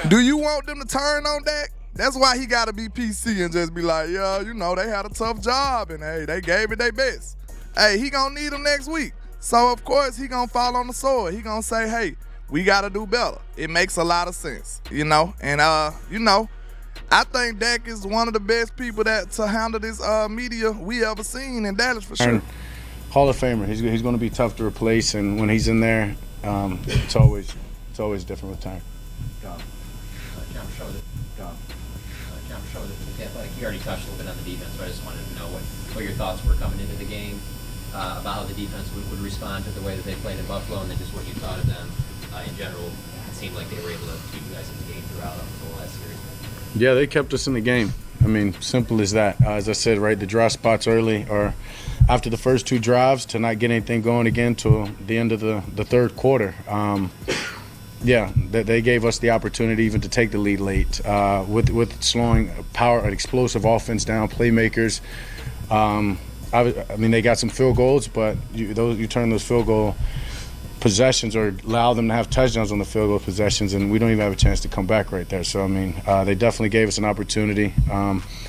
Speaker 1: Do you want them to turn on Dak? That's why he gotta be PC and just be like, yeah, they had a tough job and hey, they gave it their best. Hey, he gonna need them next week. So of course he gonna fall on the sword. He gonna say, hey, we gotta do better. It makes a lot of sense, And I think Dak is one of the best people to handle this media we ever seen in Dallas for sure.
Speaker 8: Hall of Famer. He's going to be tough to replace, and when he's in there, it's always different with time.
Speaker 7: John showed it. You already touched a little bit on the defense, so I just wanted to know what your thoughts were coming into the game about how the defense would respond to the way that they played in Buffalo, and then just what you thought of them in general. It seemed like they were able to keep you guys in the game throughout the last series.
Speaker 8: Yeah, they kept us in the game. I mean, simple as that. As I said, right, the dry spots early or after the first 2 drives to not get anything going again till the end of the 3rd quarter. They gave us the opportunity even to take the lead late with slowing an explosive offense down, playmakers. I mean, they got some field goals, but you turn those field goal possessions or allow them to have touchdowns on the field goal possessions, and we don't even have a chance to come back right there. So, I mean, they definitely gave us an opportunity.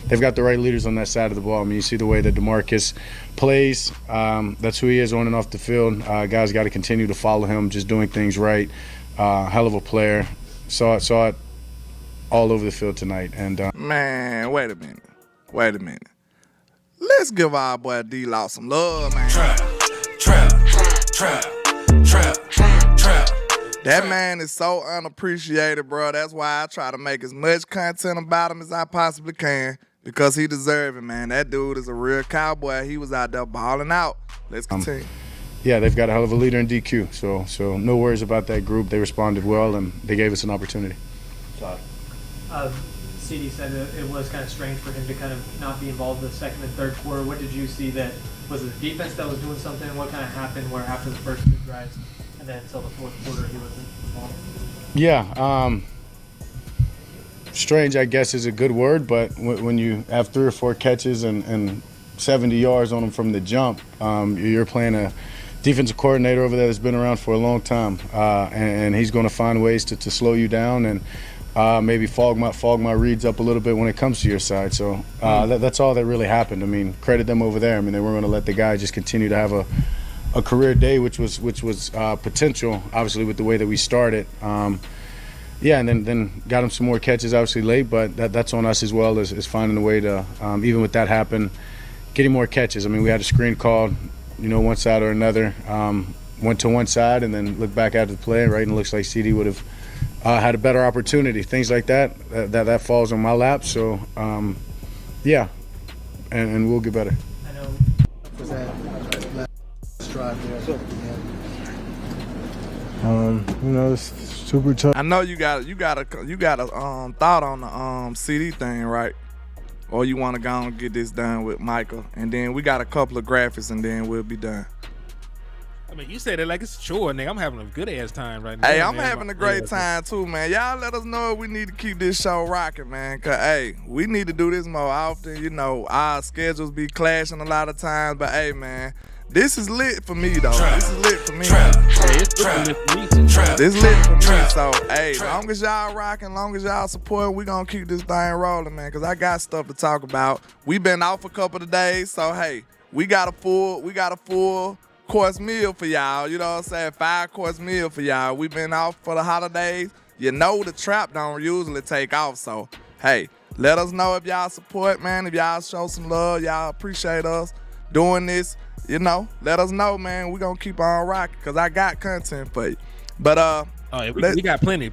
Speaker 8: They've got the right leaders on that side of the ball. I mean, you see the way that DeMarcus plays. That's who he is on and off the field. Guys got to continue to follow him, just doing things right. Hell of a player. Saw it all over the field tonight. And
Speaker 1: man, wait a minute. Let's give our boy D-Law some love, man. Trap. That man is so unappreciated, bro. That's why I try to make as much content about him as I possibly can, because he deserves it, man. That dude is a real cowboy. He was out there balling out. Let's continue.
Speaker 8: Yeah, they've got a hell of a leader in DQ, so no worries about that group. They responded well, and they gave us an opportunity.
Speaker 10: CD said it was kind of strange for him to kind of not be involved in the second and third quarter. What did you see that was it the defense that was doing something? What kind of happened where after the first 2 drives and then until the fourth quarter he wasn't involved?
Speaker 8: Yeah, strange, I guess, is a good word, but when you have 3 or 4 catches and 70 yards on them from the jump, you're playing a defensive coordinator over there that's been around for a long time, and he's going to find ways to slow you down and maybe fog my reads up a little bit when it comes to your side. So that's all that really happened. I mean, credit them over there. I mean, they weren't going to let the guy just continue to have a career day, which was potential, obviously, with the way that we started. Yeah, and then got him some more catches, obviously, late, but that's on us as well as finding a way to, even with that happen, getting more catches. I mean, we had a screen called, one side or another. Went to one side and then looked back at the play, right, and it looks like CD would have had a better opportunity. Things like that falls on my lap. So, yeah, and we'll get better.
Speaker 10: I know.
Speaker 9: Was that last drive there?
Speaker 8: It's super tough.
Speaker 1: I know you got a thought on the CD thing, right? Or you want to go and get this done with Michael, and then we got a couple of graphics, and then we'll be done.
Speaker 2: I mean, you said it like it's a chore, nigga. I'm having a good ass time right now.
Speaker 1: Hey, I'm having a great time too, man. Y'all let us know if we need to keep this show rocking, man. Cause hey, we need to do this more often. Our schedules be clashing a lot of times, but hey, man, this is lit for me though. This is lit for me. This lit for me. So hey, long as y'all rocking, long as y'all support, we gonna keep this thing rolling, man. Cause I got stuff to talk about. We been off a couple of days, so hey, we got a full course meal for y'all. You know what I'm saying? 5-course meal for y'all. We been off for the holidays. The trap don't usually take off. So hey, let us know if y'all support, man. If y'all show some love, y'all appreciate us doing this. Let us know, man. We gonna keep on rocking because I got content for you. But
Speaker 2: we got plenty.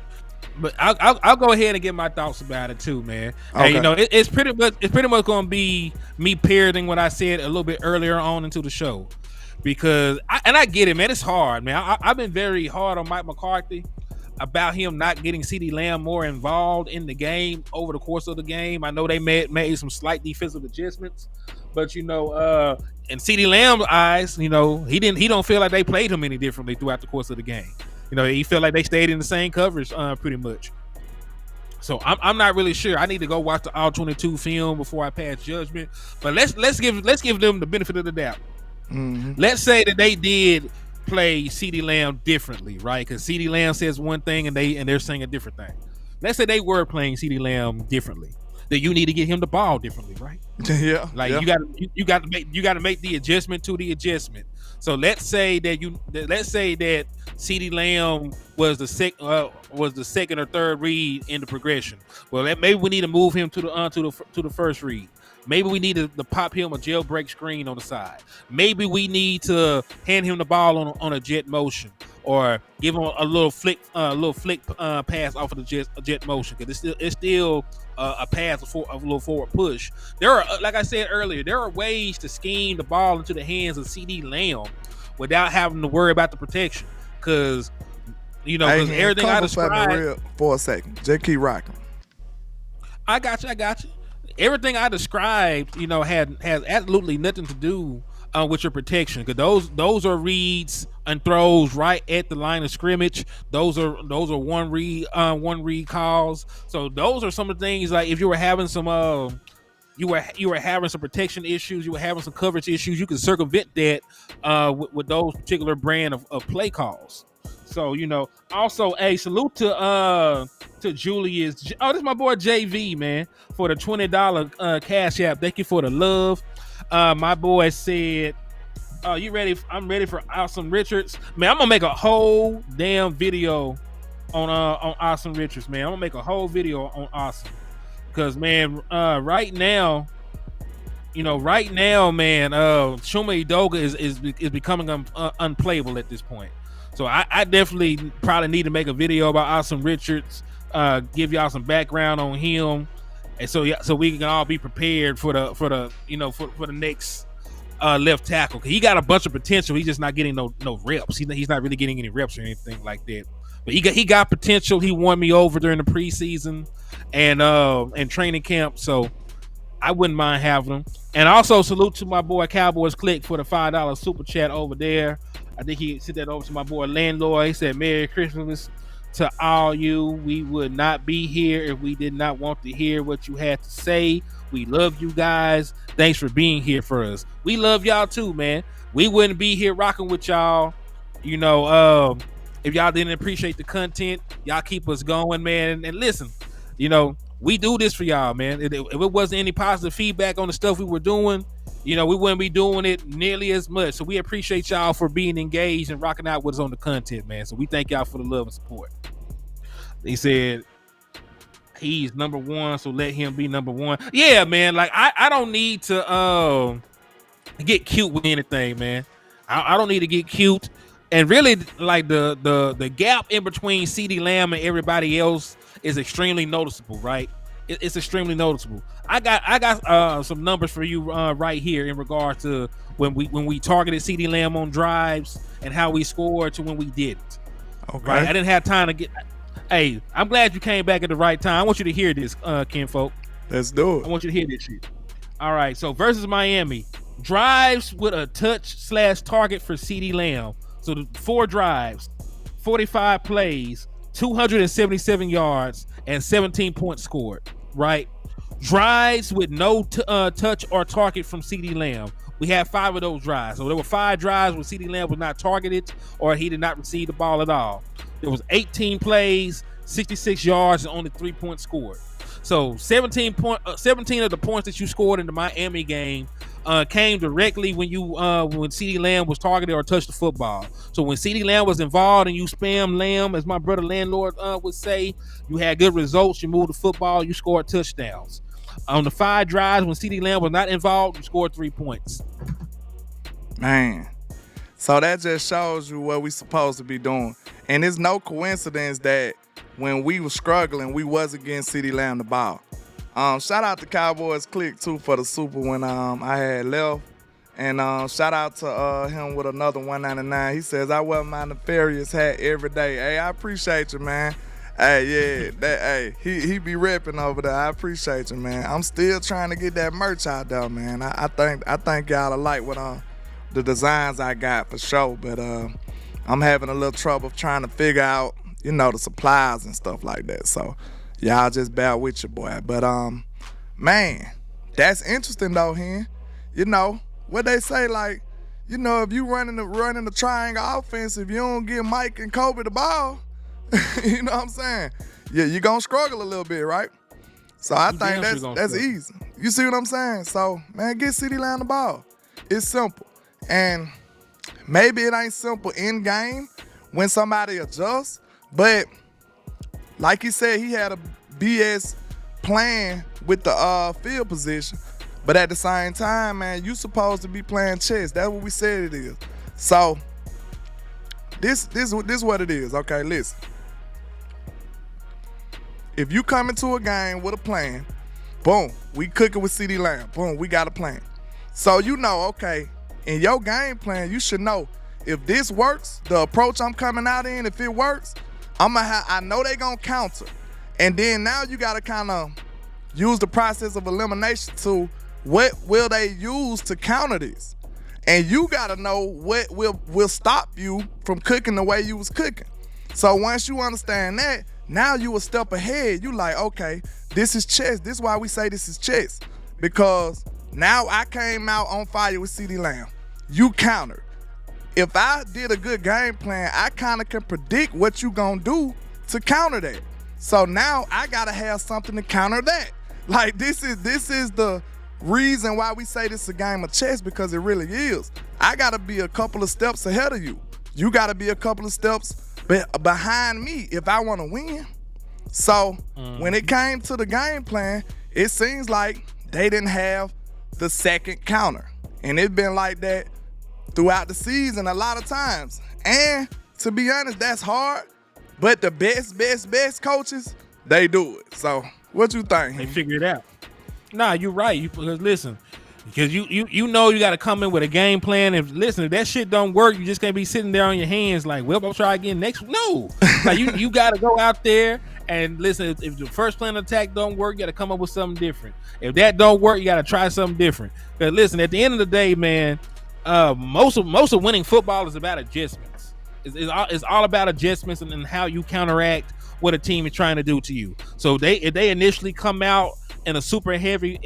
Speaker 2: But I'll go ahead and get my thoughts about it too, man.
Speaker 1: Okay.
Speaker 2: Hey, it's pretty much gonna be me parroting what I said a little bit earlier on into the show, because I get it, man. It's hard, man. I've been very hard on Mike McCarthy about him not getting CeeDee Lamb more involved in the game over the course of the game. I know they made some slight defensive adjustments, but in CeeDee Lamb's eyes, he don't feel like they played him any differently throughout the course of the game. He felt like they stayed in the same coverage pretty much. So I'm not really sure. I need to go watch the All 22 film before I pass judgment. But let's give them the benefit of the doubt.
Speaker 1: Mm-hmm.
Speaker 2: Let's say that they did play CeeDee Lamb differently, right? Because CeeDee Lamb says one thing and they're saying a different thing. Let's say they were playing CeeDee Lamb differently. Then you need to get him the ball differently, right?
Speaker 1: Yeah.
Speaker 2: Like you got to make the adjustment to the adjustment. So let's say that CeeDee Lamb was the second or third read in the progression. Well, maybe we need to move him to the first read. Maybe we need to pop him a jailbreak screen on the side. Maybe we need to hand him the ball on a jet motion, or give him a little flick pass off of the jet motion, because it's still a pass for a little forward push. There are, like I said earlier, there are ways to scheme the ball into the hands of CeeDee Lamb without having to worry about the protection, because everything I described.
Speaker 1: For a second, just keep rocking.
Speaker 2: I got you. Everything I described, has absolutely nothing to do with your protection, because those are reads and throws right at the line of scrimmage. Those are one read calls. So those are some of the things, like if you were having some you were having some protection issues, you were having some coverage issues, you can circumvent that with those particular brand of play calls. So also, salute to Julius. Oh, this is my boy JV, man, for the $20 cash app. Thank you for the love. My boy said, you ready? I'm ready for Awesome Richards. Man, I'm gonna make a whole damn video on Awesome Richards, man. I'm gonna make a whole video on Awesome. Because, man, right now, man, Shuma Edoga is becoming unplayable at this point. So I definitely probably need to make a video about Awesome Richards, give y'all some background on him, and so we can all be prepared for the next left tackle. He got a bunch of potential. He's just not getting no reps. He's not really getting any reps or anything like that. But he got potential. He won me over during the preseason and training camp. So I wouldn't mind having him. And also salute to my boy Cowboys Click for the $5 super chat over there. I think he sent that over to my boy Landlord. He said, "Merry Christmas to all you. We would not be here if we did not want to hear what you had to say. We love you guys. Thanks for being here for us. We love y'all too, man. We wouldn't be here rocking with y'all, if y'all didn't appreciate the content. Y'all keep us going, man. And listen, we do this for y'all, man. If it wasn't any positive feedback on the stuff we were doing, we wouldn't be doing it nearly as much. So we appreciate y'all for being engaged and rocking out with us on the content, man. So we thank y'all for the love and support." He said he's number one, so let him be number one. Yeah, man. Like I don't need to get cute with anything, man. I don't need to get cute. And really, like the gap in between CeeDee Lamb and everybody else is extremely noticeable, right? It's extremely noticeable. I got some numbers for you right here in regards to when we targeted CeeDee Lamb on drives and how we scored to when we didn't.
Speaker 1: Okay.
Speaker 2: Right? I didn't have time to get. Hey, I'm glad you came back at the right time. I want you to hear this, kinfolk.
Speaker 1: Let's do it.
Speaker 2: I want you to hear this shit. All right. So versus Miami, drives with a touch/target for CeeDee Lamb. So the 4 drives, 45 plays, 277 yards, and 17 points scored, right? Drives with no touch or target from CeeDee Lamb. We had 5 of those drives. So there were 5 drives where CeeDee Lamb was not targeted or he did not receive the ball at all. There was 18 plays, 66 yards, and only 3 points scored. So 17 of the points that you scored in the Miami game came directly when CeeDee Lamb was targeted or touched the football. So when CeeDee Lamb was involved and you spam Lamb, as my brother Landlord would say, you had good results. You moved the football, you scored touchdowns. On the 5 drives when CeeDee Lamb was not involved, you scored 3 points.
Speaker 1: Man, so that just shows you what we supposed to be doing. And it's no coincidence that when we were struggling, we wasn't getting CeeDee Lamb the ball. Shout out to Cowboys Click too for the super when I had left. And shout out to him with another $1.99. He says, "I wear my nefarious hat every day." Hey, I appreciate you, man. Hey, yeah, he be repping over there. I appreciate you, man. I'm still trying to get that merch out there, man. I think y'all like what the designs I got for sure, but I'm having a little trouble trying to figure out, the supplies and stuff like that. So y'all just bear with your boy. But man, that's interesting though, Hen. What they say, like, if you running the triangle offense, if you don't give Mike and Kobe the ball, you know what I'm saying? Yeah, you're gonna struggle a little bit, right? So I think that's easy. You see what I'm saying? So, man, get CeeDee Lamb the ball. It's simple. And maybe it ain't simple in game when somebody adjusts, but like he said, he had a BS plan with the field position. But at the same time, man, you supposed to be playing chess. That's what we said it is. So this what it is. Okay, listen. If you come into a game with a plan, boom, we cook it with CeeDee Lamb. Boom, we got a plan. So okay, in your game plan, you should know if this works, the approach I'm coming out in, if it works, I know they gonna counter. And then now you gotta kind of use the process of elimination to what will they use to counter this? And you gotta know what will stop you from cooking the way you was cooking. So once you understand that, now you a step ahead. You like, okay, this is chess. This is why we say this is chess. Because now I came out on fire with CeeDee Lamb. You countered. if I did a good game plan, I kind of can predict what you gonna do to counter that. So now I gotta have something to counter that. Like this is the reason why we say this is a game of chess, because it really is. I gotta be a couple of steps ahead of you. You gotta be a couple of steps behind me if I wanna win. So when it came to the game plan, it seems like they didn't have the second counter. And it's been like that throughout the season a lot of times. And to be honest, that's hard. But the best coaches, they do it. So what you think?
Speaker 2: They figure it out. Nah, you're right. Because listen, because you know you got to come in with a game plan. If that shit don't work, you just can't be sitting there on your hands like, well, I'll try again next. No, like you got to go out there and listen. If the first plan of attack don't work, you got to come up with something different. If that don't work, you got to try something different. Because listen, at the end of the day, man, most of winning football is about adjustments. It's all about adjustments and how you counteract what a team is trying to do to you. So if they initially come out in a super heavy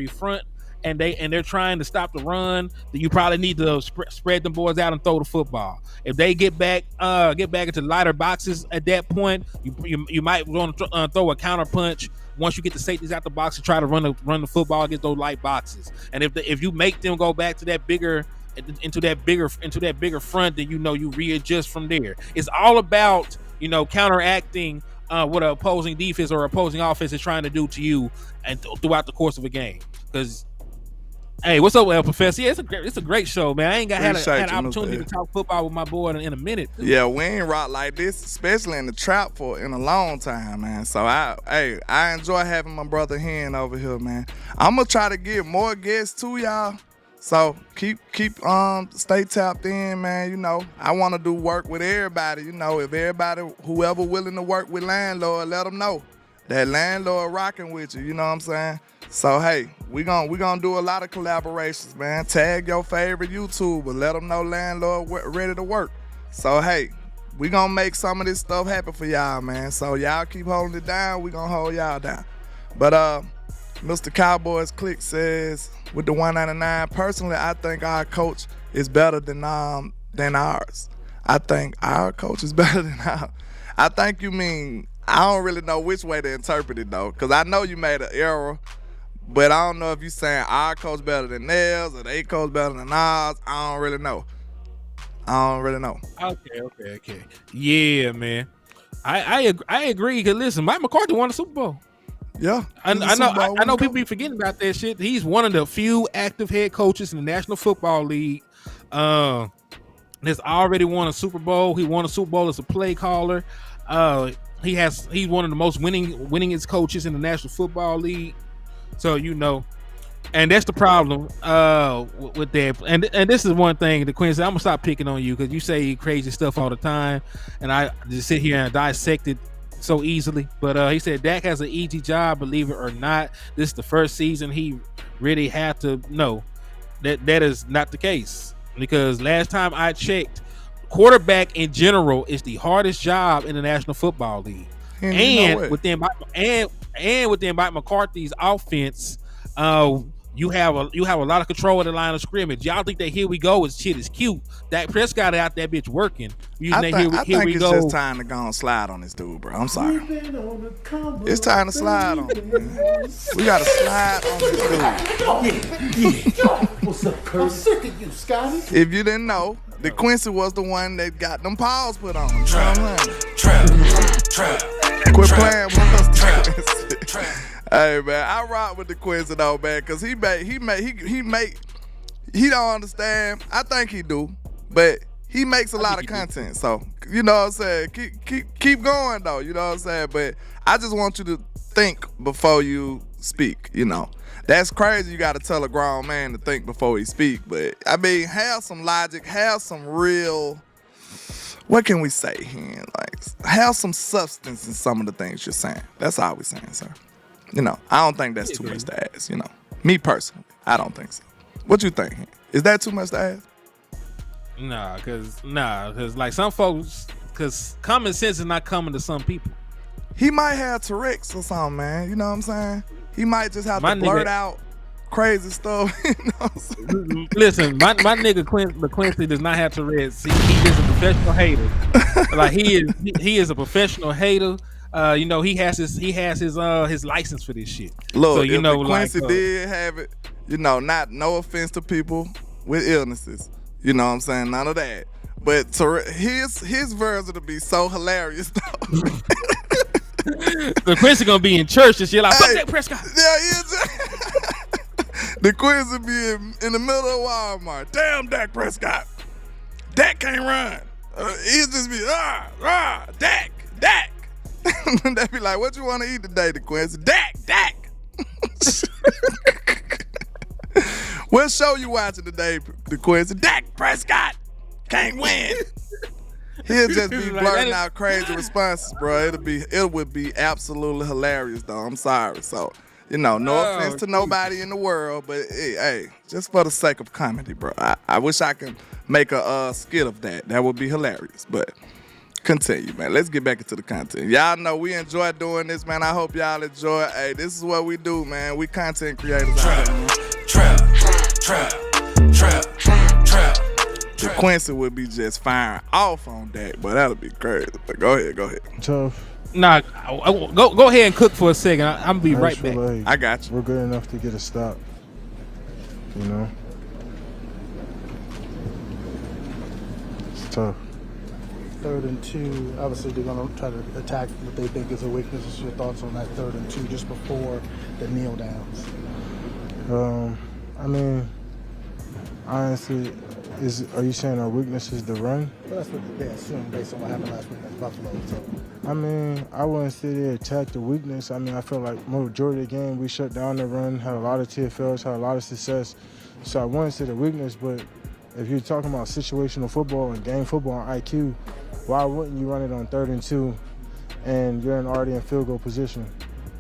Speaker 2: front and they're trying to stop the run, then you probably need to spread them boys out and throw the football. If they get back into lighter boxes at that point, you might want to throw a counter punch once you get the safeties out the box and try to run the football against those light boxes. And if you make them go back to that bigger front, then you readjust from there. It's all about counteracting what an opposing defense or opposing offense is trying to do to you and throughout the course of a game. Because hey, what's up, Professor? Yeah, it's a great show, man. I ain't had an opportunity to talk football with my boy in a minute.
Speaker 1: Yeah, we ain't rock like this, especially in the trap in a long time, man. So I enjoy having my brother Hen over here, man. I'm gonna try to get more guests to y'all. So keep stay tapped in, man. I want to do work with everybody. If everybody, whoever willing to work with Landlord, let them know that Landlord rocking with you. You know what I'm saying? So hey, we gonna do a lot of collaborations, man. Tag your favorite YouTuber, let them know Landlord ready to work. So hey, we gonna make some of this stuff happen for y'all, man. So y'all keep holding it down. We gonna hold y'all down. But Mr. Cowboys Click says, with the 199, personally, I think our coach is better than ours. I think our coach is better than ours. I think you mean, I don't really know which way to interpret it, though, because I know you made an error, but I don't know if you're saying our coach better than theirs or they coach better than ours. I don't really know.
Speaker 2: Okay. Yeah, man. I agree, because listen, Mike McCarthy won the Super Bowl.
Speaker 1: Yeah,
Speaker 2: I know people be forgetting about that shit. He's one of the few active head coaches in the National Football League that's already won a Super Bowl. He won a Super Bowl as a play caller. He's one of the most winningest coaches in the National Football League. So and that's the problem with that. And this is one thing, the Quincy, I'm gonna stop picking on you because you say crazy stuff all the time, and I just sit here and dissect it so easily. But he said Dak has an easy job, believe it or not. This is the first season he really had to know that is not the case, because last time I checked, quarterback in general is the hardest job in the National Football League. And within Mike McCarthy's offense, you have a lot of control of the line of scrimmage. Y'all think that here we go is cute. Dak Prescott out that bitch working.
Speaker 1: I think it's just time to go and slide on this dude, bro. I'm sorry. It's time to slide on him, man. We got to slide on this dude.
Speaker 12: Yeah. What's up, Kurt? I'm sick of you, Scotty.
Speaker 1: If you didn't know, the Quincy was the one that got them paws put on.
Speaker 3: Trap.
Speaker 1: Quit playing with us. Hey man, I rock with the Quincy though, man, cause he don't understand. I think he do, but he makes a lot of content. So you know what I'm saying. Keep going though. You know what I'm saying. But I just want you to think before you speak. That's crazy. You got to tell a grown man to think before he speak. But I mean, have some logic, have some real. What can we say here? Like, have some substance in some of the things you're saying. That's all we're saying, sir. I don't think that's too much to ask. Me personally, I don't think so. What you think? Is that too much to ask?
Speaker 2: Nah, cause like some folks, cause common sense is not coming to some people.
Speaker 1: He might have Tourette's or something, man. You know what I'm saying? He might just have to blurt out crazy stuff. You know what I'm saying?
Speaker 2: Listen, my nigga Quincy does not have Tourette's. He is a professional hater. Like he is a professional hater. You know, he has his license for this shit.
Speaker 1: Look,
Speaker 2: so, you
Speaker 1: if
Speaker 2: know,
Speaker 1: Quincy
Speaker 2: like,
Speaker 1: did have it, you know, no offense to people with illnesses. You know what I'm saying? None of that. But his version would be so hilarious though.
Speaker 2: The Quincy gonna be in church and shit like, fuck Dak Prescott.
Speaker 1: Yeah, the Quincy be in the middle of Walmart. Damn, Dak Prescott. Dak can't run. He'll just be Dak. They be like, what you want to eat today, the Quincy? Dak. What show you watching today, the Quincy? Dak Prescott can't win. He'll just be blurting out crazy responses, bro. It would be absolutely hilarious, though. I'm sorry. So, you know, no offense to nobody in the world, but hey, just for the sake of comedy, bro. I wish I could make a skit of that. That would be hilarious. But continue, man. Let's get back into the content. Y'all know we enjoy doing this, man. I hope y'all enjoy it. Hey, this is what we do, man. We content creators out here, man. Trap. The Quincy would be just firing off on that, but that'll be crazy. But go ahead.
Speaker 13: Tough.
Speaker 2: Nah, go ahead and cook for a second. I'm gonna be right back.
Speaker 13: Like
Speaker 1: I got you.
Speaker 13: We're good enough to get a stop. You know? It's tough.
Speaker 12: 3rd and 2, obviously they're going to try to attack what they think is a weakness. What's your thoughts on that 3rd and 2 just before the kneel downs?
Speaker 13: I mean, honestly, are you saying our weakness is the run?
Speaker 12: Well, that's what they assume based on what happened last week against Buffalo. So.
Speaker 13: I mean, I wouldn't say they attacked the weakness. I mean, I feel like majority of the game we shut down the run, had a lot of TFLs, had a lot of success. So I wouldn't say the weakness, but if you're talking about situational football and game football and IQ, why wouldn't you run it on 3rd and 2 and you're already in field goal position?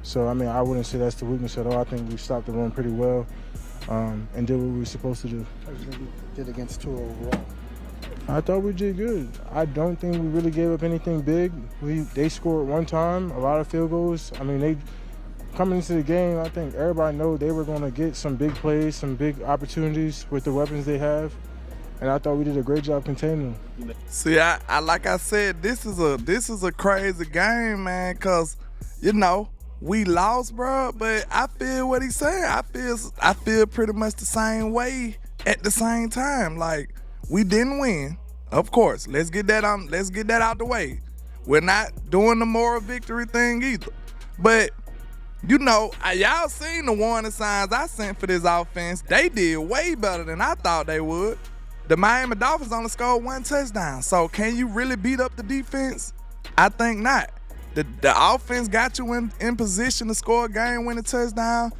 Speaker 13: So, I mean, I wouldn't say that's the weakness at all. I think we stopped the run pretty well and did what we were supposed to do.
Speaker 12: How do you think you did against Tua overall?
Speaker 13: I thought we did good. I don't think we really gave up anything big. They scored one time, a lot of field goals. I mean, coming into the game, I think everybody knew they were going to get some big plays, some big opportunities with the weapons they have. And I thought we did a great job containing them.
Speaker 1: See, I like I said, this is a crazy game, man, because, you know, we lost, bro, but I feel what he's saying. I feel pretty much the same way at the same time. Like, we didn't win, of course. Let's get that out the way. We're not doing the moral victory thing either. But, you know, y'all seen the warning signs I sent for this offense. They did way better than I thought they would. The Miami Dolphins only scored 1 touchdown. So can you really beat up the defense? I think not. The offense got you in position to score a game-winning touchdown,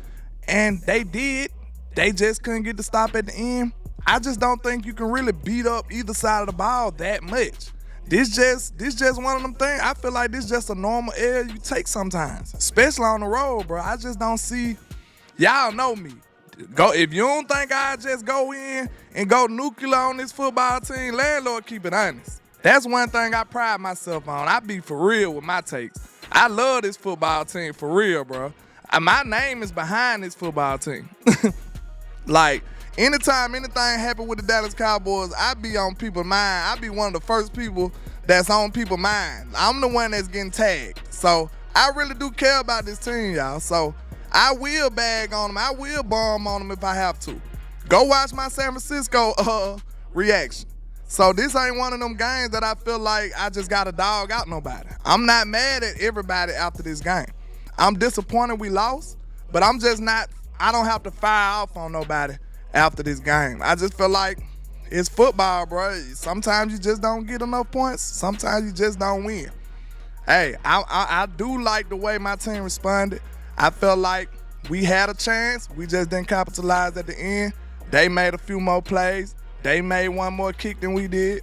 Speaker 1: and they did. They just couldn't get the stop at the end. I just don't think you can really beat up either side of the ball that much. This just one of them things. I feel like this just a normal L you take sometimes, especially on the road, bro. I just don't see. Y'all know me. If you don't think I just go in and go nuclear on this football team, Landlord keep it honest. That's one thing I pride myself on. I be for real with my takes. I love this football team for real, bro. My name is behind this football team. Like, anytime anything happen with the Dallas Cowboys, I be on people's mind. I be one of the first people that's on people's mind. I'm the one that's getting tagged. So I really do care about this team, y'all. So I will bag on them. I will bomb on them if I have to. Go watch my San Francisco reaction. So this ain't one of them games that I feel like I just got to dog out nobody. I'm not mad at everybody after this game. I'm disappointed we lost, but I'm just not, I don't have to fire off on nobody after this game. I just feel like it's football, bro. Sometimes you just don't get enough points. Sometimes you just don't win. Hey, I do like the way my team responded. I felt like we had a chance. We just didn't capitalize at the end. They made a few more plays. They made one more kick than we did.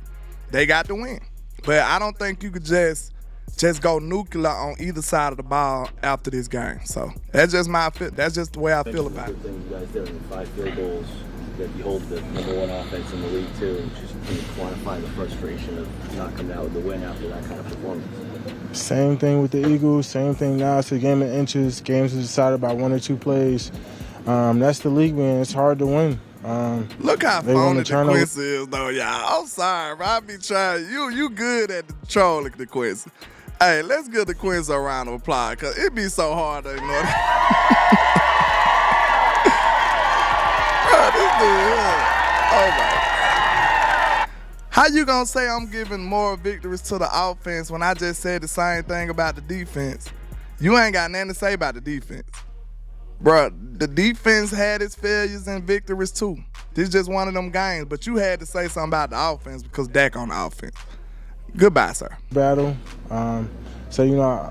Speaker 1: They got the win. But I don't think you could just go nuclear on either side of the ball after this game. So that's just the way I feel about it.
Speaker 14: You guys did 5 field goals that you hold the #1 offense in the league too. Just can you quantify the frustration of not coming out with the win after that kind of performance?
Speaker 13: Same thing with the Eagles. Same thing now. It's a game of inches. Games are decided by 1 or 2 plays. That's the league, man. It's hard to win.
Speaker 1: Look how
Speaker 13: they want
Speaker 1: phony
Speaker 13: to turn over.
Speaker 1: DeQuincy is, though, y'all. I'm sorry, bro. I be trying. You good at the trolling, DeQuincy. Hey, let's give DeQuincy a round of applause, because it be so hard to ignore that. Bro, this dude, oh, my God. How you gonna say I'm giving more victories to the offense when I just said the same thing about the defense? You ain't got nothing to say about the defense. Bro, the defense had its failures and victories too. This is just one of them games, but you had to say something about the offense because Dak on the offense. Goodbye, sir.
Speaker 13: Battle. So,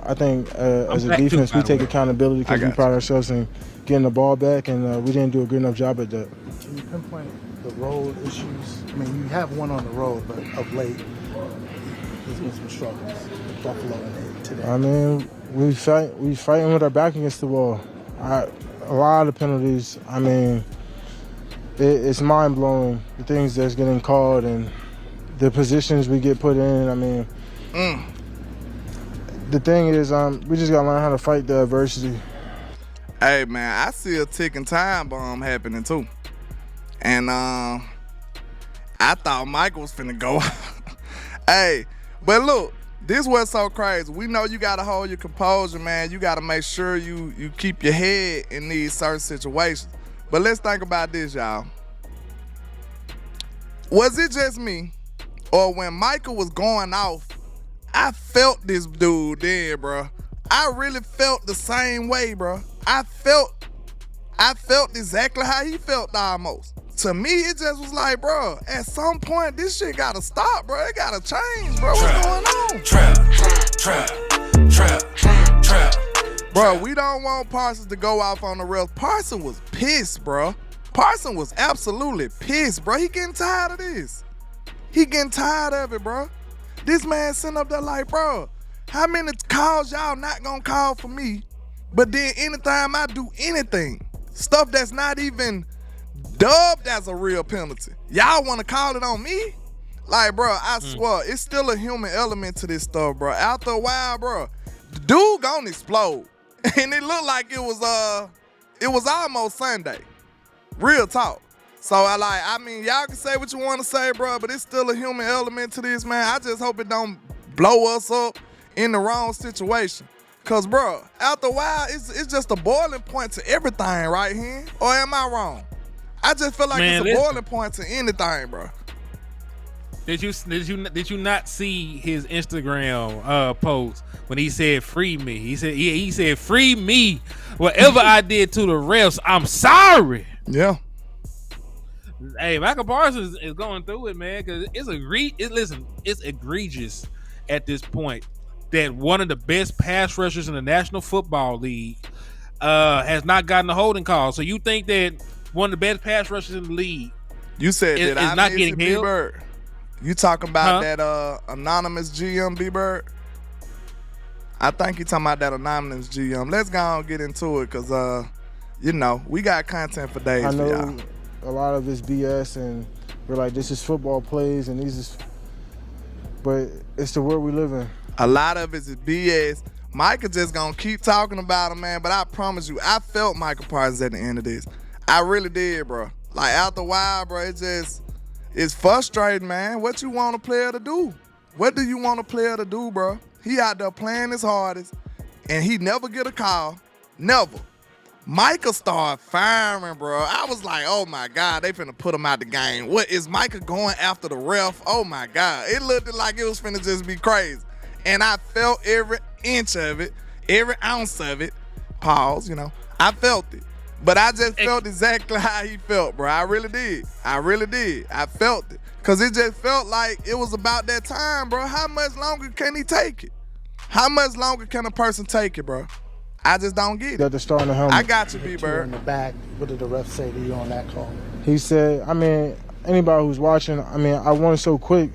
Speaker 13: I think as a defense, we take accountability because we pride ourselves in getting the ball back, and we didn't do a good enough job at that.
Speaker 12: Can you pinpoint the road issues? I mean, you have one on the road, but of late, there's been some struggles with Buffalo and today.
Speaker 13: I mean, we fighting with our back against the wall. A lot of penalties. I mean, it's mind-blowing, the things that's getting called and the positions we get put in. I mean, the thing is, we just got to learn how to fight the adversity.
Speaker 1: Hey, man, I see a ticking time bomb happening, too. And I thought Michael was finna go. Hey, but look, this was so crazy. We know you got to hold your composure, man. You got to make sure you keep your head in these certain situations. But let's think about this, y'all. Was it just me, or when Michael was going off, I felt this dude then, bro? I really felt the same way, bro. I felt exactly how he felt almost. To me, it just was like, bro, at some point, this shit gotta stop, bro. It gotta change, bro. What's going on? Trap. Bro, we don't want Parsons to go off on the rails. Parsons was pissed, bro. Parsons was absolutely pissed, bro. He getting tired of this. He getting tired of it, bro. This man sitting up there like, bro, how many calls y'all not gonna call for me? But then anytime I do anything, stuff that's not even dubbed as a real penalty, y'all want to call it on me? Like, bro, I swear, it's still a human element to this stuff, bro. After a while, bro, the dude gonna explode. And it looked like it was almost Sunday. Real talk. So, I mean, y'all can say what you want to say, bro, but it's still a human element to this, man. I just hope it don't blow us up in the wrong situation. Because, bro, after a while, it's just a boiling point to everything right here. Or am I wrong? I just feel like it's a boiling point to anything, bro.
Speaker 2: Did you not see his Instagram post when he said free me? He said free me. Whatever I did to the refs, I'm sorry.
Speaker 1: Yeah.
Speaker 2: Hey, Michael Parsons is going through it, man, because it's egregious at this point that one of the best pass rushers in the National Football League has not gotten a holding call. So you think that one of the best pass rushers in the league
Speaker 1: you said
Speaker 2: is not getting held?
Speaker 1: B-Bird. You talking about that anonymous GM, B-Bird? I think you talking about that anonymous GM. Let's go and get into it because, we got content for days.
Speaker 13: I know
Speaker 1: for y'all.
Speaker 13: A lot of it's BS, and we're like, this is football plays, and but it's the world we live in.
Speaker 1: A lot of it is BS. Micah just gonna keep talking about him, man, but I promise you, I felt Michael Parsons at the end of this. I really did, bro. Like, after a while, bro, it's frustrating, man. What you want a player to do? What do you want a player to do, bro? He out there playing his hardest, and he never get a call. Never. Micah started firing, bro. I was like, oh, my God, they finna put him out the game. What, is Micah going after the ref? Oh, my God. It looked like it was finna just be crazy. And I felt every inch of it, every ounce of it. Pause, I felt it. But I just felt exactly how he felt, bro. I really did. I felt it. Because it just felt like it was about that time, bro. How much longer can he take it? How much longer can a person take it, bro? I just don't get it.
Speaker 13: Got the star in the helmet.
Speaker 1: I got you, B-Bird.
Speaker 12: In the back, what did the ref say to you on that call?
Speaker 13: He said, anybody who's watching, I won so quick,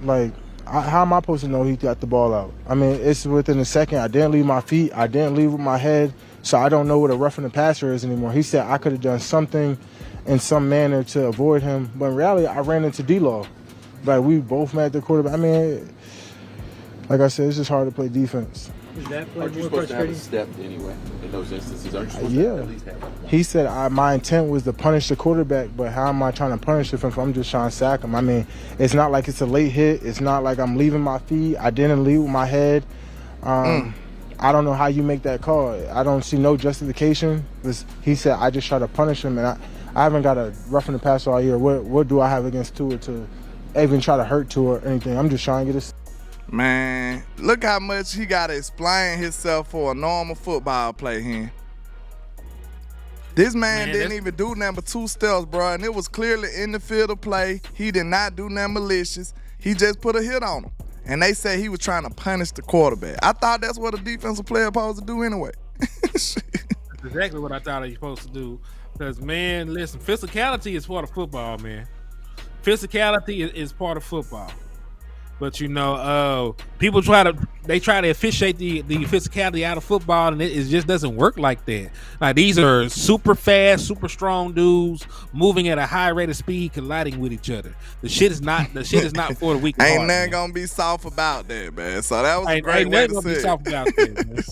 Speaker 13: how am I supposed to know he got the ball out? It's within a second. I didn't leave my feet. I didn't leave with my head. So I don't know what a roughing the passer is anymore. He said I could have done something in some manner to avoid him. But in reality, I ran into D-Law. We both met the quarterback. Like I said, it's just hard to play defense.
Speaker 10: Is that play
Speaker 14: Aren't you
Speaker 10: more
Speaker 14: supposed to have a
Speaker 10: frustrating?
Speaker 14: step anyway in those instances? Aren't you supposed to at least have one?
Speaker 13: He said my intent was to punish the quarterback, but how am I trying to punish him if I'm just trying to sack him? I mean, it's not like it's a late hit. It's not like I'm leaving my feet. I didn't leave with my head. I don't know how you make that call. I don't see no justification. He said I just try to punish him, and I haven't got a roughing the passer all year. What do I have against Tua to even try to hurt Tua or anything? I'm just trying to get a...
Speaker 1: Man, look how much he got to explain himself for a normal football play here. This man didn't even do number 2 steps, bro, and it was clearly in the field of play. He did not do nothing malicious. He just put a hit on him. And they said he was trying to punish the quarterback. I thought that's what a defensive player supposed to do anyway.
Speaker 2: That's exactly what I thought he was supposed to do. Because, man, listen, physicality is part of football, man. Physicality is part of football. But, you know, people try to officiate the physicality out of football, and it just doesn't work like that. Like, these are super fast, super strong dudes moving at a high rate of speed, colliding with each other. The shit is not for the weak at heart.
Speaker 1: Ain't nothing gonna be soft about that, man. So that was a great
Speaker 2: ain't
Speaker 1: way to
Speaker 2: gonna be
Speaker 1: say
Speaker 2: soft about that, man.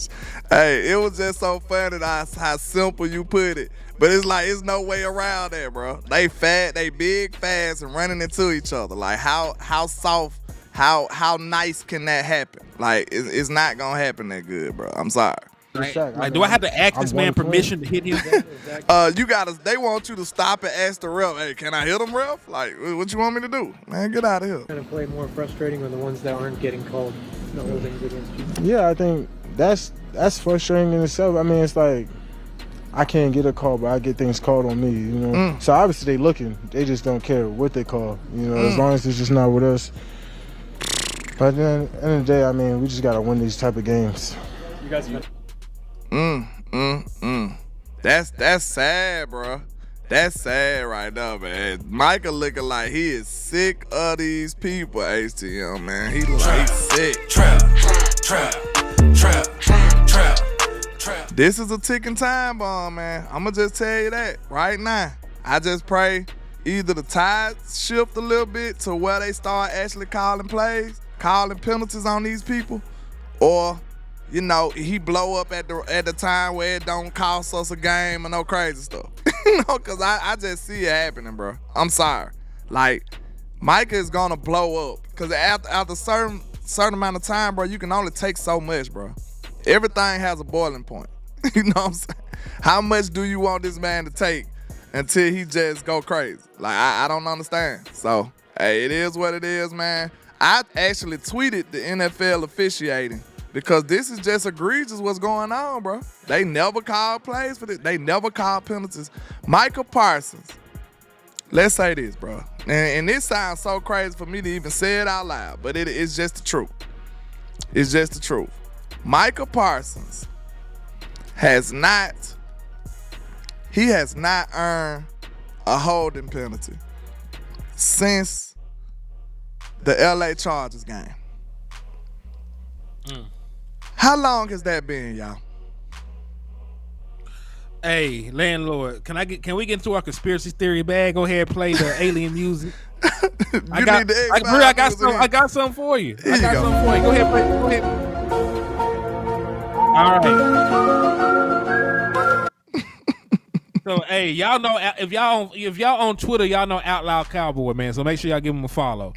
Speaker 1: Hey, it was just so funny how simple you put it. But it's like, it's no way around that, bro. They fat, they big, fast, and running into each other. Like, how soft, how nice can that happen? Like, it's not gonna happen that good, bro. I'm sorry.
Speaker 2: Like, do I have to ask this man permission to hit him?
Speaker 1: They want you to stop and ask the ref, hey, can I hit him, ref? Like, what you want me to do? Man, get out of here.
Speaker 10: Kind of play more frustrating or the ones that aren't getting called the holdings against you?
Speaker 13: Yeah, I think that's frustrating in itself. I mean, it's like I can't get a call, but I get things called on me, you know. So obviously they looking. They just don't care what they call, you know, as long as it's just not with us. But then at the end of the day, I mean, we just gotta win these type of games.
Speaker 10: You guys
Speaker 1: That's sad, bro. That's sad right now, man. Micah looking like he is sick of these people, HTM, man. He look like he's sick. Trap. This is a ticking time bomb, man. I'ma just tell you that right now. I just pray either the tides shift a little bit to where they start actually calling plays, calling penalties on these people, or, you know, he blow up at the time where it don't cost us a game or no crazy stuff. You know, because I just see it happening, bro. I'm sorry. Like, Micah is gonna blow up because after certain amount of time, bro, you can only take so much, bro. Everything has a boiling point. You know what I'm saying? How much do you want this man to take until he just go crazy? Like, I don't understand. So, hey, it is what it is, man. I actually tweeted the NFL officiating because this is just egregious what's going on, bro. They never call plays for this. They never call penalties. Micah Parsons, let's say this, bro. And this sounds so crazy for me to even say it out loud, but it's just the truth. It's just the truth. Micah Parsons has not earned a holding penalty since the LA Chargers game. How long has that been, y'all?
Speaker 2: Hey, landlord, can we get into our conspiracy theory bag? Go ahead, play the alien music. I got something for you. Go ahead, play. Go ahead. All right. So, hey, y'all know if y'all on Twitter, y'all know Outlaw Cowboy, man. So make sure y'all give him a follow.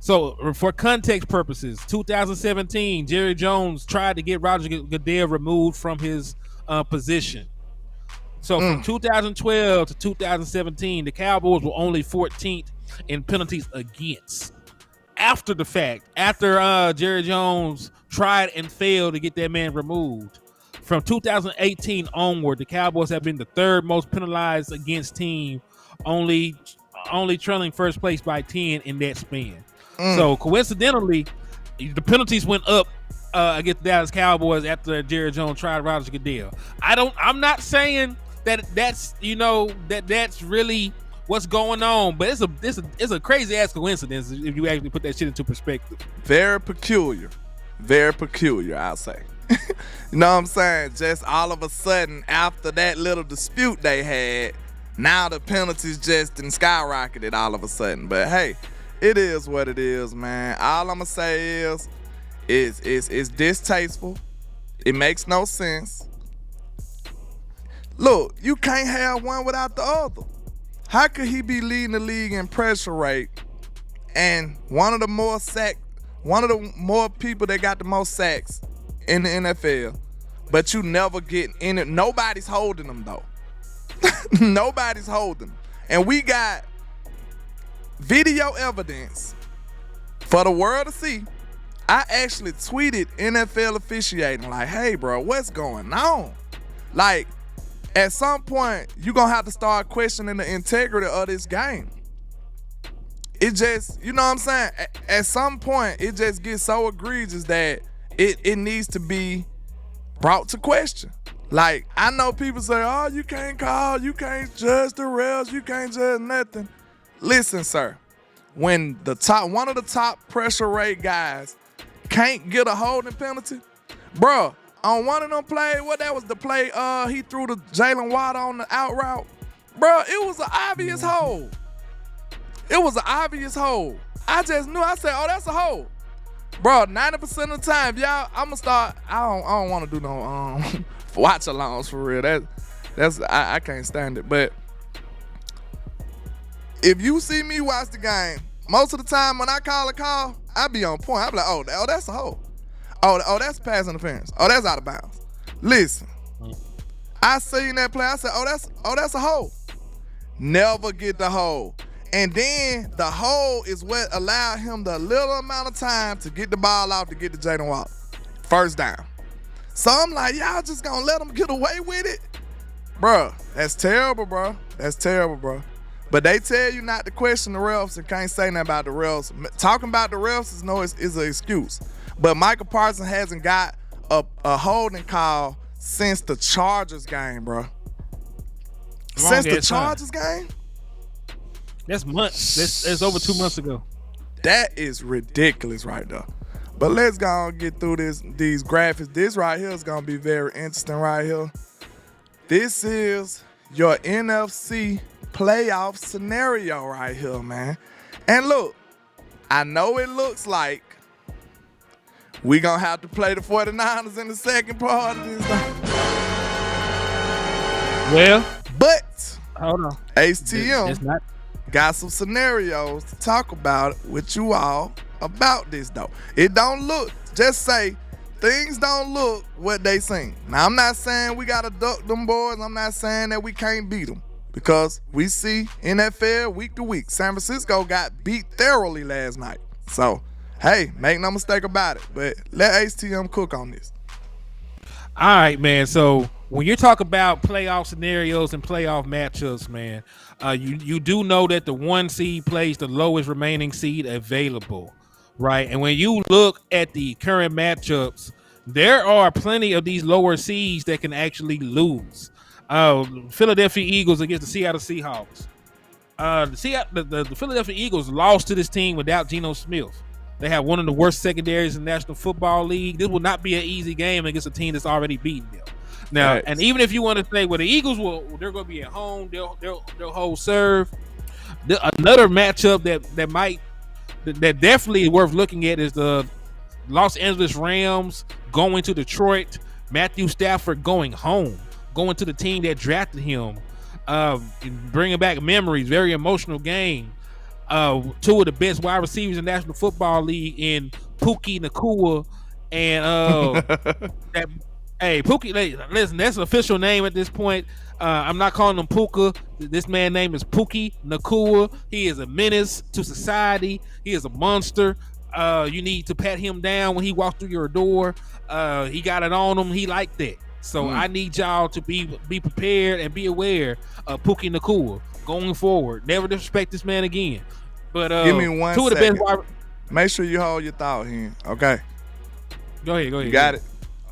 Speaker 2: So, for context purposes, 2017, Jerry Jones tried to get Roger Goodell removed from his position. So, from 2012 to 2017, the Cowboys were only 14th in penalties against. After the fact, after Jerry Jones tried and failed to get that man removed, from 2018 onward, the Cowboys have been the third most penalized against team, only trailing first place by 10 in that span. So coincidentally, the penalties went up against the Dallas Cowboys after Jerry Jones tried Roger Goodell. I'm not saying that's really what's going on, but it's a crazy ass coincidence if you actually put that shit into perspective.
Speaker 1: Very peculiar, I'll say. You know what I'm saying? Just all of a sudden, after that little dispute they had, now the penalties just didn't skyrocketed all of a sudden. But hey, it is what it is, man. All I'm gonna say is it's distasteful. It makes no sense. Look, you can't have one without the other. How could he be leading the league in pressure rate and one of the more people that got the most sacks in the NFL, but you never get in it? Nobody's holding them though. Nobody's holding them. And we got video evidence for the world to see. I actually tweeted NFL officiating like, hey bro, what's going on? Like, at some point, you're going to have to start questioning the integrity of this game. It just, you know what I'm saying? At some point, it just gets so egregious that it needs to be brought to question. Like, I know people say, oh, you can't call, you can't judge the refs, you can't judge nothing. Listen, sir, when one of the top pressure rate guys can't get a holding penalty, bro, on one of them plays, that was the play he threw to Jalen Watt on the out route. Bro, it was an obvious hold. It was an obvious hold. I just knew. I said, oh, that's a hold. Bro, 90% of the time, y'all, I'm going to start, I don't want to do no watch-alongs for real. I can't stand it. But if you see me watch the game, most of the time when I call a call, I be on point. I be like, oh, that's a hold. Oh, that's pass interference. Oh, that's out of bounds. Listen, I seen that play. I said, oh, that's a hold. Never get the hold. And then the hold is what allowed him the little amount of time to get the ball off to get to Jalen Watt. First down. So I'm like, y'all just gonna let him get away with it? Bro, that's terrible, bro. That's terrible, bro. But they tell you not to question the refs and can't say nothing about the refs. Talking about the refs is an excuse. But Michael Parsons hasn't got a holding call since the Chargers game, bro. Since the Chargers game?
Speaker 2: That's months. That's over 2 months ago.
Speaker 1: That is ridiculous right there. But let's go and get through these graphics. This right here is going to be very interesting right here. This is your NFC playoff scenario right here, man. And look, I know it looks like we going to have to play the 49ers in the second part of this thing.
Speaker 2: Well,
Speaker 1: but
Speaker 2: hold on.
Speaker 1: HTM got some scenarios to talk about with you all about this, though. It don't look, just say, things don't look what they seem. Now, I'm not saying we got to duck them boys. I'm not saying that we can't beat them, because we see NFL week to week. San Francisco got beat thoroughly last night. So, hey, make no mistake about it. But let HTM cook on this.
Speaker 2: All right, man. So when you talk about playoff scenarios and playoff matchups, man, you do know that the 1 seed plays the lowest remaining seed available, right? And when you look at the current matchups, there are plenty of these lower seeds that can actually lose. Philadelphia Eagles against the Seattle Seahawks. The Philadelphia Eagles lost to this team without Geno Smith. They have one of the worst secondaries in the National Football League. This will not be an easy game against a team that's already beaten them. Now, right. And even if you want to say, well, the Eagles they're going to be at home, they'll hold serve. Another matchup that definitely is worth looking at is the Los Angeles Rams going to Detroit. Matthew Stafford going home, going to the team that drafted him, bringing back memories. Very emotional game. Two of the best wide receivers in the National Football League in Puka Nacua and Puka. Listen, that's an official name at this point. I'm not calling him Puka. This man's name is Puka Nacua. He is a menace to society. He is a monster. You need to pat him down when he walks through your door. He got it on him. He liked that. So I need y'all to be prepared and be aware of Puka Nacua going forward. Never disrespect this man again. But
Speaker 1: give me 1 second. Make sure you hold your thought here. Okay.
Speaker 2: Go ahead.
Speaker 1: You got it?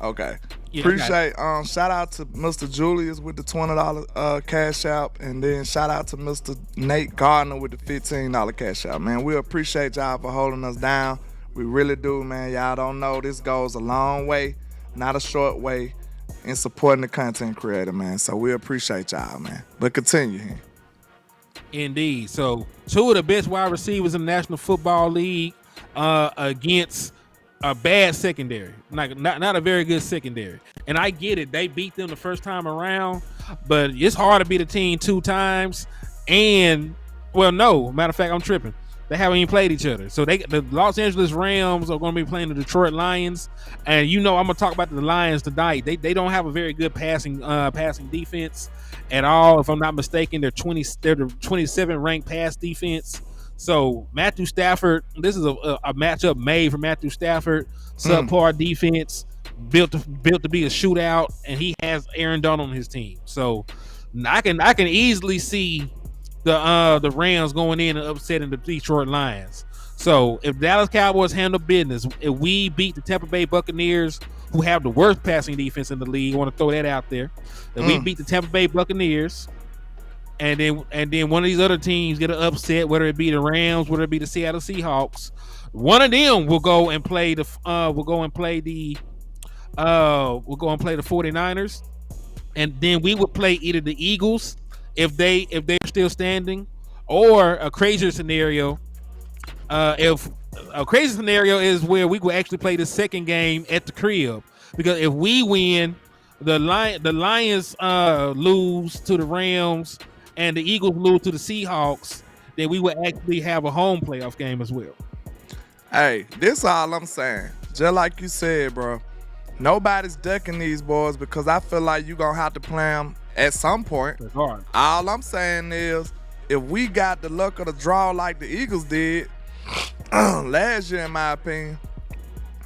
Speaker 1: Okay. Yeah, appreciate shout out to Mr. Julius with the $20 cash out, and then shout out to Mr. Nate Gardner with the $15 cash out. Man, we appreciate y'all for holding us down. We really do, man. Y'all don't know this goes a long way, not a short way, in supporting the content creator, man. So we appreciate y'all, man. But continue here.
Speaker 2: Indeed. So two of the best wide receivers in the National Football League against a bad secondary, like not a very good secondary. And I get it; they beat them the first time around, but it's hard to beat a team 2 times. And well, no, matter of fact, I'm tripping. They haven't even played each other. So the Los Angeles Rams are going to be playing the Detroit Lions, and I'm going to talk about the Lions tonight. They don't have a very good passing defense at all. If I'm not mistaken, they're the 27th ranked pass defense. So Matthew Stafford, this is a matchup made for Matthew Stafford. Subpar defense, built to be a shootout, and he has Aaron Donald on his team. So I can easily see the Rams going in and upsetting the Detroit Lions. So if Dallas Cowboys handle business, if we beat the Tampa Bay Buccaneers, who have the worst passing defense in the league, I want to throw that out there. If we beat the Tampa Bay Buccaneers, and then one of these other teams get an upset, whether it be the Rams, whether it be the Seattle Seahawks, one of them will go and play the 49ers, and then we would play either the Eagles if they're still standing, or a crazier scenario. If a crazy scenario is where we will actually play the second game at the crib, because if we win, the Lions lose to the Rams and the Eagles lose to the Seahawks, then we would actually have a home playoff game as well.
Speaker 1: Hey, this all I'm saying. Just like you said, bro. Nobody's ducking these boys because I feel like you're going to have to play them at some point. All I'm saying is, if we got the luck of the draw like the Eagles did last year, in my opinion,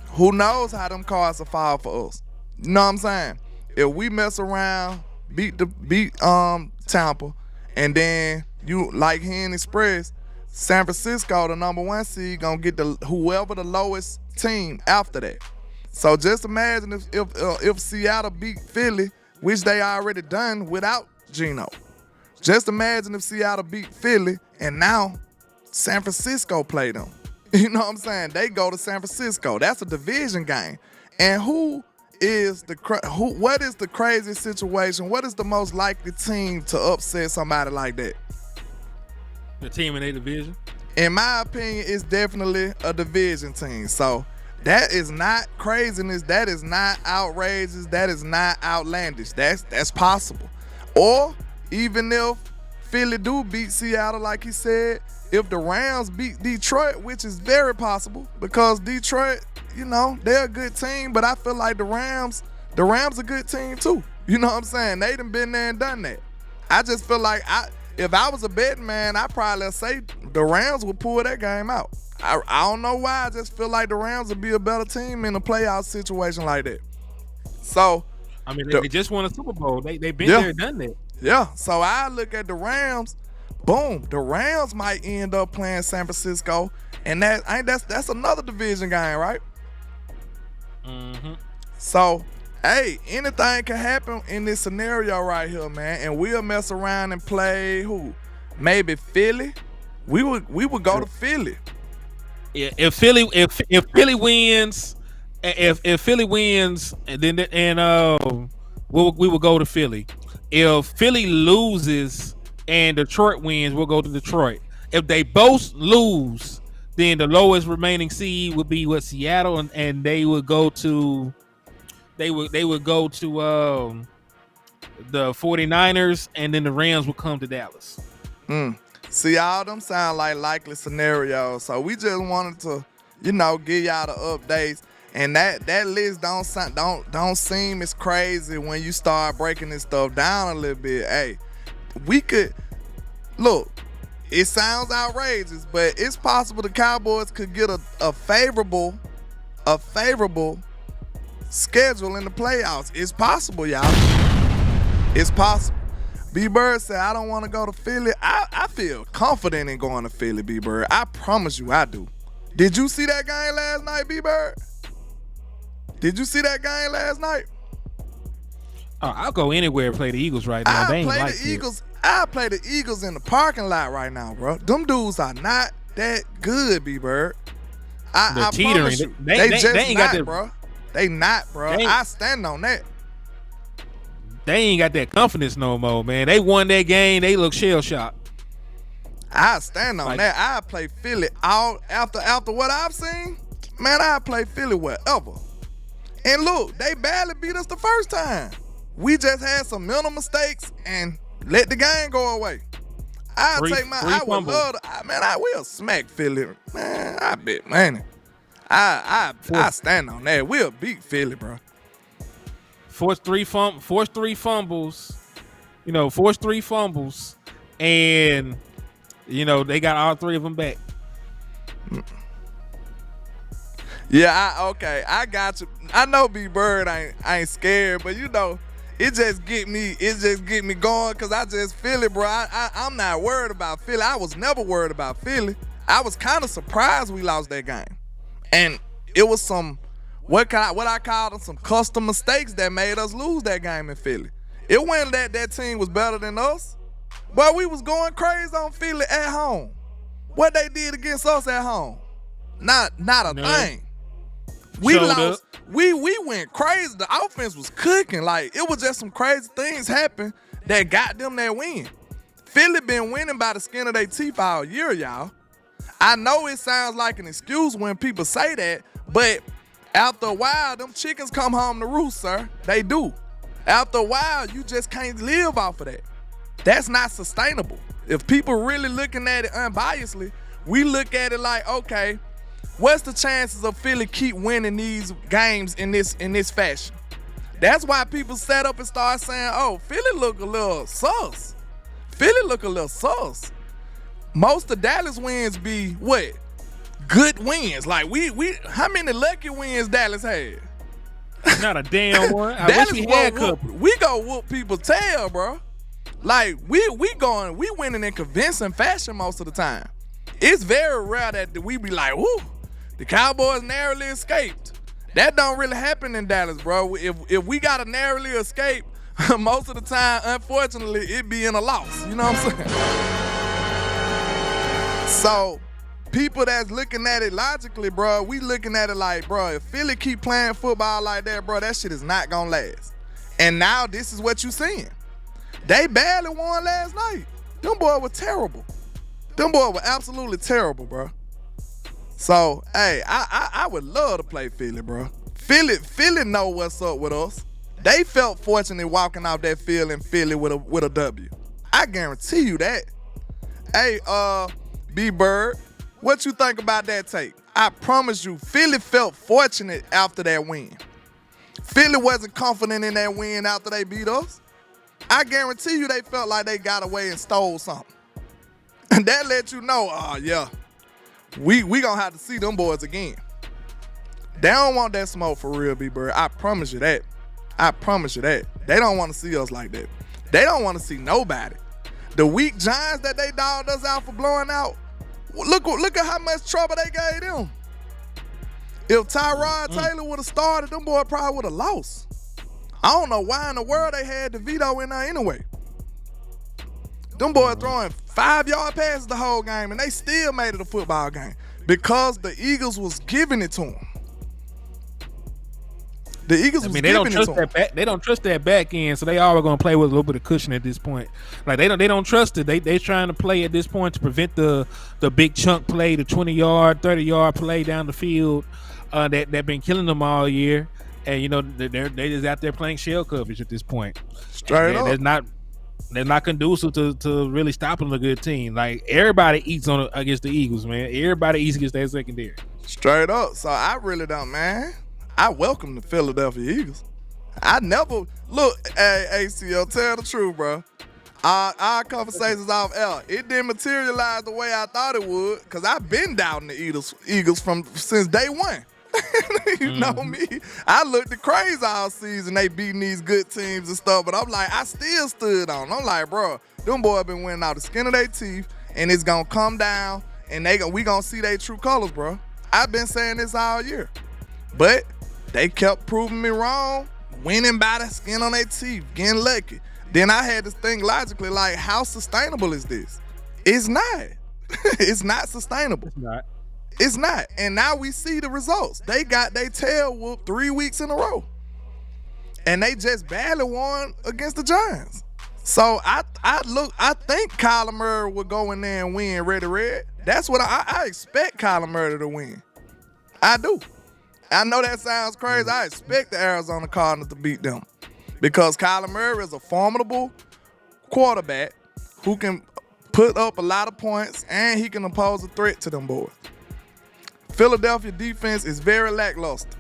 Speaker 1: who knows how them cards will fall for us. You know what I'm saying? If we mess around, beat Tampa, and then you, like Hen expressed, San Francisco, the number 1 seed, gonna get whoever the lowest team after that. So just imagine if Seattle beat Philly, which they already done without Geno. Just imagine if Seattle beat Philly and now San Francisco play them. You know what I'm saying? They go to San Francisco. That's a division game. And what is the craziest situation? What is the most likely team to upset somebody like that?
Speaker 2: The team in a division?
Speaker 1: In my opinion, it's definitely a division team. So that is not craziness. That is not outrageous. That is not outlandish. That's possible. Or even if Philly do beat Seattle, like he said, if the Rams beat Detroit, which is very possible, because Detroit, they're a good team, but I feel like the Rams a good team too. You know what I'm saying? They done been there and done that. I just feel like if I was a betting man, I'd probably say the Rams would pull that game out. I don't know why. I just feel like the Rams would be a better team in a playoff situation like that. So,
Speaker 2: I mean, they just won a Super Bowl. They've been there and done that.
Speaker 1: Yeah. So I look at the Rams. Boom. The Rams might end up playing San Francisco, and that's another division game, right?
Speaker 2: Mm-hmm.
Speaker 1: So, hey, anything can happen in this scenario right here, man. And we'll mess around and play who? Maybe Philly. We would go to Philly.
Speaker 2: Yeah, if Philly wins, and then we will go to Philly. If Philly loses and Detroit wins, we'll go to Detroit. If they both lose, then the lowest remaining seed would be Seattle, and they would go to the 49ers, and then the Rams would come to Dallas.
Speaker 1: See, all them sound like likely scenarios. So we just wanted to, give y'all the updates. And that list don't seem as crazy when you start breaking this stuff down a little bit. Hey, we could look. It sounds outrageous, but it's possible the Cowboys could get a favorable schedule in the playoffs. It's possible, y'all. It's possible. B-Bird said, I don't want to go to Philly. I feel confident in going to Philly, B-Bird. I promise you I do. Did you see that game last night, B-Bird? Did you see that game last night?
Speaker 2: I'll go anywhere and play the Eagles right now. They ain't like it.
Speaker 1: I play the Eagles in the parking lot right now, bro. Them dudes are not that good, B-Bird. I promise you. They just ain't not, got that, bro. They not, bro. I stand on that.
Speaker 2: They ain't got that confidence no more, man. They won that game. They look shell-shocked.
Speaker 1: I stand on that. I play Philly out after what I've seen. man, I play Philly wherever. And look, they badly beat us the first time. We just had some mental mistakes and let the game go away. I would love to, man, I will smack Philly. Man, I bet money. I stand on that. We'll beat Philly, bro.
Speaker 2: Force three fumbles. You know, force 3 fumbles. And, you know, they got all 3 of them back.
Speaker 1: Yeah, I got you. I know B-Bird ain't scared, but you know, it just get me going because I just feel it, bro. I'm not worried about Philly. I was never worried about Philly. I was kind of surprised we lost that game. And it was some, what I call them, some custom mistakes that made us lose that game in Philly. It wasn't that team was better than us, but we was going crazy on Philly at home. What they did against us at home, not a thing. We lost. We went crazy. The offense was cooking. Like, it was just some crazy things happen that got them that win. Philly been winning by the skin of their teeth all year, y'all. I know it sounds like an excuse when people say that, but after a while, them chickens come home to roost, sir. They do. After a while, you just can't live off of that. That's not sustainable. If people really looking at it unbiasedly, we look at it like, okay, what's the chances of Philly keep winning these games in this fashion? That's why people set up and start saying, oh, Philly look a little sus. Philly look a little sus. Most of Dallas wins be what? Good wins. Like we how many lucky wins Dallas had?
Speaker 2: Not a damn one. I wish we had a couple.
Speaker 1: We go whoop people's tail, bro. Like we winning in convincing fashion most of the time. It's very rare that we be like, whoo, the Cowboys narrowly escaped. That don't really happen in Dallas, bro. If we got to narrowly escape, most of the time, unfortunately, it be in a loss. You know what I'm saying? So, people that's looking at it logically, bro, we looking at it like, bro, if Philly keep playing football like that, bro, that shit is not gonna last. And now this is what you seeing. They barely won last night. Them boys were terrible. Them boys were absolutely terrible, bro. So, hey, I would love to play Philly, bro. Philly know what's up with us. They felt fortunate walking off that field in Philly with a W. I guarantee you that. Hey, B-Bird, what you think about that take? I promise you, Philly felt fortunate after that win. Philly wasn't confident in that win after they beat us. I guarantee you they felt like they got away and stole something. And that let you know, yeah, we gonna have to see them boys again. They don't want that smoke for real, B-Bird. I promise you that. I promise you that. They don't want to see us like that. They don't want to see nobody. The weak Giants that they dogged us out for blowing out, look at how much trouble they gave them. If Tyrod Taylor would have started, them boys probably would have lost. I don't know why in the world they had DeVito in there anyway. Them boys throwing 5-yard passes the whole game, and they still made it a football game because the Eagles was giving it to them. The Eagles was giving it to them.
Speaker 2: They don't trust that back end, so they always gonna play with a little bit of cushion at this point. Like they don't trust it. They trying to play at this point to prevent the big chunk play, the 20-yard, 30-yard play down the field that been killing them all year. And you know they just out there playing shell coverage at this point.
Speaker 1: Straight up.
Speaker 2: They're not conducive to really stopping a good team. Like everybody eats against the Eagles, man. Everybody eats against that secondary.
Speaker 1: Straight up. So I really don't, man. I welcome the Philadelphia Eagles. I never look. Hey, ACL, tell the truth, bro. Our conversations off air, it didn't materialize the way I thought it would, cause I've been doubting the Eagles since day one. You know me. I looked crazy all season. They beating these good teams and stuff, but I'm like, I still stood on. I'm like, bro, them boys been winning out the skin of their teeth, and it's gonna come down, and we gonna see their true colors, bro. I've been saying this all year, but they kept proving me wrong, winning by the skin on their teeth, getting lucky. Then I had to think logically, like, how sustainable is this? It's not. It's not sustainable. It's not. And now we see the results. They got their tail whooped 3 weeks in a row. And they just barely won against the Giants. So I think Kyler Murray will go in there and win red. That's what I expect Kyler Murray to win. I do. I know that sounds crazy. I expect the Arizona Cardinals to beat them because Kyler Murray is a formidable quarterback who can put up a lot of points and he can pose a threat to them boys. Philadelphia defense is very lackluster.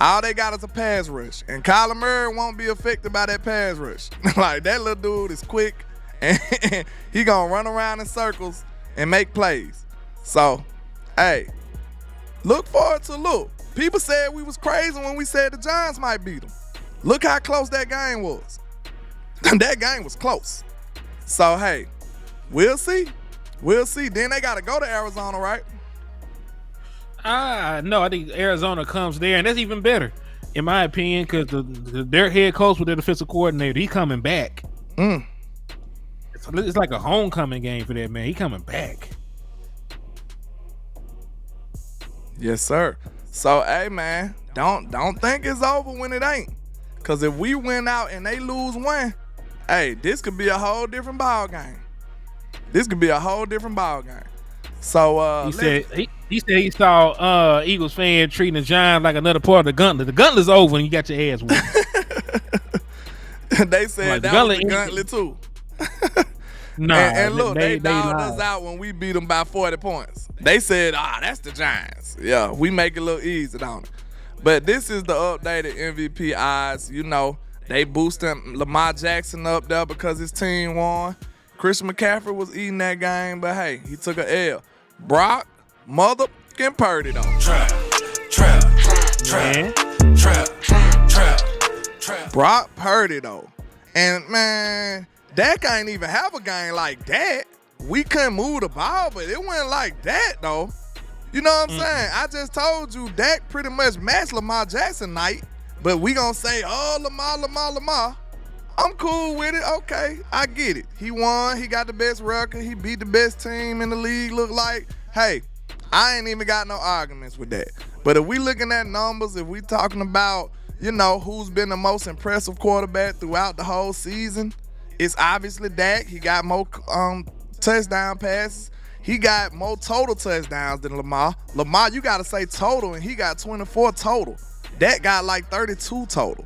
Speaker 1: All they got is a pass rush, and Kyler Murray won't be affected by that pass rush. Like, that little dude is quick, and he gonna run around in circles and make plays. So, hey, look forward to look. People said we was crazy when we said the Giants might beat them. Look how close that game was. That game was close. So, hey, we'll see. We'll see. Then they got to go to Arizona, right?
Speaker 2: No, I think Arizona comes there, and that's even better, in my opinion, because their head coach with their defensive coordinator, he coming back. It's like a homecoming game for that man. He coming back.
Speaker 1: Yes, sir. So, hey, man, don't think it's over when it ain't. Because if we win out and they lose one, hey, this could be a whole different ball game. This could be a whole different ball game. So
Speaker 2: he said he saw Eagles fan treating the Giants like another part of the gauntlet. The gauntlet's over when you got your ass whooped.
Speaker 1: They said like, that was the gauntlet too.
Speaker 2: No,
Speaker 1: and look, they dogged us out when we beat them by 40 points. They said, that's the Giants. Yeah, we make it a little easy on it. But this is the updated MVP odds. You know, they boosting Lamar Jackson up there because his team won. Christian McCaffrey was eating that game, but hey, he took an L. Brock motherfucking Purdy though. Trap. Brock Purdy though. And man, Dak ain't even have a game like that. We couldn't move the ball, but it wasn't like that though. You know what I'm saying? I just told you Dak pretty much matched Lamar Jackson night, but we gonna say, Lamar. I'm cool with it. Okay, I get it. He won. He got the best record. He beat the best team in the league, look like. Hey, I ain't even got no arguments with that. But if we looking at numbers, if we talking about, you know, who's been the most impressive quarterback throughout the whole season, it's obviously Dak. He got more touchdown passes. He got more total touchdowns than Lamar. Lamar, you got to say total, and he got 24 total. Dak got like 32 total.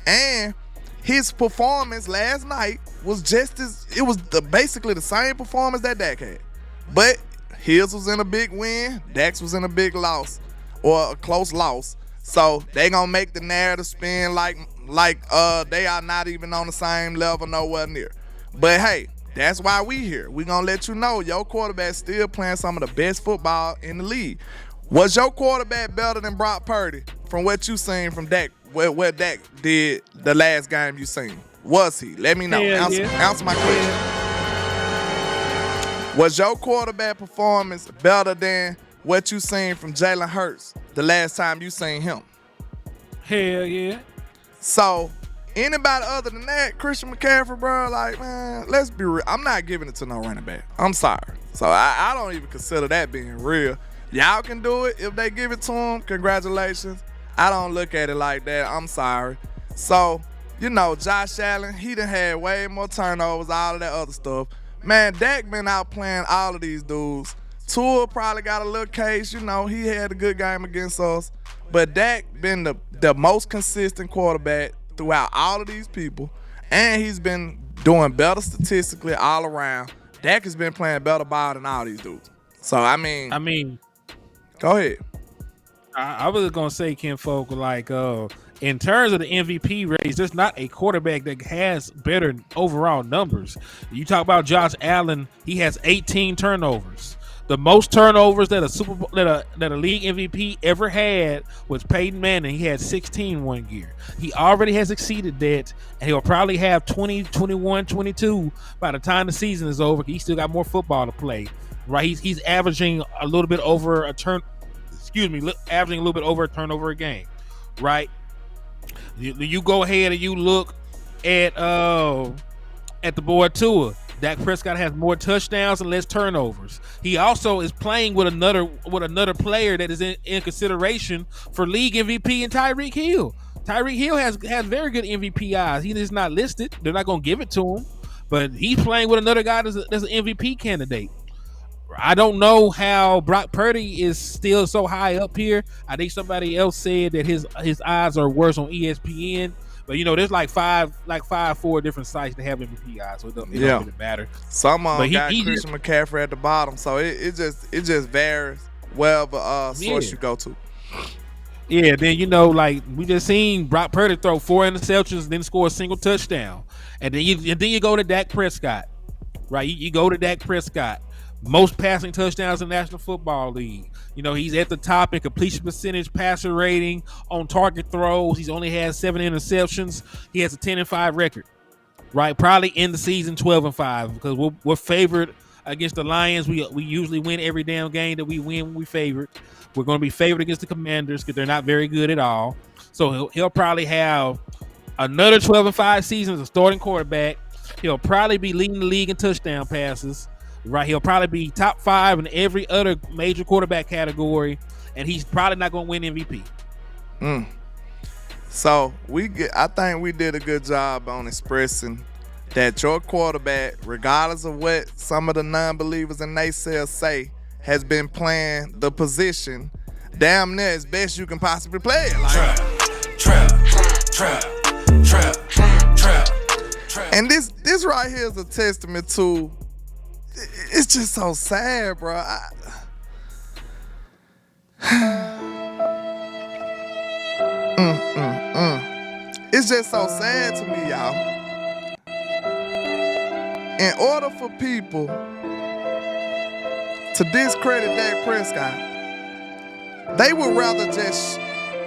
Speaker 1: And his performance last night was basically the same performance that Dak had. But his was in a big win, Dak's was in a big loss or a close loss. So they gonna make the narrative spin like they are not even on the same level, nowhere near. But hey, that's why we here. We gonna let you know your quarterback still playing some of the best football in the league. Was your quarterback better than Brock Purdy from what you seen from Dak? What Dak did the last game you seen? Was he? Let me know. Answer my question. Was your quarterback performance better than what you seen from Jalen Hurts the last time you seen him?
Speaker 2: Hell yeah.
Speaker 1: So, anybody other than that, Christian McCaffrey, bro, like, man, let's be real. I'm not giving it to no running back. I'm sorry. So, I don't even consider that being real. Y'all can do it. If they give it to him, congratulations. I don't look at it like that. I'm sorry. So, you know, Josh Allen, he done had way more turnovers, all of that other stuff. Man, Dak been out playing all of these dudes. Tua probably got a little case. You know, he had a good game against us. But Dak been the most consistent quarterback throughout all of these people. And he's been doing better statistically all around. Dak has been playing better ball than all these dudes. So, I mean, go ahead.
Speaker 2: I was gonna say, Ken Folk, like in terms of the MVP race, there's not a quarterback that has better overall numbers. You talk about Josh Allen, he has 18 turnovers. The most turnovers that a league MVP ever had was Peyton Manning. He had 16 one year. He already has exceeded that, and he'll probably have 20, 21, 22 by the time the season is over. He still got more football to play, right? He's averaging a little bit over a turn. Averaging a little bit over a turnover a game, right? You go ahead and you look at the board Tua. Dak Prescott has more touchdowns and less turnovers. He also is playing with another player that is in consideration for league MVP and Tyreek Hill. Tyreek Hill has very good MVP odds. He is not listed. They're not going to give it to him, but he's playing with another guy that's an MVP candidate. I don't know how Brock Purdy is still so high up here. I think somebody else said that his odds are worse on ESPN. But there's like four different sites that have MVP odds, so it don't really matter.
Speaker 1: Some of them got Christian McCaffrey at the bottom, so it just varies wherever source you go to.
Speaker 2: Yeah, then like we just seen Brock Purdy throw 4 interceptions, then score a single touchdown, and then you go to Dak Prescott, right? You go to Dak Prescott, most passing touchdowns in the National Football League. He's at the top in completion percentage, passer rating, on target throws. He's only had 7 interceptions. He has a 10-5 record, right? Probably end the season 12-5 because we're favored against the Lions. We usually win every damn game that we win when we favored. We're going to be favored against the Commanders because they're not very good at all. So he'll probably have another 12-5 season as a starting quarterback. He'll probably be leading the league in touchdown passes. Right, he'll probably be top 5 in every other major quarterback category, and he's probably not going to win MVP.
Speaker 1: So I think we did a good job on expressing that your quarterback, regardless of what some of the non-believers and naysayers say, has been playing the position damn near as best you can possibly play it. Trap. And this right here is a testament to. It's just so sad, bro. It's just so sad to me, y'all. In order for people to discredit Dak Prescott, they would rather just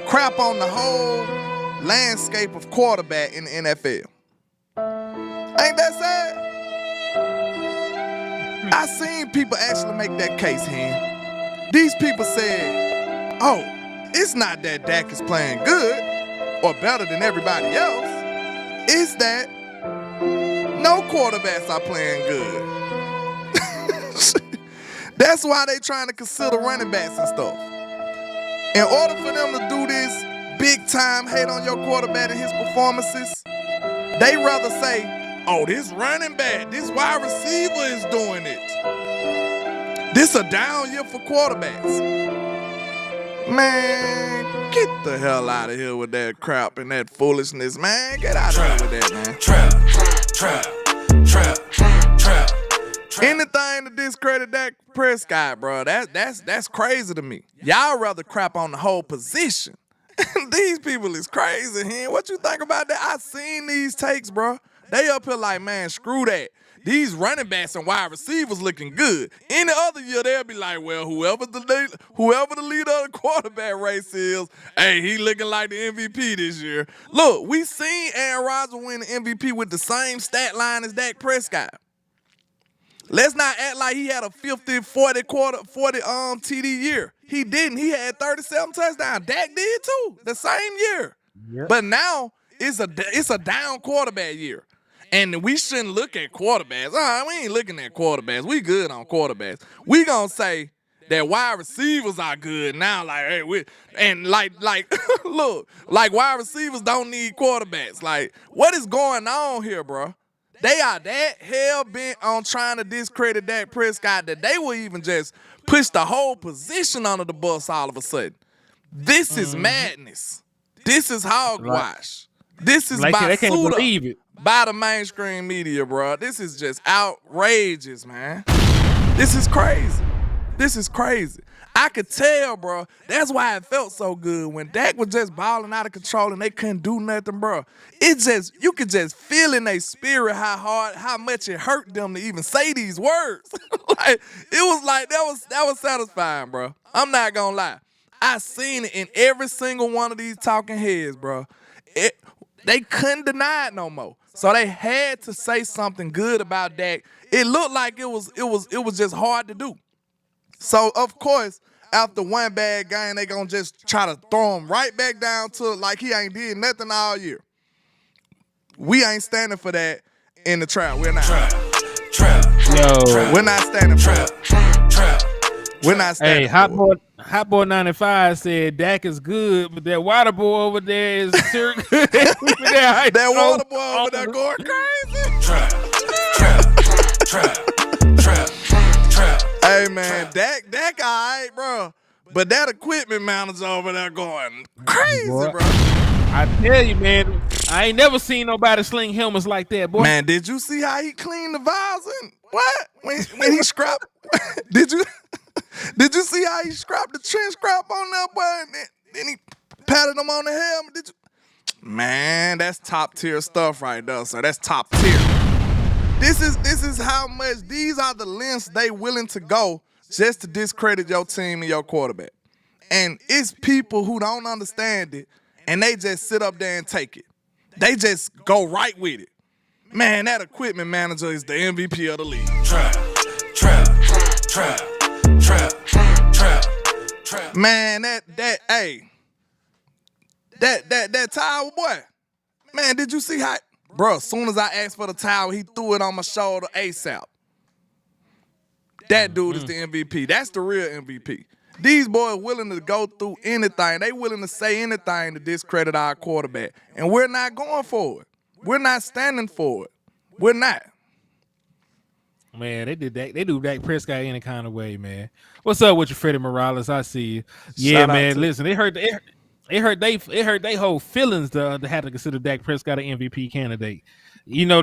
Speaker 1: crap on the whole landscape of quarterback in the NFL. Ain't that sad? I seen people actually make that case, Hen. These people said, oh, it's not that Dak is playing good or better than everybody else. It's that no quarterbacks are playing good. That's why they trying to consider running backs and stuff. In order for them to do this big time hate on your quarterback and his performances, they rather say, oh, this running back, this wide receiver is doing it. This a down year for quarterbacks. Man, get the hell out of here with that crap and that foolishness, man. Get out of here with that, man. Trap. Anything to discredit Dak Prescott, bro, that's crazy to me. Y'all rather crap on the whole position. These people is crazy, man. What you think about that? I seen these takes, bro. They up here like, man, screw that. These running backs and wide receivers looking good. Any other year, they'll be like, well, whoever the leader of the quarterback race is, hey, he looking like the MVP this year. Look, we seen Aaron Rodgers win the MVP with the same stat line as Dak Prescott. Let's not act like he had a 40 TD year. He didn't. He had 37 touchdowns. Dak did too, the same year. Yep. But now it's a down quarterback year. And we shouldn't look at quarterbacks. We ain't looking at quarterbacks. We good on quarterbacks. We gonna say that wide receivers are good now. Like, hey, look, like wide receivers don't need quarterbacks. Like, what is going on here, bro? They are that hell-bent on trying to discredit Dak Prescott that they will even just push the whole position under the bus all of a sudden. This is madness. This is hogwash. This is
Speaker 2: like they can't believe it.
Speaker 1: By the mainstream media, bro. This is just outrageous, man. This is crazy. This is crazy. I could tell, bro. That's why it felt so good when Dak was just balling out of control and they couldn't do nothing, bro. You could just feel in their spirit how much it hurt them to even say these words. Like, it was like that was satisfying, bro. I'm not gonna lie. I seen it in every single one of these talking heads, bro. They couldn't deny it no more. So they had to say something good about Dak. It looked like it was just hard to do. So of course, after one bad game, they gonna just try to throw him right back down to like he ain't did nothing all year. We ain't standing for that in the trap. We're not. We're not standing for that. We're not standing for it.
Speaker 2: Hot Boy 95 said Dak is good, but that water boy over there is sure good. That
Speaker 1: water boy over there going crazy. Trap. Hey, Hey, man, Dak all right, bro. But that equipment manager over there going crazy, bro.
Speaker 2: I tell you, man, I ain't never seen nobody sling helmets like that, boy.
Speaker 1: Man, did you see how he cleaned the visor? What? When he scrapped? Did you see how he scrapped the chin scrap on that boy? And then he patted him on the helmet. Did you? Man, that's top tier stuff right there, sir. That's top tier. This is how much. These are the lengths they willing to go just to discredit your team and your quarterback. And it's people who don't understand it, and they just sit up there and take it. They just go right with it. Man, that equipment manager is the MVP of the league. Trap. Man, that towel, boy. Man, did you see how, bro, as soon as I asked for the towel, he threw it on my shoulder ASAP. That dude is the MVP. That's the real MVP. These boys willing to go through anything. They willing to say anything to discredit our quarterback. And we're not going for it. We're not standing for it. We're not.
Speaker 2: Man, they did that. They do Dak Prescott any kind of way, man. What's up with you, Freddie Morales? I see you. Yeah,
Speaker 1: Shout
Speaker 2: man. Listen, it hurt they whole feelings to have to consider Dak Prescott an MVP candidate. You know,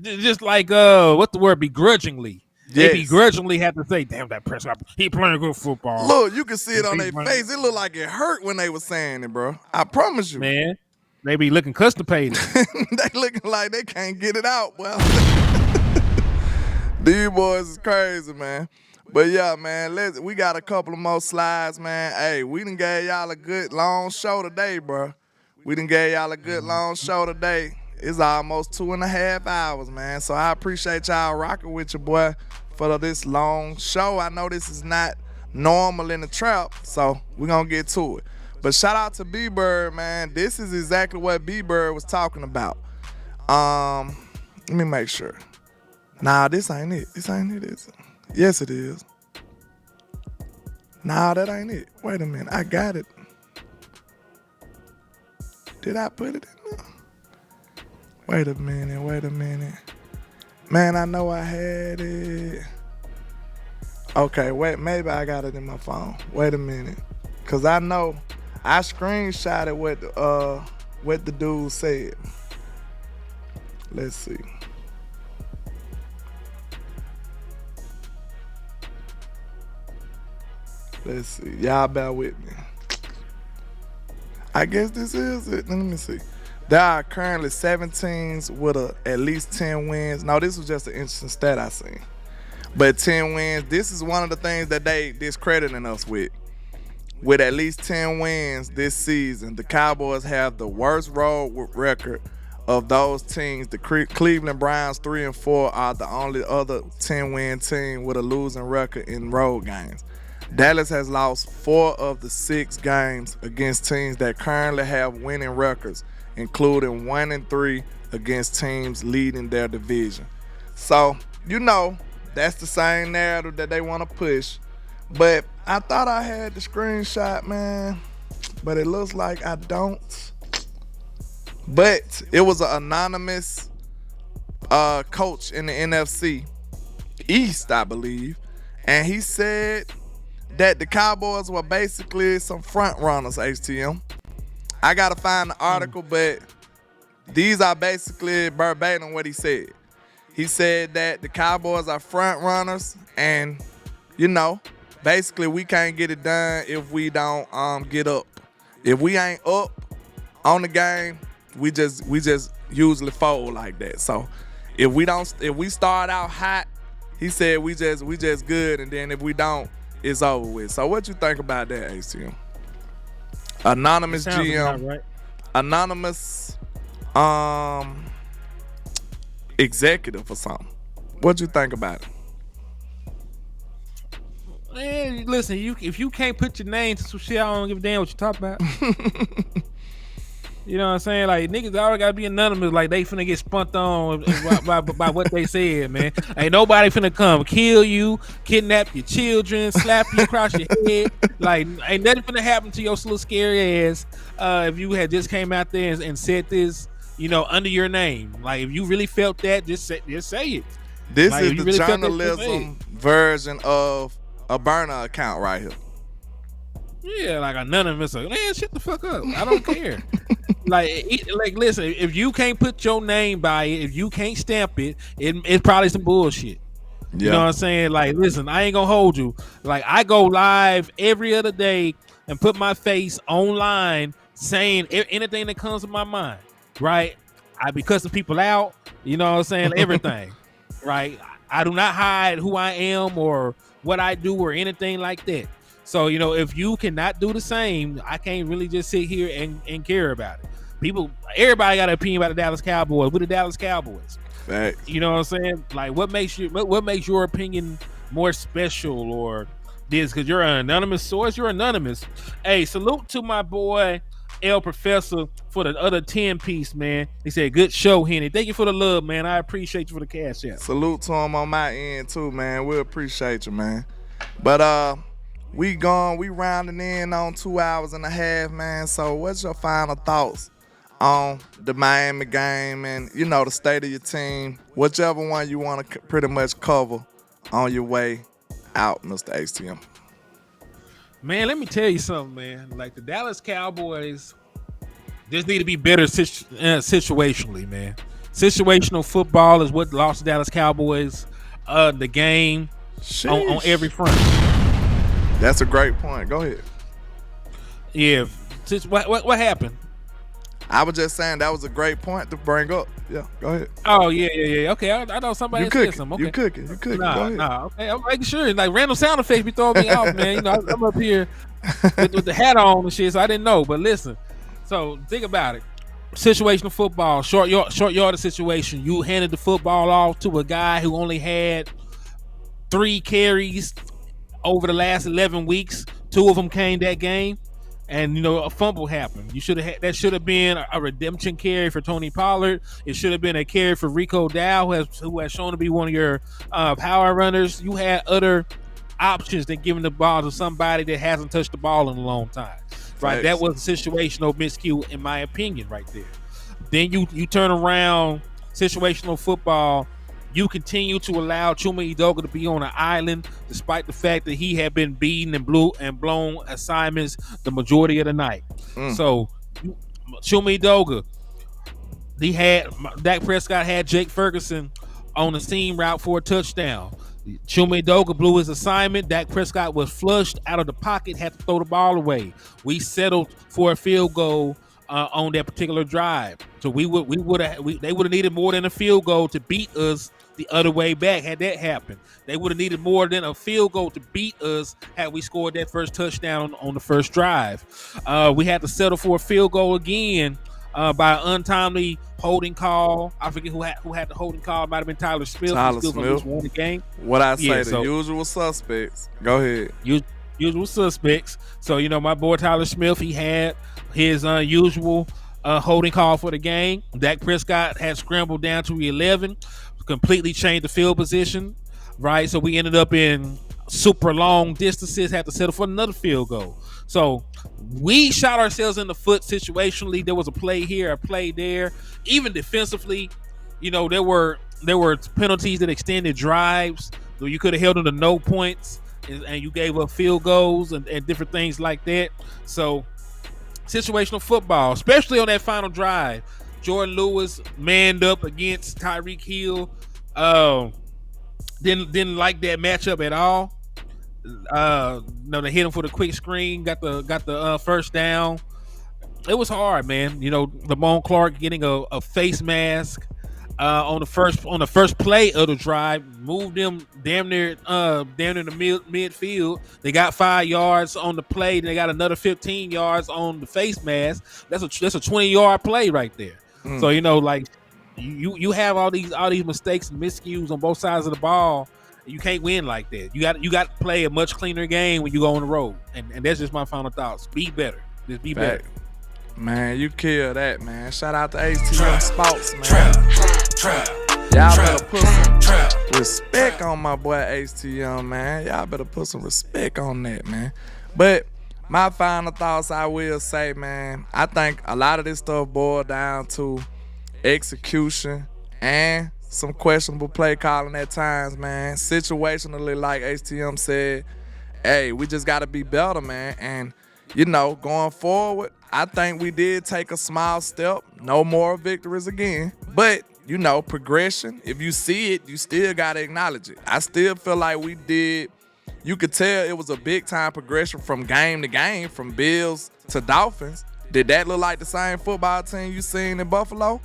Speaker 2: just like what's the word? Begrudgingly. They begrudgingly have to say, "Damn, that Prescott, he playing good football."
Speaker 1: Look, you can see it on their face. It looked like it hurt when they were saying it, bro. I promise you,
Speaker 2: man. They be looking constipated.
Speaker 1: They looking like they can't get it out. Well, these boys is crazy, man. But yeah, man, we got a couple of more slides, man. Hey, we done gave y'all a good long show today, bro. We done gave y'all a good long show today. It's almost 2.5 hours, man. So I appreciate y'all rocking with your boy for this long show. I know this is not normal in the trap, so we're going to get to it. But shout out to B-Bird, man. This is exactly what B-Bird was talking about. Let me make sure. Nah, this ain't it. This ain't it, is it? Yes, it is. Nah, that ain't it. Wait a minute. I got it. Did I put it in there? Wait a minute. Man, I know I had it. Okay, wait, maybe I got it in my phone. Wait a minute. Cause I know I screenshotted what the dude said. Let's see. Let's see. Y'all bear with me. I guess this is it. Let me see. There are currently 7 teams with at least 10 wins. No, this was just an interesting stat I seen. But 10 wins, this is one of the things that they discrediting us with. With at least 10 wins this season, the Cowboys have the worst road record of those teams. The Cleveland Browns 3-4 are the only other 10-win team with a losing record in road games. Dallas has lost 4 of the 6 games against teams that currently have winning records, including 1-3 against teams leading their division. So, you know, that's the same narrative that they want to push. But I thought I had the screenshot, man, but it looks like I don't. But it was an anonymous coach in the NFC East, I believe, and he said that the Cowboys were basically some front runners, HTM. I got to find the article, but these are basically verbatim what he said. He said that the Cowboys are front runners, and, you know, basically we can't get it done if we don't get up. If we ain't up on the game, we just usually fold like that. So if we start out hot, he said we just good, and then if we don't, it's over with. So what you think about that, HTM? Anonymous GM, right. Anonymous executive or something. What you think about it?
Speaker 2: Man, listen, if you can't put your name to some shit, I don't give a damn what you talk about. You know what I'm saying? Like, niggas already gotta be anonymous, like they finna get spunked on by what they said, man. Ain't nobody finna come kill you, kidnap your children, slap you across your head. Like, ain't nothing finna happen to your little scary ass if you had just came out there and said this, you know, under your name. Like, if you really felt that, just say it.
Speaker 1: This like, is the really journalism version of a burner account right here.
Speaker 2: Yeah, like anonymous. Man, shut the fuck up. I don't care. Like, listen. If you can't put your name by it, if you can't stamp it, it's probably some bullshit. You know what I'm saying? Like, listen, I ain't gonna hold you. Like, I go live every other day and put my face online saying anything that comes to my mind. Right? I be cussing people out. You know what I'm saying? Everything. Right? I do not hide who I am or what I do or anything like that. So, you know, if you cannot do the same, I can't really just sit here and care about it. Everybody got an opinion about the Dallas Cowboys. We're the Dallas Cowboys.
Speaker 1: Facts.
Speaker 2: You know what I'm saying? Like, what makes your opinion more special or this? Because you're an anonymous source. You're anonymous. Hey, salute to my boy El Professor for the other 10 piece, man. He said, good show, Henny. Thank you for the love, man. I appreciate you for the cash out.
Speaker 1: Salute to him on my end too, man. We appreciate you, man. But we rounding in on 2 hours and a half, man. So what's your final thoughts on the Miami game and, you know, the state of your team? Whichever one you want to pretty much cover on your way out, Mr. HTM.
Speaker 2: Man, let me tell you something, man. Like, the Dallas Cowboys just need to be better situationally, man. Situational football is what lost the Dallas Cowboys the game on every front.
Speaker 1: That's a great point. Go ahead.
Speaker 2: Yeah. What happened?
Speaker 1: I was just saying that was a great point to bring up. Yeah, go ahead.
Speaker 2: Oh, yeah. Okay, I know somebody said something. Okay.
Speaker 1: You cooking.
Speaker 2: Nah. Okay, I'm making sure. Like, random sound effects be throwing me off, man. You know, I'm up here with the hat on and shit, so I didn't know. But listen, so think about it. Situational football, short yardage situation. You handed the football off to a guy who only had 3 carries over the last 11 weeks. 2 of them came that game. And, you know, a fumble happened. That should have been a redemption carry for Tony Pollard. It should have been a carry for Rico Dow, who has shown to be one of your power runners. You had other options than giving the ball to somebody that hasn't touched the ball in a long time. Right? That was a situational miscue, in my opinion, right there. Then you turn around, situational football. You continue to allow Chuma Edoga to be on an island, despite the fact that he had been beaten and blown assignments the majority of the night. So, Chuma Edoga, Dak Prescott had Jake Ferguson on the seam route for a touchdown. Chuma Edoga blew his assignment. Dak Prescott was flushed out of the pocket, had to throw the ball away. We settled for a field goal on that particular drive. So they would have needed more than a field goal to beat us the other way back had that happened. They would have needed more than a field goal to beat us had we scored that first touchdown on the first drive. We had to settle for a field goal again by an untimely holding call. I forget who had the holding call. It might have been Tyler Smith. Won the game.
Speaker 1: What I say, the usual suspects. Go ahead.
Speaker 2: Usual suspects. So, you know, my boy Tyler Smith, he had his usual holding call for the game. Dak Prescott had scrambled down to 11, completely changed the field position, right? So we ended up in super long distances, had to settle for another field goal. So we shot ourselves in the foot situationally. There was a play here, a play there. Even defensively, you know, there were penalties that extended drives. So you could have held them to no points, and you gave up field goals and different things like that. So situational football, especially on that final drive. Jordan Lewis manned up against Tyreek Hill. Didn't like that matchup at all. No, they hit him for the quick screen. Got the first down. It was hard, man. You know, Lamone Clark getting a face mask on the first play of the drive, moved them damn near in the midfield. They got 5 yards on the play. They got another 15 yards on the face mask. That's a 20-yard play right there. So, you know, like you have all these mistakes and miscues on both sides of the ball. You can't win like that. You got to play a much cleaner game when you go on the road. And that's just my final thoughts. Be better. Just be better.
Speaker 1: Man, you kill that, man. Shout out to HTM Sports, man. Y'all better put some respect on my boy HTM, man. Y'all better put some respect on that, man. But my final thoughts, I will say, man, I think a lot of this stuff boiled down to execution and some questionable play calling at times, man. Situationally, like HTM said, hey, we just got to be better, man. And, you know, going forward, I think we did take a small step. No more victories again. But, you know, progression, if you see it, you still got to acknowledge it. I still feel like we did. You could tell it was a big-time progression from game to game, from Bills to Dolphins. Did that look like the same football team you seen in Buffalo?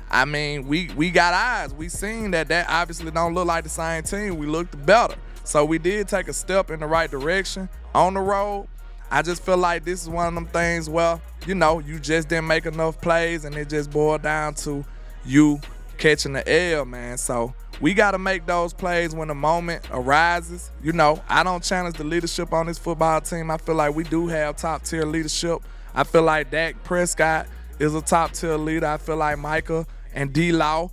Speaker 1: I mean, we got eyes. We seen that obviously don't look like the same team. We looked better. So we did take a step in the right direction on the road. I just feel like this is one of them things where, you know, you just didn't make enough plays and it just boiled down to you catching the L, man. So we got to make those plays when the moment arises. You know, I don't challenge the leadership on this football team. I feel like we do have top-tier leadership. I feel like Dak Prescott is a top-tier leader. I feel like Micah and D-Law.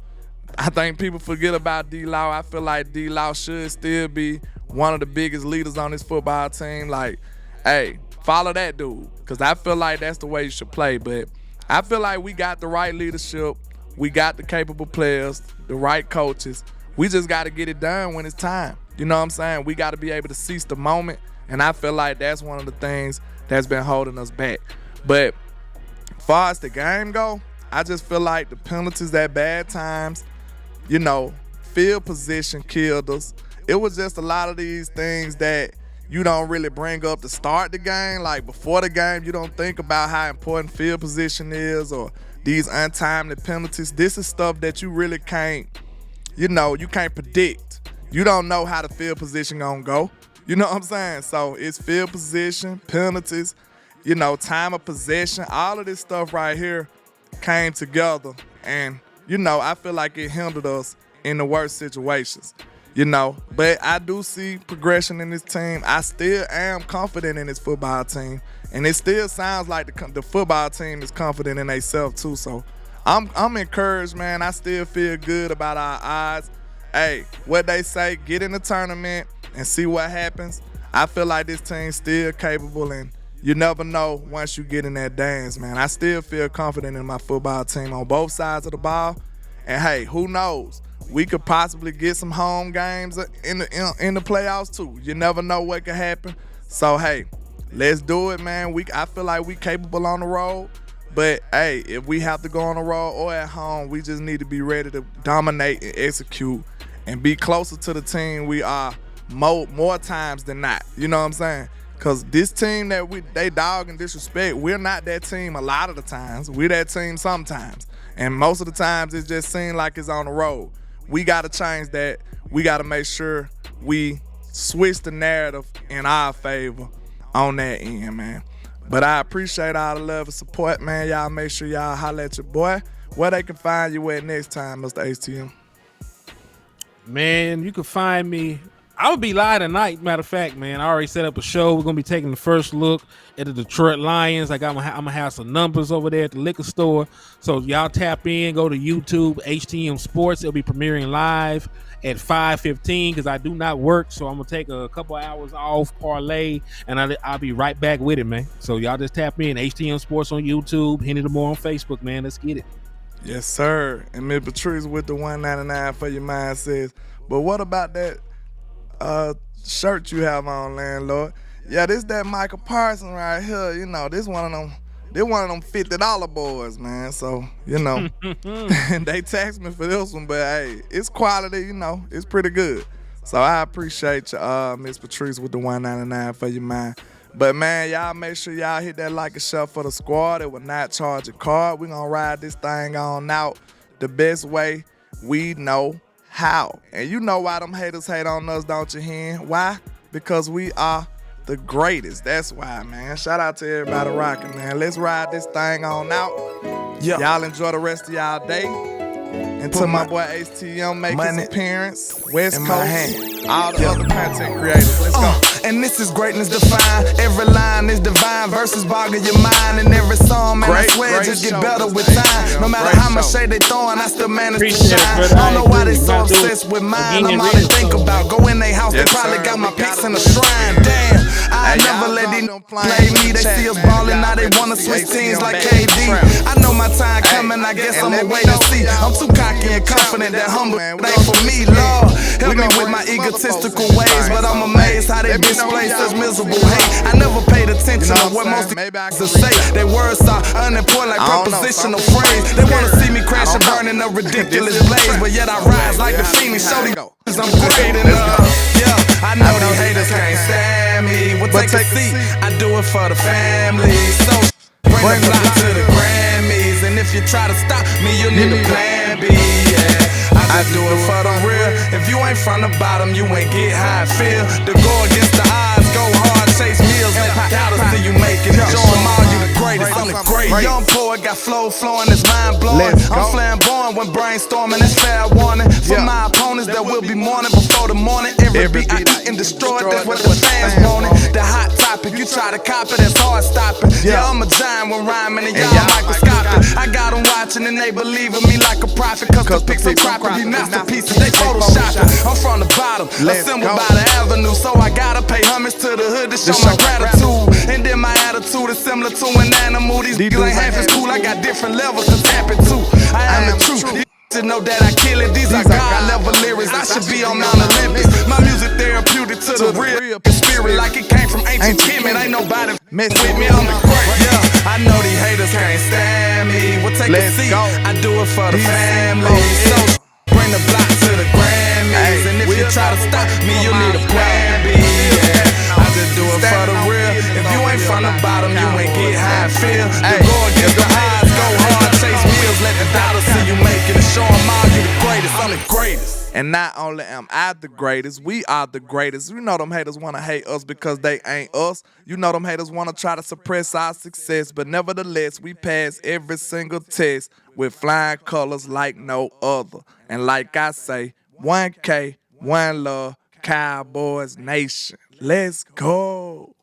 Speaker 1: I think people forget about D-Law. I feel like D-Law should still be one of the biggest leaders on this football team. Like, hey, follow that dude, because I feel like that's the way you should play. But I feel like we got the right leadership. We got the capable players, the right coaches. We just got to get it done when it's time. You know what I'm saying? We got to be able to seize the moment, and I feel like that's one of the things that's been holding us back. But as far as the game go, I just feel like the penalties at bad times, you know, field position killed us. It was just a lot of these things that you don't really bring up to start the game. Like before the game, you don't think about how important field position is or these untimely penalties. This is stuff that you really can't, you know, you can't predict. You don't know how the field position gonna go. You know what I'm saying? So it's field position, penalties, you know, time of possession. All of this stuff right here came together. And, you know, I feel like it hindered us in the worst situations. You know, but I do see progression in this team. I still am confident in this football team. And it still sounds like the football team is confident in themselves too. So I'm encouraged, man. I still feel good about our odds. Hey, what they say, get in the tournament and see what happens. I feel like this team's still capable, and you never know once you get in that dance, man. I still feel confident in my football team on both sides of the ball. And hey, who knows? We could possibly get some home games in the playoffs too. You never know what could happen. So hey, let's do it, man. I feel like we capable on the road. But hey, if we have to go on the road or at home, we just need to be ready to dominate and execute and be closer to the team we are more times than not. You know what I'm saying? Because this team that they dog and disrespect, we're not that team a lot of the times. We're that team sometimes. And most of the times it just seems like it's on the road. We got to change that. We got to make sure we switch the narrative in our favor on that end, man. But I appreciate all the love and support, man. Y'all make sure y'all holler at your boy. Where they can find you at next time, Mr. HTM.
Speaker 2: Man, you can find me. I will be live tonight, matter of fact, man. I already set up a show. We're going to be taking the first look at the Detroit Lions. I'm going to have some numbers over there at the liquor store. So y'all tap in, go to YouTube, HTM Sports. It'll be premiering live at 5:15 because I do not work. So I'm going to take a couple hours off, parlay, and I'll be right back with it, man. So y'all just tap in, HTM Sports on YouTube, Henny the More on Facebook, man. Let's get it.
Speaker 1: Yes, sir. And Ms. Patrice with the $1.99 for your mind says, but what about that shirt you have on, Landlord? Yeah, this that Michael Parsons right here. You know, this one of them $50 boys, man. So, you know, they taxed me for this one, but hey, it's quality, you know, it's pretty good. So I appreciate you, Miss Patrice with the $1.99 for your mind. But man, y'all make sure y'all hit that like and share for the squad. It will not charge a card. We're gonna ride this thing on out the best way we know how. And you know why them haters hate on us, don't you, Hen? Why? Because we are the greatest. That's why, man. Shout out to everybody rocking, man. Let's ride this thing on out. Yeah. Y'all enjoy the rest of y'all day. Until my boy HTM make his appearance, West Coast, all the other content creators. Let's go.
Speaker 3: And this is greatness defined. Every line is divine. Verses boggle your mind. And every song, man, I swear just get better with time. No matter how much shade they throwing, I still manage to shine. I don't know why they so obsessed with mine. I'm all they think about. Go in their house, they probably got my pics in the shrine. Damn, I never let these play me. They see us ballin', now they wanna switch teams like KD. I know my time coming, I guess I'ma wait and see. I'm too cocky and confident that humble ain't for me, Lord. Help me with my egotistical ways, but I'm amazed how they display such miserable hate. I never paid attention to what most to say. They words are unimportant like prepositional phrase. They wanna see me crash and burn in a ridiculous blaze, but yet I rise like the Phoenix. Show these I'm great enough. Yeah, I know these haters can't stand me. Well, take a seat. I do it for the family. So bring the block to the Grammys, and if you try to stop me, you need a plan B. Yeah, I just do it for the real. If you ain't from the bottom, you ain't get how I feel. To go against the odds, go hard, chase meals, and gotta see you make it. Show 'em all you the greatest. I'm the greatest. Young poet got flow flowing, it's mind blowing. I'm flamboyant when brainstorming, that's fair warning. For my opponents that will be mourning before the morning. Every beat I eat and destroy, that's what the fans wanted. The hot topic, you try to copy, that's hard stopping. Yeah, I'm a giant when rhyming and y'all microscopic. I got them watching and they believe in me like a prophet. Cause the pics of property masterpieces, they photoshopping. I'm from the bottom, assembled by the avenue. So I gotta pay homage to the hood to show my gratitude. And then my attitude is similar to an animal. These niggas ain't half as cool, I got different levels to tap it too. I am the truth. To know that I kill it, these are God level lyrics. I should be on Mount Olympus. My music therapeutic to the real spirit, like it came from ancient Kemet. Ain't nobody mess with me, I'm the great. Yeah, I know these haters can't stand me. Well, take a seat, I do it for the family. So bring the block to the Grammys, and if you try to stop me, you need a plan B. Yeah, I just do it for the real. If you ain't from the bottom, you ain't get how I feel. To go against the odds, go hard, chase meals, let the dollars see you make it, and show 'em all you the greatest. I'm the greatest.
Speaker 1: And not only am I the greatest, we are the greatest. You know them haters want to hate us because they ain't us. You know them haters want to try to suppress our success. But nevertheless, we pass every single test with flying colors like no other. And like I say, 1K, one love, Cowboys Nation. Let's go.